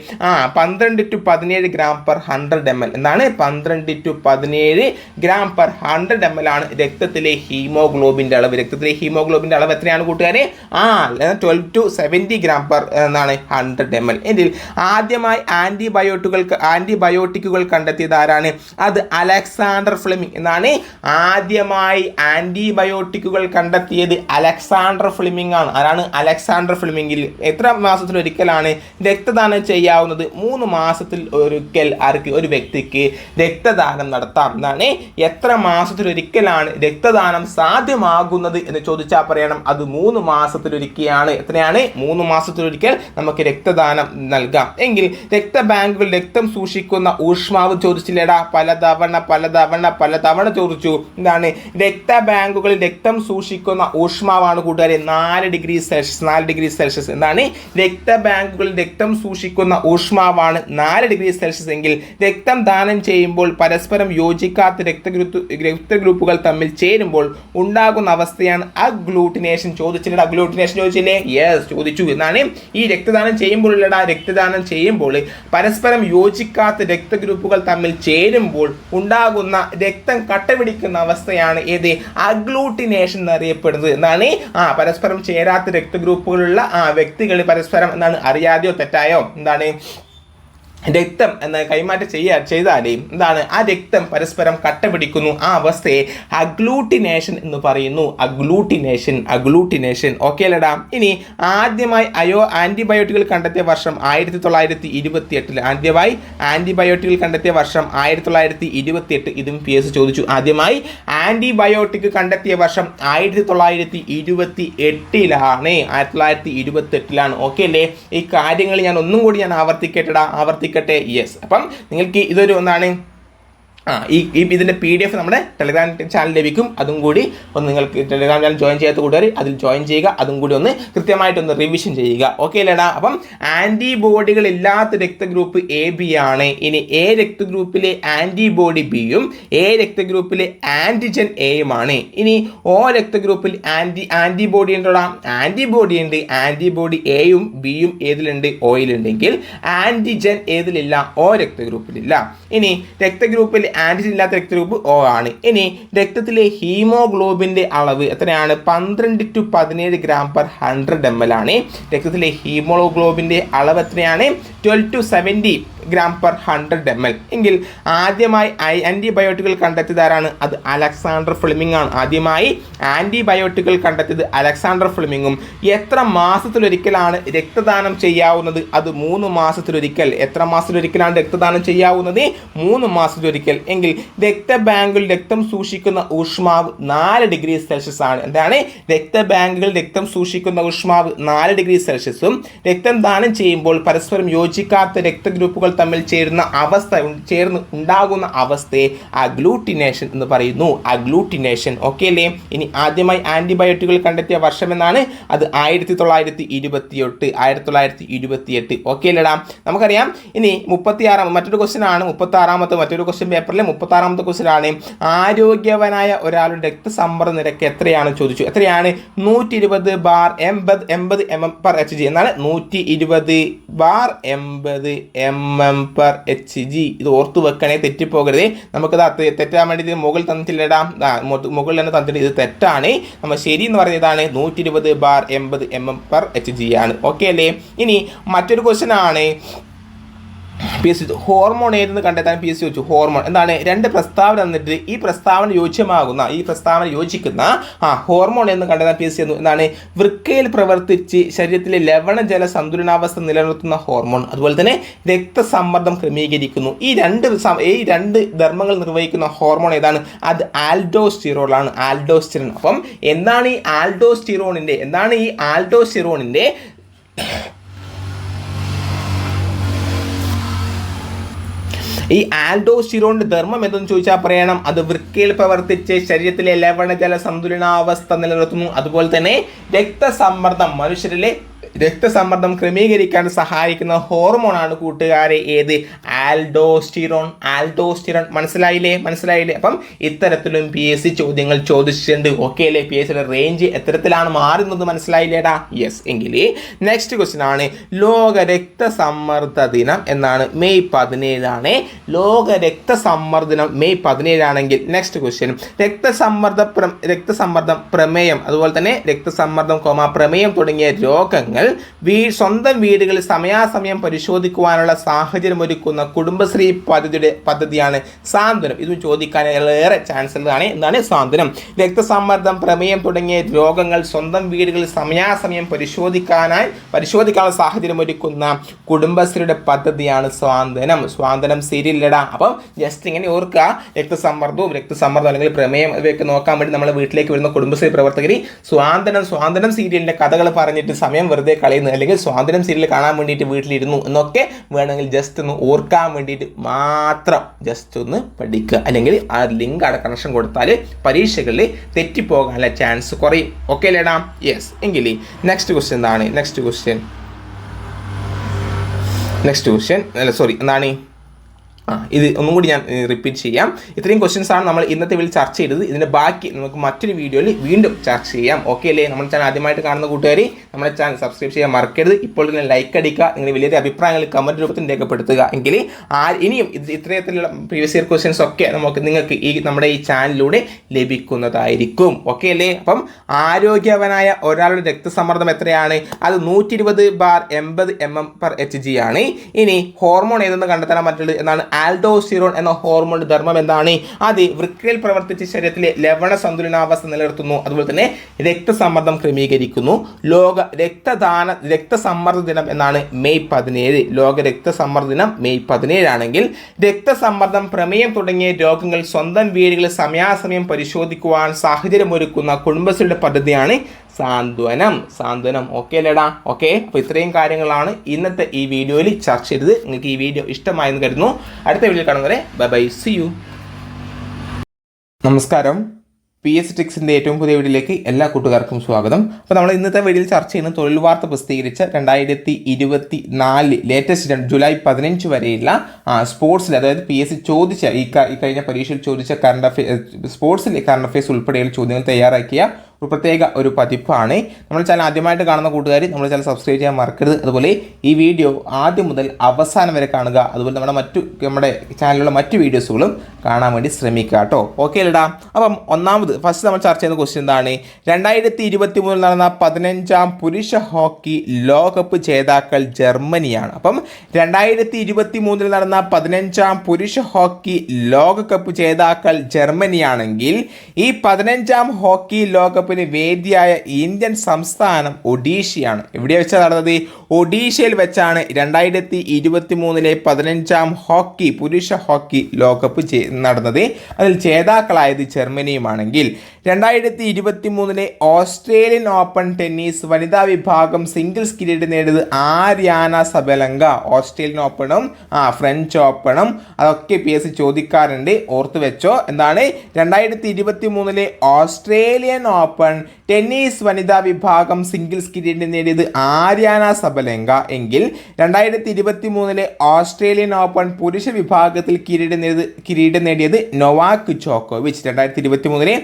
A: 12 to 17 ഗ്രാം per 100 ml. എന്താണ് 12 to 17 gram per 100 ml ആണ് രക്തത്തിലെ ഹീമോഗ്ലോബിൻ്റെ അളവ്. രക്തത്തിലെ ഹീമോഗ്ലോബിൻ്റെ അളവ് എത്രയാണ് കൂട്ടുകാരെ? 12 to 70 gram per 100 ml. ഇതിൽ ആദ്യമായി ആൻറ്റിബയോട്ടിക്കുകൾ കണ്ടെത്തിയത് ആരാണ്? അത് അലക്സാണ്ടർ ഫ്ലെമിംഗ് എന്നാണ്. ആദ്യമായി ആൻറ്റിബയോട്ടിക്കുകൾ കണ്ടെത്തിയത് അലക്സാണ്ടർ ഫ്ലെമിംഗ് ആണ്. ആരാണ്? അലക്സാണ്ടർ ഫ്ലെമിംഗിൽ എത്ര മാസത്തിലൊരിക്കലാണ് രക്തദാനം ചെയ്യാവുന്നത്? 3 മാസത്തിൽ ഒരിക്കൽ ഒരു വ്യക്തിക്ക് രക്തദാനം നടത്താം എന്നാണ്. എത്ര മാസത്തിലൊരിക്കലാണ് രക്തദാനം സാധ്യമാകുന്നത് എന്ന് ചോദിച്ചാൽ പറയണം അത് 3 മാസത്തിലൊരിക്കലാണ്. എത്രയാണ്? 3 മാസത്തിലൊരിക്കൽ നമുക്ക് രക്തദാനം നൽകാം. എങ്കിൽ രക്തബാങ്കുകൾ രക്തം സൂക്ഷിക്കുന്ന ഊഷ്മാവ് ചോദിച്ചില്ലേടാ? പലതവണ ചോദിച്ചു. എന്താണ്? രക്തബാങ്കുകളിൽ രക്തം സൂക്ഷിക്കുന്ന ഊഷ്മാവാണ് കൂട്ടുകാരെ 4 ഡിഗ്രി സെൽഷ്യസ്. എന്താണ്? രക്തബാങ്കുകളിൽ രക്തം സൂക്ഷിക്കുന്ന ഊഷ്മാവാണ് 4 ഡിഗ്രി സെൽഷ്യസ് എങ്കിൽ രക്തം ദാനം ചെയ്യുമ്പോൾ പരസ്പരം യോജിക്കാത്ത രക്തഗ്രൂപ്പുകൾ തമ്മിൽ ചേരുമ്പോൾ ഉണ്ടാകുന്ന അവസ്ഥയാണ് അഗ്ലൂട്ടിനേഷൻ. ചോദിച്ചില്ല? അഗ്ലൂട്ടിനേഷൻ ചോദിച്ചില്ലേ? യെസ്, ചോദിച്ചു. എന്നാണ് ഈ രക്തദാനം ചെയ്യുമ്പോൾ പരസ്പരം യോജിക്കാത്ത രക്തഗ്രൂപ്പുകൾ തമ്മിൽ ചേരുമ്പോൾ ഉണ്ടാകുന്ന രക്തം കട്ടപിടിക്കുന്ന അവസ്ഥയാണ് ഏത്? അഗ്ലൂട്ടിനേഷൻ എന്നറിയപ്പെടുന്നത്. എന്താണ്? പരസ്പരം ചേരാത്ത രക്തഗ്രൂപ്പുകളുള്ള വ്യക്തികൾ പരസ്പരം എന്താണ് അറിയാതെയോ തെറ്റായോ എന്താണ് രക്തം കൈമാറ്റം ചെയ്താലേ എന്താണ് ആ രക്തം പരസ്പരം കട്ടപിടിക്കുന്നു. ആ അവസ്ഥയെ അഗ്ലൂട്ടിനേഷൻ എന്ന് പറയുന്നു. അഗ്ലൂട്ടിനേഷൻ ഓക്കെ അല്ലടാ. ഇനി ആദ്യമായി ആൻറ്റിബയോട്ടിക്കുകൾ കണ്ടെത്തിയ വർഷം 1928. ആദ്യമായി ആൻറ്റിബയോട്ടിക്കുകൾ കണ്ടെത്തിയ വർഷം 1928. ഇതും PS ചോദിച്ചു. ആദ്യമായി ആൻറ്റിബയോട്ടിക് കണ്ടെത്തിയ വർഷം 1928ലാണ്. 1928ലാണ്. ഓക്കെ അല്ലേ? ഈ കാര്യങ്ങൾ ഞാൻ ഒന്നും കൂടി ആവർത്തിക്കട്ടെ. യെസ്. അപ്പം നിങ്ങൾക്ക് ഇതൊരു ഒന്നാണ് ഇതിൻ്റെ PDF നമ്മുടെ ടെലിഗ്രാം ചാനൽ ലഭിക്കും. അതും കൂടി ഒന്ന് നിങ്ങൾക്ക് ടെലിഗ്രാം ചാനൽ ജോയിൻ ചെയ്യാത്ത കൂട്ടുകാർ അതിൽ ജോയിൻ ചെയ്യുക. അതും കൂടി ഒന്ന് കൃത്യമായിട്ടൊന്ന് റിവിഷൻ ചെയ്യുക. ഓക്കെ അല്ലേടാ? അപ്പം ആൻറ്റിബോഡികൾ ഇല്ലാത്ത രക്തഗ്രൂപ്പ് AB ആണ്. ഇനി A രക്തഗ്രൂപ്പിലെ ആൻറ്റിബോഡി Bയും A രക്തഗ്രൂപ്പിലെ ആൻറ്റിജൻ Aയുമാണ്. ഇനി O രക്തഗ്രൂപ്പിൽ ആൻറ്റിബോഡി ഉണ്ടോടാ? ആൻറ്റിബോഡി ഉണ്ട്. ആൻറ്റിബോഡി Aയും Bയും ഏതിലുണ്ട്? Oയിലുണ്ടെങ്കിൽ ആൻറ്റിജൻ ഏതിലില്ല? O രക്തഗ്രൂപ്പിലില്ല. ഇനി രക്തഗ്രൂപ്പിൽ ആൻറ്റിജൻ ഇല്ലാത്ത രക്തഗ്രൂപ്പ് O ആണ്. ഇനി രക്തത്തിലെ ഹീമോഗ്ലോബിൻ്റെ അളവ് എത്രയാണ്? 12 to 17 gram per 100 ml ആണ്. രക്തത്തിലെ ഹീമോഗ്ലോബിൻ്റെ അളവ് എത്രയാണ്? 12 to 70 gram per 100 ml. എങ്കിൽ ആദ്യമായി ആൻറ്റിബയോട്ടിക്കുകൾ കണ്ടെത്തിയതാരാണ്? അത് അലക്സാണ്ടർ ഫ്ലെമിംഗ് ആണ്. ആദ്യമായി ആൻറ്റിബയോട്ടിക്കുകൾ കണ്ടെത്തിയത് അലക്സാണ്ടർ ഫ്ലെമിംഗും. എത്ര മാസത്തിലൊരിക്കലാണ് രക്തദാനം ചെയ്യാവുന്നത്? അത് 3 മാസത്തിലൊരിക്കൽ. എത്ര മാസത്തിലൊരിക്കലാണ് രക്തദാനം ചെയ്യാവുന്നത്? 3 മാസത്തിലൊരിക്കൽ. എങ്കിൽ രക്തബാങ്കിൽ രക്തം സൂക്ഷിക്കുന്ന ഊഷ്മാവ് 4 ഡിഗ്രി സെൽഷ്യസ് ആണ്. എന്താണ്? രക്തബാങ്കുകൾ രക്തം സൂക്ഷിക്കുന്ന ഊഷ്മാവ് 4 ഡിഗ്രി സെൽഷ്യസും രക്തം ദാനം ചെയ്യുമ്പോൾ പരസ്പരം യോജിക്കാത്ത രക്തഗ്രൂപ്പുകൾ തമ്മിൽ ചേർന്ന് ഉണ്ടാകുന്ന അവസ്ഥയെ അഗ്ലൂട്ടിനേഷൻ എന്ന് പറയുന്നു. അഗ്ലൂട്ടിനേഷൻ. ഓക്കെ അല്ലേ? ഇനി ആദ്യമായി ആൻറ്റിബയോട്ടിക്കുകൾ കണ്ടെത്തിയ വർഷം എന്നാണ്? അത് 1928. ഓക്കെ അല്ലേടാ? നമുക്കറിയാം. ഇനി 36 മറ്റൊരു ക്വസ്റ്റ്യൻ ആണ്. 36ാമത്തെ മറ്റൊരു ക്വസ്റ്റ്യൻ പേപ്പറിലെ 36ാമത്തെ ക്വസ്റ്റ്യൻ ആണ്. ആരോഗ്യവനായ ഒരാളുടെ രക്തസമ്മർദ്ദ നിരക്ക് എത്രയാണ് ചോദിച്ചു. എത്രയാണ്? 120/80 mm/Hg എന്നാണ്. 120/80 mm/Hg. ഇത് ഓർത്തു വെക്കണേ, തെറ്റിപ്പോകരുത്. നമുക്കത് തെറ്റാൻ വേണ്ടി മുകളിൽ തന്നിട്ടില്ലടാം. മുകളിൽ തന്നെ തന്നിട്ട് ഇത് തെറ്റാണ്. നമ്മൾ ശരി എന്ന് പറയുന്നതാണ് 120/80 mm/Hg ആണ്. ഓക്കെ അല്ലേ? ഇനി മറ്റൊരു ക്വസ്റ്റ്യൻ ആണ്. PS ഹോർമോൺ ഏതെന്ന് കണ്ടെത്താൻ PS ചോദിച്ചു. ഹോർമോൺ എന്താണ്? 2 പ്രസ്താവന തന്നിട്ട് ഈ പ്രസ്താവന യോജിക്കുന്ന ഹോർമോൺ എന്ന് കണ്ടെത്താൻ PS എന്താണ്? വൃക്കയിൽ പ്രവർത്തിച്ച് ശരീരത്തിലെ ലവണജല സന്തുലനാവസ്ഥ നിലനിർത്തുന്ന ഹോർമോൺ. അതുപോലെ തന്നെ രക്തസമ്മർദ്ദം ക്രമീകരിക്കുന്നു. ഈ രണ്ട് ധർമ്മങ്ങൾ നിർവഹിക്കുന്ന ഹോർമോൺ ഏതാണ്? അത് ആൽഡോസ്റ്റിറോൺ ആണ്. ആൽഡോസ്റ്റിറോൺ. അപ്പം എന്താണ് ഈ ആൽഡോസ്റ്റിറോണിൻ്റെ ഈ ആൽഡോസ്റ്റിറോണിന്റെ ധർമ്മം എന്തെന്ന് ചോദിച്ചാൽ പറയണം അത് വൃക്കയിൽ പ്രവർത്തിച്ച് ശരീരത്തിലെ ലവണജല സന്തുലനാവസ്ഥ നിലനിർത്തുന്നു. അതുപോലെ തന്നെ രക്തസമ്മർദ്ദം മനുഷ്യരിലെ രക്തസമ്മർദ്ദം ക്രമീകരിക്കാൻ സഹായിക്കുന്ന ഹോർമോണാണ് കൂട്ടുകാരെ ഏത്? ആൽഡോസ്റ്റിറോൺ. മനസ്സിലായില്ലേ? അപ്പം ഇത്തരത്തിലും PSC ചോദ്യങ്ങൾ ചോദിച്ചിട്ടുണ്ട്. ഓക്കെ അല്ലേ? PSCയുടെ റേഞ്ച് എത്തരത്തിലാണ് മാറുന്നത് മനസ്സിലായില്ലേടാ? യെസ്. എങ്കിൽ നെക്സ്റ്റ് ക്വസ്റ്റ്യൻ ആണ് ലോക രക്തസമ്മർദ്ദ ദിനം എന്നാണ്. മെയ് 17 ലോക രക്തസമ്മർദ്ദ ദിനം മെയ് 17 ആണെങ്കിൽ നെക്സ്റ്റ് ക്വസ്റ്റ്യൻ രക്തസമ്മർദ്ദം, പ്രമേയം, അതുപോലെ തന്നെ രക്തസമ്മർദ്ദം, പ്രമേയം തുടങ്ങിയ രോഗങ്ങൾ സ്വന്തം വീടുകളിൽ സമയാസമയം പരിശോധിക്കുവാനുള്ള സാഹചര്യം ഒരുക്കുന്ന കുടുംബശ്രീ പദ്ധതിയാണ് സാന്ത്വനം. ഇതും ചോദിക്കാൻ ഏറെ ചാൻസ് ഉള്ളതാണ്. എന്താണ് സാന്ത്വനം? രക്തസമ്മർദ്ദം, പ്രമേയം തുടങ്ങിയ രോഗങ്ങൾ സ്വന്തം വീടുകളിൽ സമയാസമയം പരിശോധിക്കാനുള്ള സാഹചര്യം ഒരുക്കുന്ന കുടുംബശ്രീയുടെ പദ്ധതിയാണ് സ്വാന്തനം. സീരിയല്ലടാ. അപ്പം ജസ്റ്റ് ഇങ്ങനെ ഓർക്കുക, രക്തസമ്മർദ്ദം അല്ലെങ്കിൽ പ്രമേയം ഇവയൊക്കെ നോക്കാൻ വേണ്ടി നമ്മളെ വീട്ടിലേക്ക് വരുന്ന കുടുംബശ്രീ പ്രവർത്തകർ സ്വാന്തനം സീരിയലിന്റെ കഥകൾ പറഞ്ഞിട്ട് സമയം വെറുതെ കളയുന്നു, അല്ലെങ്കിൽ സ്വാതന്ത്ര്യം സീരിയൽ കാണാൻ വേണ്ടിയിട്ട് വീട്ടിലിരുന്നു എന്നൊക്കെ വേണമെങ്കിൽ ജസ്റ്റ് ഒന്ന് ഓർക്കാൻ വേണ്ടിയിട്ട് മാത്രം ജസ്റ്റ് ഒന്ന് പഠിക്കുക. അല്ലെങ്കിൽ ആ ലിങ്ക് കണക്ഷൻ കൊടുത്താൽ പരീക്ഷകളിൽ തെറ്റിപ്പോകാനുള്ള ചാൻസ് കുറയും. ഓക്കെ അല്ലേടാ? യെസ്. എങ്കിൽ നെക്സ്റ്റ് ക്വസ്റ്റ്യൻ എന്താണ്? എന്താണ്? ഇത് ഒന്നും കൂടി ഞാൻ റിപ്പീറ്റ് ചെയ്യാം. ഇത്രയും ക്വസ്റ്റ്യൻസ് ആണ് നമ്മൾ ഇന്നത്തെ വീഡിയോയിൽ ചർച്ച ചെയ്തത്. ഇതിൻ്റെ ബാക്കി നമുക്ക് മറ്റൊരു വീഡിയോയിൽ വീണ്ടും ചർച്ച ചെയ്യാം. ഓക്കെ അല്ലേ? നമ്മുടെ ചാനൽ ആദ്യമായിട്ട് കാണുന്ന കൂട്ടുകാർ നമ്മുടെ ചാനൽ സബ്സ്ക്രൈബ് ചെയ്യാൻ മറക്കരുത്. ഇപ്പോൾ തന്നെ ലൈക്ക് അടിക്കുക. നിങ്ങൾ വലിയ അഭിപ്രായങ്ങൾ കമൻറ്റ് രൂപത്തിൽ രേഖപ്പെടുത്തുക. എങ്കിൽ ഇനിയും ഇത്തരത്തിലുള്ള പ്രീവിയസ് ഇയർ ക്വസ്റ്റ്യൻസ് ഒക്കെ നിങ്ങൾക്ക് നമ്മുടെ ഈ ചാനലിലൂടെ ലഭിക്കുന്നതായിരിക്കും. ഓക്കെ അല്ലേ? അപ്പം ആരോഗ്യവനായ ഒരാളുടെ രക്തസമ്മർദ്ദം എത്രയാണ്? അത് 120/80 mm/Hg ആണ്. ഇനി ഹോർമോൺ ഏതെന്ന് കണ്ടെത്താൻ പറ്റുള്ളത് എന്നാണ് ആൽഡോസ്റ്റിറോൺ എന്ന ഹോർമോണിന്റെ ധർമ്മം എന്താണ്? അത് വൃക്കയിൽ പ്രവർത്തിച്ച് ശരീരത്തിലെ ലവണ സന്തുലനാവസ്ഥ നിലനിർത്തുന്നു, അതുപോലെ തന്നെ രക്തസമ്മർദ്ദം ക്രമീകരിക്കുന്നു. ലോക രക്തസമ്മർദ്ദ ദിനം എന്നാണ് മെയ് 17. ലോക രക്തസമ്മർദ്ദ ദിനം മെയ് 17 ആണെങ്കിൽ രക്തസമ്മർദ്ദം, പ്രമേയം തുടങ്ങിയ രോഗങ്ങൾ സ്വന്തം വീടുകളിൽ സമയാസമയം പരിശോധിക്കുവാൻ സാഹചര്യമൊരുക്കുന്ന കുടുംബശ്രീയുടെ പദ്ധതിയാണ് സാന്ത്വനം. ഓക്കെ അല്ലേടാ? ഓക്കെ. അപ്പോൾ ഇത്രയും കാര്യങ്ങളാണ് ഇന്നത്തെ ഈ വീഡിയോയിൽ ചർച്ച ചെയ്തത്. നിങ്ങൾക്ക് ഈ വീഡിയോ ഇഷ്ടമായെന്ന് കരുതുന്നു. അടുത്ത വീഡിയോയിൽ കാണുന്നവരെ ബൈ, സി യു. നമസ്കാരം. PSC ട്രിക്സിൻ്റെ ഏറ്റവും പുതിയ വീഡിയോയിലേക്ക് എല്ലാ കൂട്ടുകാർക്കും സ്വാഗതം. അപ്പോൾ നമ്മൾ ഇന്നത്തെ വീഡിയോയിൽ ചർച്ച ചെയ്യുന്ന തൊഴിൽ വാർത്ത പ്രസിദ്ധീകരിച്ച 2024 ലേറ്റസ്റ്റ് ജൂലൈ 15 വരെയുള്ള സ്പോർട്സിൽ, അതായത് PSC ചോദിച്ച ഈ കഴിഞ്ഞ പരീക്ഷയിൽ ചോദിച്ച സ്പോർട്സിലെ കറണ്ട് അഫയേഴ്സ് ഉൾപ്പെടെയുള്ള ചോദ്യങ്ങൾ തയ്യാറാക്കിയ ഒരു പതിപ്പാണ്. നമ്മുടെ ചാനൽ ആദ്യമായിട്ട് കാണുന്ന കൂട്ടുകാർ നമ്മുടെ ചാനൽ സബ്സ്ക്രൈബ് ചെയ്യാൻ മറക്കരുത്. അതുപോലെ ഈ വീഡിയോ ആദ്യം മുതൽ അവസാനം വരെ കാണുക. അതുപോലെ നമ്മുടെ ചാനലിലുള്ള മറ്റു വീഡിയോസുകളും കാണാൻ വേണ്ടി ശ്രമിക്കുക കേട്ടോ. ഓക്കെ അല്ലേടാ? അപ്പം ഫസ്റ്റ് നമ്മൾ ചർച്ച ചെയ്യുന്ന ക്വസ്റ്റ്യൻ എന്താണ്? 2023 നടന്ന 15ാം പുരുഷ ഹോക്കി ലോകകപ്പ് ജേതാക്കൾ ജർമ്മനിയാണ്. അപ്പം 2023 നടന്ന 15ാം പുരുഷ ഹോക്കി ലോകകപ്പ് ജേതാക്കൾ ജർമ്മനിയാണെങ്കിൽ ഈ 15ാം ഹോക്കി ലോകകപ്പിന് വേദിയായ ഇന്ത്യൻ സംസ്ഥാനം ഒഡീഷയാണ്. എവിടെ വെച്ചാണ് നടന്നത്? ഒഡീഷയിൽ വെച്ചാണ് 2023 15ാം പുരുഷ ഹോക്കി ലോകകപ്പ് നടന്നത്. അതിൽ ജേതാക്കളായത് ജർമ്മനിയുമാണെങ്കിൽ 2023 ഓസ്ട്രേലിയൻ ഓപ്പൺ ടെന്നീസ് വനിതാ വിഭാഗം സിംഗിൾസ് കിരീടം നേടിയത് ആര്യാന സബലങ്ക. ഓസ്ട്രേലിയൻ ഓപ്പണും ഫ്രഞ്ച് ഓപ്പണും അതൊക്കെ PSC ചോദിക്കാറുണ്ട്, ഓർത്ത് വെച്ചോ. എന്താണ്? 2023 ഓസ്ട്രേലിയൻ ഓപ്പൺ ടെന്നീസ് വനിതാ വിഭാഗം സിംഗിൾസ് കിരീടം നേടിയത് ആര്യാന സബലങ്ക എങ്കിൽ 2023 ഓസ്ട്രേലിയൻ ഓപ്പൺ പുരുഷ വിഭാഗത്തിൽ കിരീടം നേടിയത് നൊവാക് ജോക്കോവിച്ച്. 2023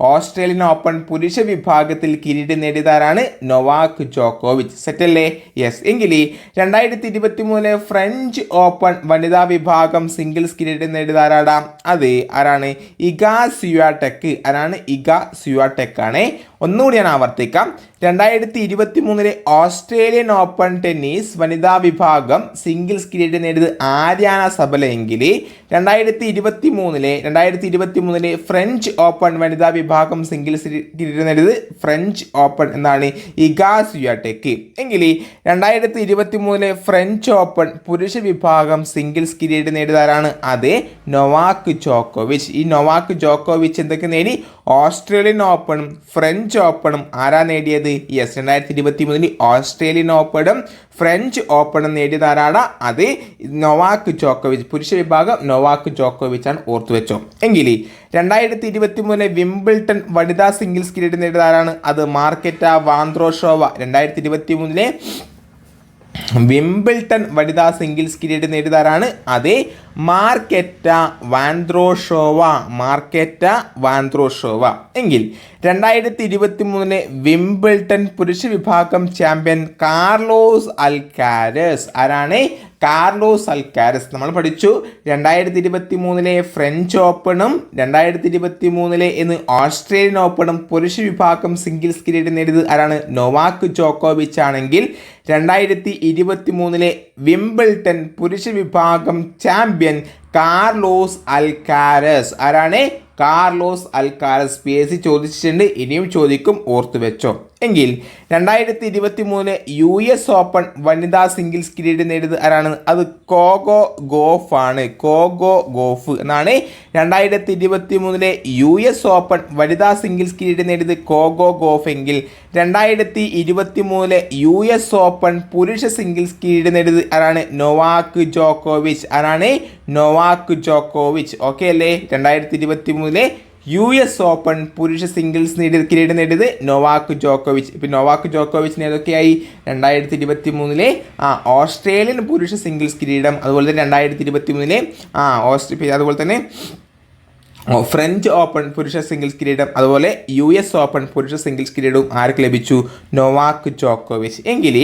A: ഓസ്ട്രേലിയൻ ഓപ്പൺ പുരുഷ വിഭാഗത്തിൽ കിരീടം നേടിയതാരാണ്? നൊവാക് ജോക്കോവിച്ച്. സെറ്റല്ലേ? യെസ്. എങ്കിൽ 2023 ഫ്രഞ്ച് ഓപ്പൺ വനിതാ വിഭാഗം സിംഗിൾസ് കിരീടം നേടിയതാരാടാ? അത് ആരാണ്? Iga Swiatek. ആരാണ്? ഇഗ സ്വിയാടെക് ആണ്. ഒന്നുകൂടി ഞാൻ ആവർത്തിക്കാം. 2023 ഓസ്ട്രേലിയൻ ഓപ്പൺ ടെന്നീസ് വനിതാ വിഭാഗം സിംഗിൾസ് കിരീടം നേടിയത് ആര്യാന സബല എങ്കിൽ 2023 ഫ്രഞ്ച് ഓപ്പൺ വനിതാ വിഭാഗം സിംഗിൾസ് കിരീടം നേടിയത് ഫ്രഞ്ച് ഓപ്പൺ എന്നാണ് ഇഗ സ്വിയാടെക്. എങ്കിൽ 2023 ഫ്രഞ്ച് ഓപ്പൺ പുരുഷ വിഭാഗം സിംഗിൾസ് കിരീടം നേടിയതാരാണ്? അത് നൊവാക് ജോക്കോവിച്ച്. ഈ നൊവാക് ജോക്കോവിച്ച് എന്തൊക്കെ നേടി? ഓസ്ട്രേലിയൻ ഓപ്പണും ഫ്രഞ്ച് ഓപ്പണും ആരാ നേടിയത്? യെസ്, 2023 ഓസ്ട്രേലിയൻ ഓപ്പണും ഫ്രഞ്ച് ഓപ്പണും നേടിയതാരാണ്? അത് നൊവാക് ജോക്കോവിച്ച്. പുരുഷ വിഭാഗം നൊവാക് ജോക്കോവിച്ച് ആണ്, ഓർത്തു വെച്ചോ. എങ്കിൽ 2023 വിംബിൾട്ടൺ വനിതാ സിംഗിൾസ് കിരീടം നേടിയത് ആരാണ്? അത് മാർക്കറ്റ വാൻഡ്രോഷോവ. 2023 വിംബിൾട്ടൺ വനിതാ സിംഗിൾസ് കിരീടം നേടിയതാരാണ്? അതേ മാർക്കറ്റ വാൻഡ്രോഷോവ. എങ്കിൽ 2023 വിംബിൾട്ടൺ പുരുഷ വിഭാഗം ചാമ്പ്യൻ കാർലോസ് അൽക്കാരസ്. ആരാണ്? Carlos Alcaraz. നമ്മൾ പഠിച്ചു 2023 ഫ്രഞ്ച് ഓപ്പണും 2023 ഓസ്ട്രേലിയൻ ഓപ്പണും പുരുഷ വിഭാഗം സിംഗിൾസ് കിരീടം നേടിയത് ആരാണ്? നൊവാക് ജോക്കോവിച്ച് ആണെങ്കിൽ 2023 വിംബിൾട്ടൺ പുരുഷ വിഭാഗം ചാമ്പ്യൻ കാർലോസ് അൽക്കാരസ്. ആരാണ്? Carlos Alcaraz. PSC ചോദിച്ചിട്ടുണ്ട്, ഇനിയും ചോദിക്കും, ഓർത്തു വെച്ചോ. എങ്കിൽ 2023 US ഓപ്പൺ വനിതാ സിംഗിൾസ് കിരീടം നേടിയത് ആരാണ്? അത് കോഗോ ഗോഫ് ആണ്. കോഗോ ഗോഫ് എന്നാണ് 2023 US ഓപ്പൺ വനിതാ സിംഗിൾസ് കിരീടം നേടിയത് കോഗോ ഗോഫ്. എങ്കിൽ 2023 US ഓപ്പൺ പുരുഷ സിംഗിൾസ് കിരീടം നേടിയത് ആരാണ്? നൊവാക് ജോക്കോവിച്ച്. ആരാണ്? നൊവാക് ജോക്കോവിച്ച്. ഓക്കെ അല്ലേ? 2023 US ഓപ്പൺ പുരുഷ സിംഗിൾസ് കിരീടം നേടിയത് നൊവാക് ജോക്കോവിച്ച്. ഇപ്പം നൊവാക് ജോക്കോവിച്ചിന് ഏതൊക്കെയായി? 2023 ഓസ്ട്രേലിയൻ പുരുഷ സിംഗിൾസ് കിരീടം, അതുപോലെ തന്നെ 2023 അതുപോലെ തന്നെ ഫ്രഞ്ച് ഓപ്പൺ പുരുഷ സിംഗിൾസ് കിരീടം, അതുപോലെ US ഓപ്പൺ പുരുഷ സിംഗിൾസ് കിരീടവും ആർക്ക് ലഭിച്ചു? നൊവാക് ജോക്കോവിച്ച്. എങ്കിൽ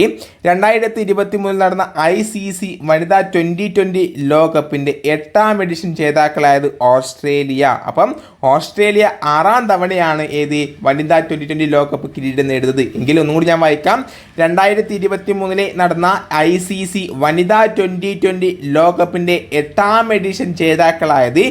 A: 2023 നടന്ന ICC വനിതാ 2020 ലോകകപ്പിൻ്റെ 8ാം എഡിഷൻ ജേതാക്കളായത് ഓസ്ട്രേലിയ. അപ്പം ഓസ്ട്രേലിയ 6ാം തവണയാണ് ഏത് വനിതാ 2020 ലോകകപ്പ് കിരീടം നേടുന്നത്. എങ്കിലും ഒന്നുകൂടി ഞാൻ വായിക്കാം. 2023 നടന്ന ICC വനിതാ 2020 ലോകകപ്പിൻ്റെ 8ാം എഡിഷൻ ജേതാക്കളായത്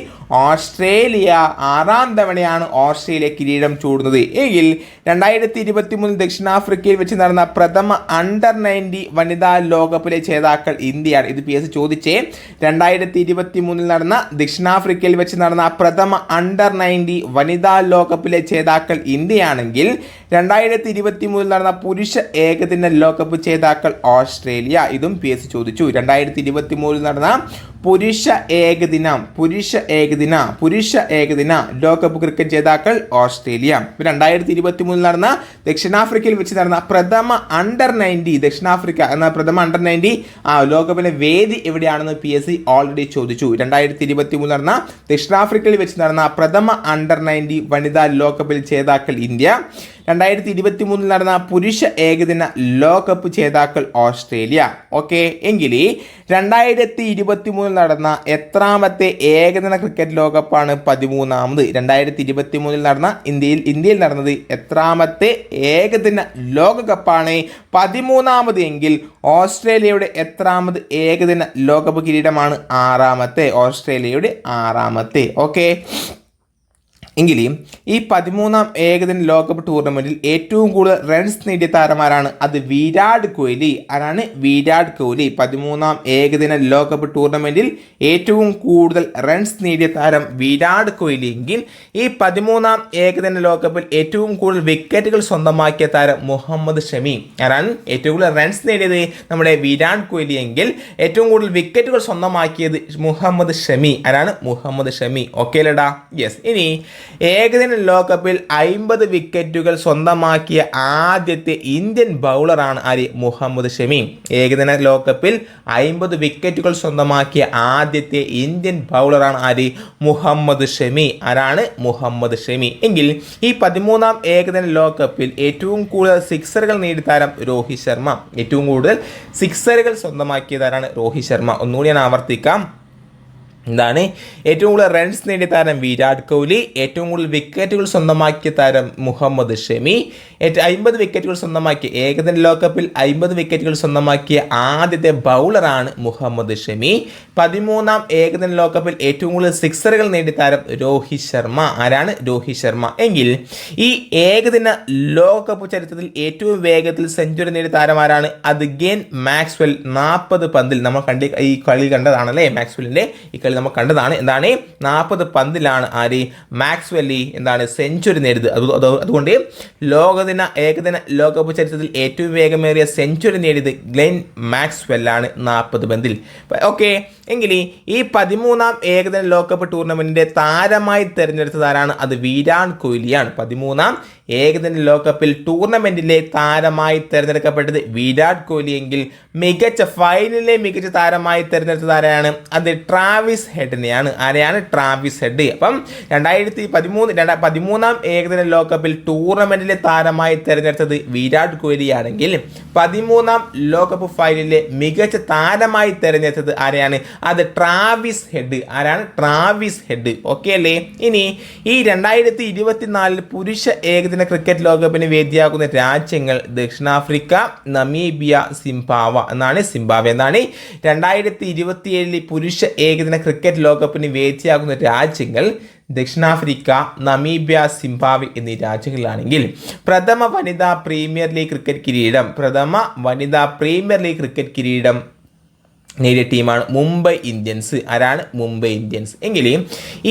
A: ഓസ്ട്രേലിയ. 6ാം തവണയാണ് ഓസ്ട്രേലിയ കിരീടം ചൂടുന്നത്. എങ്കിൽ 2023 ദക്ഷിണാഫ്രിക്കയിൽ വെച്ച് നടന്ന പ്രഥമ അണ്ടർ 90 വനിതാ ലോകകപ്പിലെ ജേതാക്കൾ ഇന്ത്യയാണ്. ഇത് PSC ചോദിച്ചേ. 2023 നടന്ന ദക്ഷിണാഫ്രിക്കയിൽ വെച്ച് നടന്ന പ്രഥമ അണ്ടർ 90 വനിതാ ലോകകപ്പിലെ ജേതാക്കൾ ഇന്ത്യയാണെങ്കിൽ 2023 നടന്ന പുരുഷ ഏകദിന ലോകകപ്പ് ജേതാക്കൾ ഓസ്ട്രേലിയ. ഇതും PSC ചോദിച്ചു. 2023 നടന്ന പുരുഷ ഏകദിന ലോകകപ്പ് ക്രിക്കറ്റ് ജേതാക്കൾ ഓസ്ട്രേലിയ. 2023 നടന്ന ദക്ഷിണാഫ്രിക്കയിൽ വെച്ച് നടന്ന പ്രഥമ അണ്ടർ 90 ദക്ഷിണാഫ്രിക്ക എന്ന പ്രഥമ അണ്ടർ 90 ലോകകപ്പിലെ വേദി എവിടെയാണെന്ന് PSC ഓൾറെഡി ചോദിച്ചു. 2023 നടന്ന ദക്ഷിണാഫ്രിക്കയിൽ വെച്ച് നടന്ന പ്രഥമ അണ്ടർ 90 വനിതാ ലോകകപ്പിൽ ജേതാക്കൾ ഇന്ത്യ. 2023 നടന്ന പുരുഷ ഏകദിന ലോകകപ്പ് ജേതാക്കൾ ഓസ്ട്രേലിയ. ഓക്കെ. എങ്കിൽ 2023 നടന്ന എത്രാമത്തെ ഏകദിന ക്രിക്കറ്റ് ലോകകപ്പാണ്? 13ാമത്. 2023 നടന്ന ഇന്ത്യയിൽ നടന്നത് എത്രാമത്തെ ഏകദിന ലോകകപ്പാണ്? 13ാമത്. എങ്കിൽ ഓസ്ട്രേലിയയുടെ എത്രാമത് ഏകദിന ലോകകപ്പ് കിരീടമാണ്? 6ാമത്തെ. ഓസ്ട്രേലിയയുടെ 6ാമത്തെ. ഓക്കെ. എങ്കിൽ ഈ 13ാം ഏകദിന ലോകകപ്പ് ടൂർണമെൻറ്റിൽ ഏറ്റവും കൂടുതൽ റൺസ് നേടിയ താരമാരാണ്? അത് വിരാട് കോഹ്ലി. ആരാണ്? വിരാട് കോഹ്ലി. 13ാം ഏകദിന ലോകകപ്പ് ടൂർണമെൻറ്റിൽ ഏറ്റവും കൂടുതൽ റൺസ് നേടിയ താരം വിരാട് കോഹ്ലി. എങ്കിൽ ഈ 13ാം ഏകദിന ലോകകപ്പിൽ ഏറ്റവും കൂടുതൽ വിക്കറ്റുകൾ സ്വന്തമാക്കിയ താരം മുഹമ്മദ് ഷമി. ആരാണ്? ഏറ്റവും കൂടുതൽ റൺസ് നേടിയത് നമ്മുടെ വിരാട് കോഹ്ലി. എങ്കിൽ ഏറ്റവും കൂടുതൽ വിക്കറ്റുകൾ സ്വന്തമാക്കിയത് മുഹമ്മദ് ഷമി. ആരാണ്? മുഹമ്മദ് ഷമി. ഓക്കെ അല്ലേടാ? യെസ്. ഇനി ഏകദിന ലോകകപ്പിൽ 50 വിക്കറ്റുകൾ സ്വന്തമാക്കിയ ആദ്യത്തെ ഇന്ത്യൻ ബൗളറാണ് ആര്? മുഹമ്മദ് ഷമി. ഏകദിന ലോകകപ്പിൽ 50 വിക്കറ്റുകൾ സ്വന്തമാക്കിയ ആദ്യത്തെ ഇന്ത്യൻ ബൗളറാണ് ആര്? മുഹമ്മദ് ഷമി. ആരാണ്? മുഹമ്മദ് ഷമി. എങ്കിൽ ഈ 13ാം ഏകദിന ലോകകപ്പിൽ ഏറ്റവും കൂടുതൽ സിക്സറുകൾ നേടിയ താരം രോഹിത് ശർമ്മ. ഏറ്റവും കൂടുതൽ സിക്സറുകൾ സ്വന്തമാക്കിയ താരമാണ് രോഹിത് ശർമ്മ. ഒന്നുകൂടി ഞാൻ ആവർത്തിക്കാം. എന്താണ്? ഏറ്റവും കൂടുതൽ റൺസ് നേടിയ താരം വിരാട് കോഹ്ലി. ഏറ്റവും കൂടുതൽ വിക്കറ്റുകൾ സ്വന്തമാക്കിയ താരം മുഹമ്മദ് ഷമി. 50 വിക്കറ്റുകൾ സ്വന്തമാക്കിയ ഏകദിന ലോകകപ്പിൽ 50 വിക്കറ്റുകൾ സ്വന്തമാക്കിയ ആദ്യത്തെ ബൗളറാണ് മുഹമ്മദ് ഷമി. 13ാം ഏകദിന ലോകകപ്പിൽ ഏറ്റവും കൂടുതൽ സിക്സറുകൾ നേടിയ താരം രോഹിത് ശർമ്മ. ആരാണ്? രോഹിത് ശർമ്മ. എങ്കിൽ ഈ ഏകദിന ലോകകപ്പ് ചരിത്രത്തിൽ ഏറ്റവും വേഗത്തിൽ സെഞ്ചുറി നേടിയ താരമാരാണ്? അത് ഗെൻ മാക്സ്വെൽ. 40 പന്തിൽ നമ്മൾ ഈ കളി കണ്ടതാണല്ലേ? മാക്സ്വെല്ലിൻ്റെ ഈ കളി കളി നമ്മൾ കണ്ടതാണ്. എന്താണ് 40 പന്തിലാണ് ആര് മാക്സ്വെല്ലി എന്താണ് സെഞ്ചുറി നേടിയത്. അതുകൊണ്ട് ഏകദിന ലോകകപ്പ് ചരിത്രത്തിൽ ഏറ്റവും വേഗമേറിയ സെഞ്ചുറി നേടിയത് ഗ്ലെൻ മാക്സ്വെല്ലാണ് 40 പന്തിൽ. ഓക്കെ, എങ്കിൽ ഈ 13ാം ഏകദിന ലോകകപ്പ് ടൂർണമെന്റിന്റെ താരമായി തെരഞ്ഞെടുത്തതാരാണ്? അത് വിരാട് കോഹ്ലിയാണ്. 13ാം ഏകദിന ലോകകപ്പിൽ ടൂർണമെന്റിലെ താരമായി തെരഞ്ഞെടുക്കപ്പെട്ടത് വിരാട് കോഹ്ലി എങ്കിൽ ഫൈനലിലെ മികച്ച താരമായി തെരഞ്ഞെടുത്തത് ആരെയാണ്? അത് ട്രാവിസ് ഹെഡിനെയാണ്. ആരെയാണ്? Travis head. അപ്പം 2013 ഏകദിന ലോകകപ്പിൽ ടൂർണമെന്റിലെ താരമായി തെരഞ്ഞെടുത്തത് വിരാട് കോഹ്ലി ആണെങ്കിൽ 13ാം ലോകകപ്പ് ഫൈനലിലെ മികച്ച താരമായി തെരഞ്ഞെടുത്തത് ആരെയാണ്? അത് ട്രാവിസ് ഹെഡ്. ആരാണ്? Travis head. ഓക്കെ അല്ലേ? ഇനി ഈ 2024 പുരുഷ ഏകദിന ക്രിക്കറ്റ് ലോകകപ്പിന് വേദിയാകുന്ന രാജ്യങ്ങൾ ദക്ഷിണാഫ്രിക്ക, നമീബിയ, സിംബാബ്വെ എന്നാണ്. 2027 പുരുഷ ഏകദിന ക്രിക്കറ്റ് ലോകകപ്പിന് വേദിയാകുന്ന രാജ്യങ്ങൾ ദക്ഷിണാഫ്രിക്ക, നമീബിയ, സിംബാബ്വെ എന്നീ രാജ്യങ്ങളിലാണെങ്കിൽ പ്രഥമ വനിതാ പ്രീമിയർ ലീഗ് ക്രിക്കറ്റ് കിരീടം നേടിയ ടീമാണ് മുംബൈ ഇന്ത്യൻസ്. ആരാണ്? മുംബൈ ഇന്ത്യൻസ്. എങ്കിൽ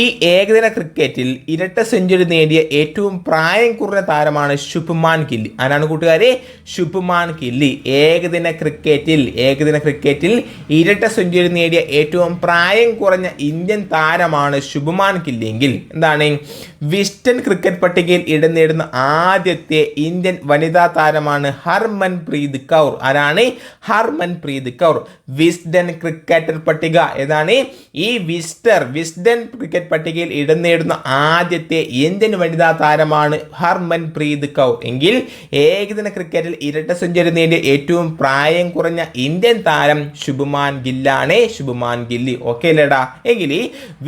A: ഈ ഏകദിന ക്രിക്കറ്റിൽ ഇരട്ട സെഞ്ചുറി നേടിയ ഏറ്റവും പ്രായം കുറഞ്ഞ താരമാണ് ശുഭ്മാൻ ഗിൽ. ആരാണ് കൂട്ടുകാരെ? ശുഭ്മാൻ ഗിൽ. ഏകദിന ക്രിക്കറ്റിൽ ഇരട്ട സെഞ്ചുറി നേടിയ ഏറ്റവും പ്രായം കുറഞ്ഞ ഇന്ത്യൻ താരമാണ് ശുഭ്മാൻ ഗിൽ എങ്കിൽ എന്താണ്? വിസ്ഡൻ ക്രിക്കറ്റ് പട്ടികയിൽ ഇടം നേടുന്ന ആദ്യത്തെ ഇന്ത്യൻ വനിതാ താരമാണ് ഹർമൻപ്രീത് കൗർ. ആരാണ്? ഹർമൻപ്രീത് കൗർ. വിസ്ഡൻ ക്രിക്കറ്റർ പട്ടിക ഏതാണ്? ഈ വിസ്ഡൻ ക്രിക്കറ്റ് പട്ടികയിൽ ഇടം നേടുന്ന ആദ്യത്തെ ഇന്ത്യൻ വനിതാ താരമാണ് ഹർമൻപ്രീത് കൗർ എങ്കിൽ ഏകദിന ക്രിക്കറ്റിൽ ഇരട്ട സെഞ്ചുറി നേടിയ ഏറ്റവും പ്രായം കുറഞ്ഞ ഇന്ത്യൻ താരം ശുഭ്മാൻ ഗില്ലാണ്. ശുഭ്മാൻ ഗില്ല്. ഓക്കെ അല്ലേടാ? എങ്കിൽ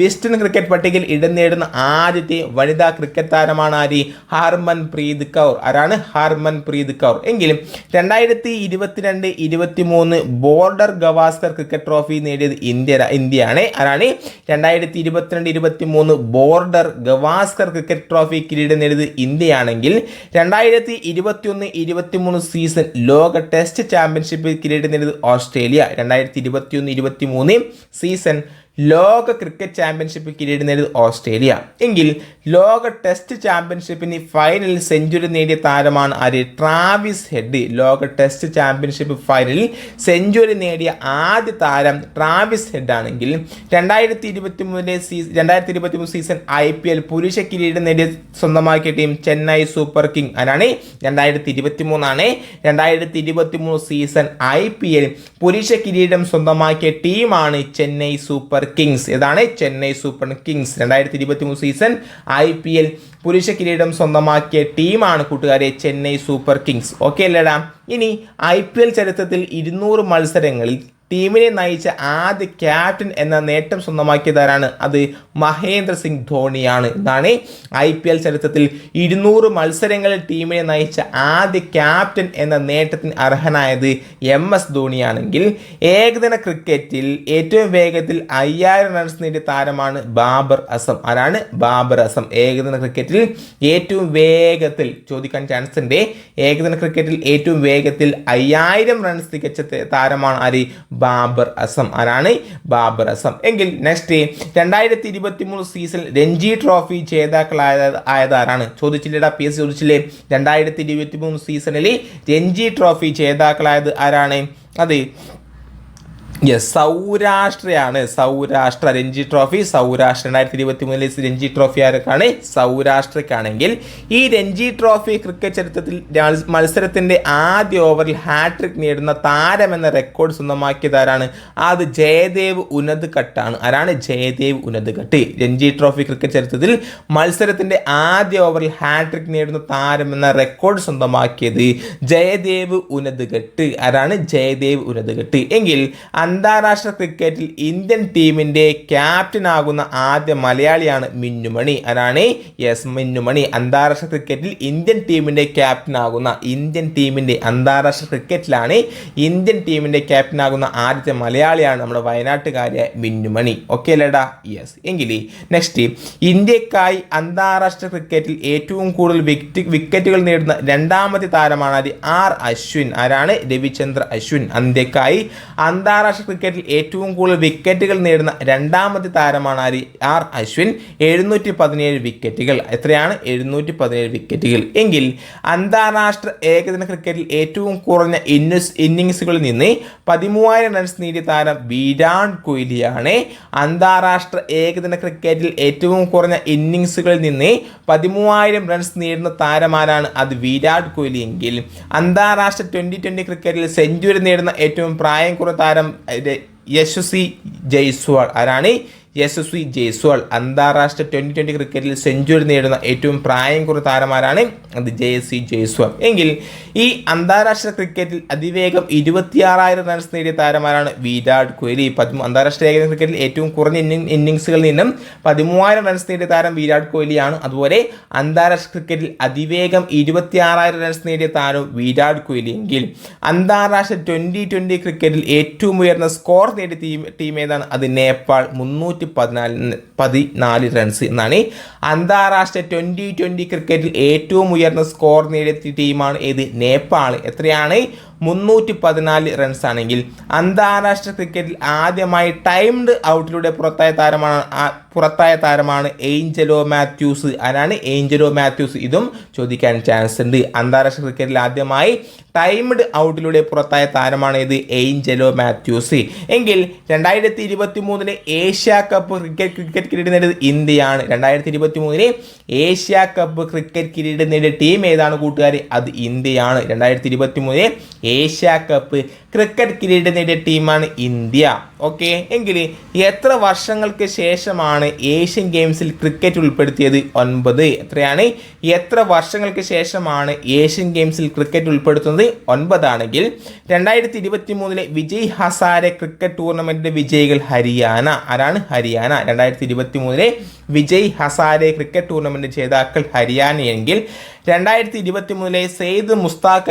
A: വിസ്ഡൻ ക്രിക്കറ്റ് പട്ടികയിൽ ഇടം നേടുന്ന ആദ്യത്തെ വനിതാ ക്രിക്കറ്റ് താരമാണ് ആര്? ഹർമൻപ്രീത് കൗർ. ആരാണ്? ഹർമൻപ്രീത് കൗർ. എങ്കിലും 2022-23 ബോർഡർ ഗവാസ്കർ ക്രിക്കറ്റ് ട്രോഫി നേടിയത് ഇന്ത്യയാണ്. ആരാണ്? 2022-23 ബോർഡർ ഗവാസ്കർ ക്രിക്കറ്റ് ട്രോഫി കിരീടം നേടിയത് ഇന്ത്യയാണെങ്കിൽ 2021-23 സീസൺ ലോക ടെസ്റ്റ് ചാമ്പ്യൻഷിപ്പ് കിരീടം നേടിയത് ഓസ്ട്രേലിയ. 2021-23 സീസൺ ലോക ക്രിക്കറ്റ് ചാമ്പ്യൻഷിപ്പ് കിരീടം നേടിയത് ഓസ്ട്രേലിയ. എങ്കിൽ ലോക ടെസ്റ്റ് ചാമ്പ്യൻഷിപ്പിന് ഫൈനലിൽ സെഞ്ചുറി നേടിയ താരമാണ് ആര്? Travis head. ലോക ടെസ്റ്റ് ചാമ്പ്യൻഷിപ്പ് ഫൈനലിൽ സെഞ്ചുറി നേടിയ ആദ്യ താരം ട്രാവിസ് ഹെഡ് ആണെങ്കിൽ 2023 സീസൺ IPL പുരുഷ കിരീടം നേടിയ സ്വന്തമാക്കിയ ടീം ചെന്നൈ സൂപ്പർ കിങ്. ആരാണ്? 2023 ആണ്. 2023 സീസൺ IPL പുരുഷ കിരീടം സ്വന്തമാക്കിയ ടീമാണ് ചെന്നൈ സൂപ്പർ കിങ്സ്. ഏതാണ്? Chennai Super Kings. 2023 season IPL പുരുഷ കിരീടം സ്വന്തമാക്കിയ ടീമാണ് കൂട്ടുകാരെ ചെന്നൈ സൂപ്പർ കിങ്സ്. ഓക്കെ അല്ലേടാ? ഇനി IPL ചരിത്രത്തിൽ 200 മത്സരങ്ങളിൽ ടീമിനെ നയിച്ച ആദ്യ ക്യാപ്റ്റൻ എന്ന നേട്ടം സ്വന്തമാക്കിയതാരാണ്? അത് മഹേന്ദ്ര സിംഗ് ധോണിയാണ്. ഇതാണ് IPL ചരിത്രത്തിൽ 200 മത്സരങ്ങളിൽ ടീമിനെ നയിച്ച ആദ്യ ക്യാപ്റ്റൻ എന്ന നേട്ടത്തിന് അർഹനായത് MS ധോണിയാണെങ്കിൽ ഏകദിന ക്രിക്കറ്റിൽ ഏറ്റവും വേഗത്തിൽ 5000 റൺസ് നേടിയ താരമാണ് ബാബർ അസം. ആരാണ്? ബാബർ അസം. ഏകദിന ക്രിക്കറ്റിൽ ഏറ്റവും വേഗത്തിൽ ചോദിക്കാൻ ചാൻസ് ഉണ്ട്. ഏകദിന ക്രിക്കറ്റിൽ ഏറ്റവും വേഗത്തിൽ 5000 റൺസ് തികച്ച താരമാണ് ആര്? ബാബർ അസം. ആരാണ്? ബാബർ അസം. എങ്കിൽ നെക്സ്റ്റ് 2023 സീസൺ രഞ്ജി ട്രോഫി ജേതാക്കളായതാരാണ്? ചോദിച്ചില്ലേടാ? PS ചോദിച്ചില്ലേ? 2023 സീസണിൽ രഞ്ജി ട്രോഫി ജേതാക്കളായത് ആരാണ്? അത് സൗരാഷ്ട്രയാണ്. സൗരാഷ്ട്ര രഞ്ജി ട്രോഫി സൗരാഷ്ട്ര 2023 രഞ്ജി ട്രോഫി ആർക്കാണ്? സൗരാഷ്ട്രക്കാണെങ്കിൽ ഈ രഞ്ജി ട്രോഫി ക്രിക്കറ്റ് ചരിത്രത്തിൽ മത്സരത്തിന്റെ ആദ്യ ഓവറിൽ ഹാട്രിക് നേടുന്ന താരം എന്ന റെക്കോർഡ് സ്വന്തമാക്കിയതാരാണ്? അത് ജയദേവ് ഉനദ്കട്ടാണ്. ആരാണ്? ജയദേവ് ഉനദ്കട്ട്. രഞ്ജി ട്രോഫി ക്രിക്കറ്റ് ചരിത്രത്തിൽ മത്സരത്തിന്റെ ആദ്യ ഓവറിൽ ഹാട്രിക് നേടുന്ന താരം എന്ന റെക്കോർഡ് സ്വന്തമാക്കിയത് ജയദേവ് ഉനദ്കട്ട്. ആരാണ്? ജയദേവ് ഉനദ്കട്ട്. എങ്കിൽ അന്താരാഷ്ട്ര ക്രിക്കറ്റിൽ ഇന്ത്യൻ ടീമിന്റെ ക്യാപ്റ്റൻ ആകുന്ന ആദ്യ മലയാളിയാണ് മിന്നുമണി. ആരാണ്? മിന്നുമണി. അന്താരാഷ്ട്ര ക്രിക്കറ്റിൽ ഇന്ത്യൻ ടീമിന്റെ ക്യാപ്റ്റൻ ആകുന്ന അന്താരാഷ്ട്ര ക്രിക്കറ്റിലാണ് ഇന്ത്യൻ ടീമിന്റെ ക്യാപ്റ്റൻ ആകുന്ന ആദ്യത്തെ മലയാളിയാണ് നമ്മുടെ വയനാട്ടുകാരിയായ മിന്നുമണി. ഓക്കെ അല്ലേടാ? എങ്കിൽ നെക്സ്റ്റ് ഇന്ത്യക്കായി അന്താരാഷ്ട്ര ക്രിക്കറ്റിൽ ഏറ്റവും കൂടുതൽ വിക്കറ്റുകൾ നേടുന്ന രണ്ടാമത്തെ താരമാണ് R. അശ്വിൻ. ആരാണ്? രവിചന്ദ്ര അശ്വിൻ. ഇന്ത്യക്കായി അന്താരാഷ്ട്ര അന്താരാഷ്ട്ര ക്രിക്കറ്റിൽ ഏറ്റവും കൂടുതൽ വിക്കറ്റുകൾ നേടുന്ന രണ്ടാമത്തെ താരമാണ് ആര്? ആർ അശ്വിൻ, 717 വിക്കറ്റുകൾ. എത്രയാണ്? 717 വിക്കറ്റുകൾ. എങ്കിൽ അന്താരാഷ്ട്ര ഏകദിന ക്രിക്കറ്റിൽ ഏറ്റവും കുറഞ്ഞ ഇന്നിങ്സുകളിൽ നിന്ന് 13,000 റൺസ് നേടിയ താരം വിരാട് കോഹ്ലിയാണ്. അന്താരാഷ്ട്ര ഏകദിന ക്രിക്കറ്റിൽ ഏറ്റവും കുറഞ്ഞ ഇന്നിങ്സുകളിൽ നിന്ന് 13,000 റൺസ് നേടുന്ന താരമാരാണ്? അത് വിരാട് കോഹ്ലി. എങ്കിൽ അന്താരാഷ്ട്ര 2020 ക്രിക്കറ്റിൽ സെഞ്ചുറി നേടുന്ന ഏറ്റവും പ്രായം കുറഞ്ഞ താരം യശസ്വി ജയ്സ്വാൾ. ആരാണ്? യശസ്വി ജയ്സ്വാൾ. അന്താരാഷ്ട്ര 2020 ക്രിക്കറ്റിൽ സെഞ്ചുറി നേടുന്ന ഏറ്റവും പ്രായം കുറഞ്ഞ താരമാരാണ്? അത് യശസ്വി ജയ്സ്വാൾ. എങ്കിൽ ഈ അന്താരാഷ്ട്ര ക്രിക്കറ്റിൽ അതിവേഗം 26,000 റൺസ് നേടിയ താരമാരാണ്? വിരാട് കോഹ്ലി. അന്താരാഷ്ട്ര ഏകദിന ക്രിക്കറ്റിൽ ഏറ്റവും കുറഞ്ഞ ഇന്നിങ്സുകളിൽ നിന്നും 13,000 റൺസ് നേടിയ താരം വിരാട് കോഹ്ലിയാണ്. അതുപോലെ അന്താരാഷ്ട്ര ക്രിക്കറ്റിൽ അതിവേഗം 26,000 റൺസ് നേടിയ താരം വിരാട് കോഹ്ലി. എങ്കിൽ അന്താരാഷ്ട്ര 2020 ക്രിക്കറ്റിൽ ഏറ്റവും ഉയർന്ന സ്കോർ നേടിയ ടീം ഏതാണ്? അത് നേപ്പാൾ. 314 റൺസ് എന്നാണ് അന്താരാഷ്ട്ര 2020 ക്രിക്കറ്റിൽ ഏറ്റവും ഉയർന്ന സ്കോർ നേടിയ ടീമാണ് ഏത്? നേപ്പാൾ. എത്രയാണ്? 314 റൺസ് ആണെങ്കിൽ അന്താരാഷ്ട്ര ക്രിക്കറ്റിൽ ആദ്യമായി ടൈംഡ് ഔട്ടിലൂടെ പുറത്തായ താരമാണ് ഏഞ്ചലോ മാത്യൂസ്. ആരാണ്? ഏഞ്ചലോ മാത്യൂസ്. ഇതും ചോദിക്കാൻ ചാൻസ് ഉണ്ട്. അന്താരാഷ്ട്ര ക്രിക്കറ്റിൽ ആദ്യമായി ടൈംഡ് ഔട്ടിലൂടെ പുറത്തായ താരമാണ് ഇത്? ഏഞ്ചലോ മാത്യൂസ്. എങ്കിൽ 2023 ഏഷ്യ കപ്പ് ക്രിക്കറ്റ് കിരീടം നേടിയത് ഇന്ത്യയാണ്. 2023 ഏഷ്യ കപ്പ് ക്രിക്കറ്റ് കിരീടം നേടിയ ടീം ഏതാണ് കൂട്ടുകാർ? അത് ഇന്ത്യയാണ്. 2023 ഏഷ്യ കപ്പ് ക്രിക്കറ്റ് കിരീടം നേടിയ ടീമാണ് ഇന്ത്യ. ഓക്കെ. എങ്കിൽ എത്ര വർഷങ്ങൾക്ക് ശേഷമാണ് ഏഷ്യൻ ഗെയിംസിൽ ക്രിക്കറ്റ് ഉൾപ്പെടുത്തിയത്? 9. എത്രയാണ്? എത്ര വർഷങ്ങൾക്ക് ശേഷമാണ് ഏഷ്യൻ ഗെയിംസിൽ ക്രിക്കറ്റ് ഉൾപ്പെടുത്തുന്നത്? 9 ആണെങ്കിൽ 2023 വിജയ് ഹസാരെ ക്രിക്കറ്റ് ടൂർണമെന്റിന്റെ വിജയികൾ ഹരിയാന. ആരാണ്? ഹരിയാന. 2023 വിജയ് ഹസാരെ ക്രിക്കറ്റ് ടൂർണമെന്റ് ജേതാക്കൾ ഹരിയാനയെങ്കിൽ 2023 സെയ്ദ് മുസ്താഖ്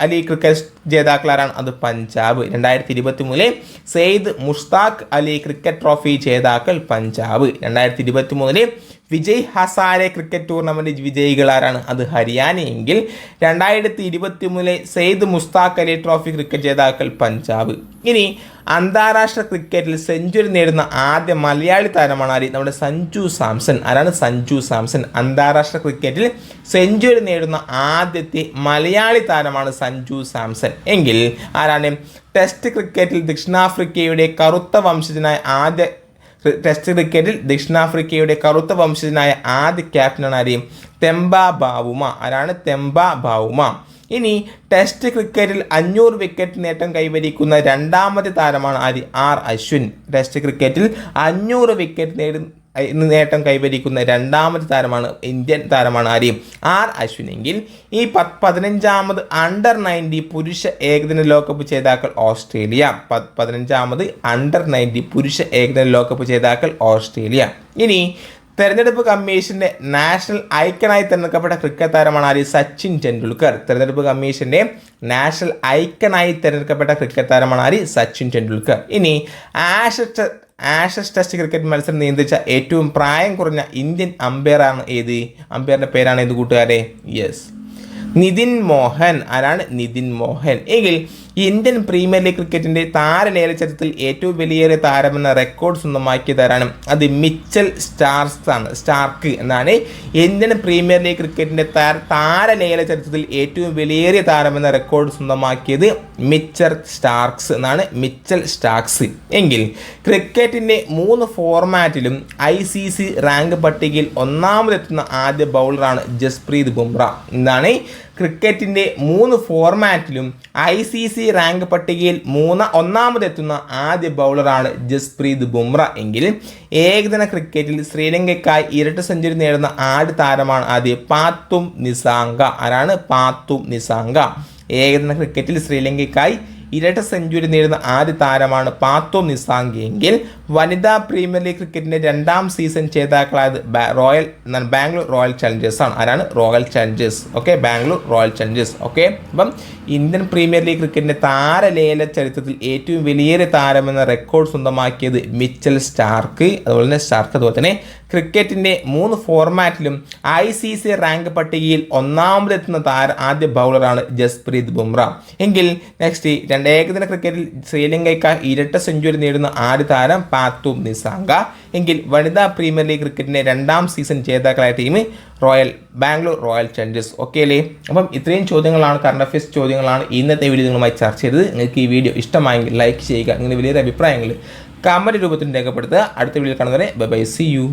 A: അലി ക്രിക്കറ്റ് ജേതാക്കളാരാണ്? അത് പഞ്ചാബ്. 2023 സെയ്ദ് മുഷ്താഖ് അലി ക്രിക്കറ്റ് ട്രോഫി ജേതാക്കൾ പഞ്ചാബ്. 2023 വിജയ് ഹസാരെ ക്രിക്കറ്റ് ടൂർണമെന്റ് വിജയികളാരാണ്? അത് ഹരിയാനയെങ്കിൽ 2023 സെയ്ദ് മുസ്താഖ് അലി ട്രോഫി ക്രിക്കറ്റ് ജേതാക്കൾ പഞ്ചാബ്. ഇനി അന്താരാഷ്ട്ര ക്രിക്കറ്റിൽ സെഞ്ചുറി നേടുന്ന ആദ്യ മലയാളി താരമാണ് ആര്? നമ്മുടെ സഞ്ജു സാംസൺ. ആരാണ്? സഞ്ജു സാംസൺ. അന്താരാഷ്ട്ര ക്രിക്കറ്റിൽ സെഞ്ചുറി നേടുന്ന ആദ്യത്തെ മലയാളി താരമാണ് സഞ്ജു സാംസൺ. എങ്കിൽ ആരാണ്? ടെസ്റ്റ് ക്രിക്കറ്റിൽ ദക്ഷിണാഫ്രിക്കയുടെ കറുത്ത വംശജനായ ആദ്യ ക്യാപ്റ്റനാണ് ആര്? Temba Bavuma. ആരാണ്? Temba Bavuma. ഇനി ടെസ്റ്റ് ക്രിക്കറ്റിൽ 500 വിക്കറ്റ് നേട്ടം കൈവരിക്കുന്ന രണ്ടാമത്തെ താരമാണ് ആര്? ആർ അശ്വിൻ. ടെസ്റ്റ് ക്രിക്കറ്റിൽ 500 വിക്കറ്റ് നേട്ടം കൈവരിക്കുന്ന രണ്ടാമത്തെ താരമാണ് ഇന്ത്യൻ താരമാണ് ആര്? ആർ അശ്വിൻ. എങ്കിൽ ഈ 15ാമത് അണ്ടർ-90 പുരുഷ ഏകദിന ലോകകപ്പ് ജേതാക്കൾ ഓസ്ട്രേലിയ. 15ാമത് അണ്ടർ-90 പുരുഷ ഏകദിന ലോകകപ്പ് ജേതാക്കൾ ഓസ്ട്രേലിയ. ഇനി തെരഞ്ഞെടുപ്പ് കമ്മീഷന്റെ നാഷണൽ ഐക്കണായി തിരഞ്ഞെടുക്കപ്പെട്ട ക്രിക്കറ്റ് താരമാണ് ആര്? സച്ചിൻ ടെണ്ടുൽക്കർ. തെരഞ്ഞെടുപ്പ് കമ്മീഷന്റെ നാഷണൽ ഐക്കണായി തിരഞ്ഞെടുക്കപ്പെട്ട ക്രിക്കറ്റ് താരമാണ് ആര്? സച്ചിൻ ടെണ്ടുൽക്കർ. ഇനി ആഷസ് ടെസ്റ്റ് ക്രിക്കറ്റ് മത്സരം നിയന്ത്രിച്ച ഏറ്റവും പ്രായം കുറഞ്ഞ ഇന്ത്യൻ അമ്പയറാണ് ഏത്? അമ്പയറിന്റെ പേരാണ് ഏത് കൂട്ടുകാരെ? യെസ്, നിതിൻ മോഹൻ. ആരാണ്? നിതിൻ മോഹൻ. എങ്കിൽ ഇന്ത്യൻ പ്രീമിയർ ലീഗ് ക്രിക്കറ്റിന്റെ താരലേല ചരിത്രത്തിൽ ഏറ്റവും വലിയേറിയ താരമെന്ന റെക്കോർഡ് സ്വന്തമാക്കിയതാരാണ്? അത് മിച്ചൽ സ്റ്റാർക്ക് എന്നാണ്. ഇന്ത്യൻ പ്രീമിയർ ലീഗ് ക്രിക്കറ്റിന്റെ താരലേല ചരിത്രത്തിൽ ഏറ്റവും വലിയേറിയ താരമെന്ന റെക്കോർഡ് സ്വന്തമാക്കിയത് മിച്ചൽ സ്റ്റാർക്സ് എന്നാണ്. മിച്ചൽ സ്റ്റാർക്സ്. എങ്കിൽ ക്രിക്കറ്റിന്റെ 3 ഫോർമാറ്റിലും ICC റാങ്ക് പട്ടികയിൽ ഒന്നാമതെത്തുന്ന ആദ്യ ബൗളറാണ് ജസ്പ്രീത് ബുംറ. എന്താണ്? ക്രിക്കറ്റിന്റെ 3 ഫോർമാറ്റിലും ICC റാങ്ക് പട്ടികയിൽ ഒന്നാമതെത്തുന്ന ആദ്യ ബൗളറാണ് ജസ്പ്രീത് ബുംറ. എങ്കിൽ ഏകദിന ക്രിക്കറ്റിൽ ശ്രീലങ്കയ്ക്കായി ഇരട്ട സെഞ്ചുറി നേടുന്ന ആദ്യ താരമാണ് ആദ്യ പാത്തും നിസാങ്ക. ആരാണ്? പാത്തും നിസാങ്ക. ഏകദിന ക്രിക്കറ്റിൽ ശ്രീലങ്കയ്ക്കായി ഇരട്ട സെഞ്ചുറി നേടുന്ന ആദ്യ താരമാണ് പാത്തും നിസാങ്ക. എങ്കിൽ വനിതാ പ്രീമിയർ ലീഗ് ക്രിക്കറ്റിന്റെ 2ാം സീസൺ ജേതാക്കളായത് ബാംഗ്ലൂർ റോയൽ ചലഞ്ചേഴ്സ് ആണ്. ആരാണ്? Royal Challengers. Okay, Bangalore royal Challengers. Okay, അപ്പം ഇന്ത്യൻ പ്രീമിയർ ലീഗ് ക്രിക്കറ്റിന്റെ താരലേല ചരിത്രത്തിൽ ഏറ്റവും വലിയേറിയ താരമെന്ന റെക്കോർഡ് സ്വന്തമാക്കിയത് മിച്ചൽ സ്റ്റാർക്ക്. അതുപോലെ തന്നെ ക്രിക്കറ്റിൻ്റെ 3 ഫോർമാറ്റിലും ICC റാങ്ക് പട്ടികയിൽ ഒന്നാമതെത്തുന്ന ആദ്യ ബൗളറാണ് ജസ്പ്രീത് ബുംറ. എങ്കിൽ നെക്സ്റ്റ് ഏകദിന ക്രിക്കറ്റിൽ ശ്രീലങ്കയ്ക്ക് ഇരട്ട സെഞ്ചുറി നേടുന്ന ആദ്യ താരം പാത്തു നിസാങ്ക. എങ്കിൽ വനിതാ പ്രീമിയർ ലീഗ് ക്രിക്കറ്റിൻ്റെ 2ാം സീസൺ ജേതാക്കളായ team Bangalore royal Challengers. Okay അല്ലേ? അപ്പം ഇത്രയും ചോദ്യങ്ങളാണ്, കറണ്ട് അഫയേഴ്സ് ചോദ്യങ്ങളാണ് ഇന്നത്തെ വീഡിയോ നിങ്ങളുമായി ചർച്ച ചെയ്തത്. നിങ്ങൾക്ക് ഈ വീഡിയോ ഇഷ്ടമായെങ്കിൽ ലൈക്ക് ചെയ്യുക. നിങ്ങളുടെ വലിയ അഭിപ്രായങ്ങൾ കമൻറ്റ് രൂപത്തിൽ രേഖപ്പെടുത്തുക. അടുത്ത വീഡിയോയിൽ കാണുന്നവരെ ബൈ ബൈ, സീ യു.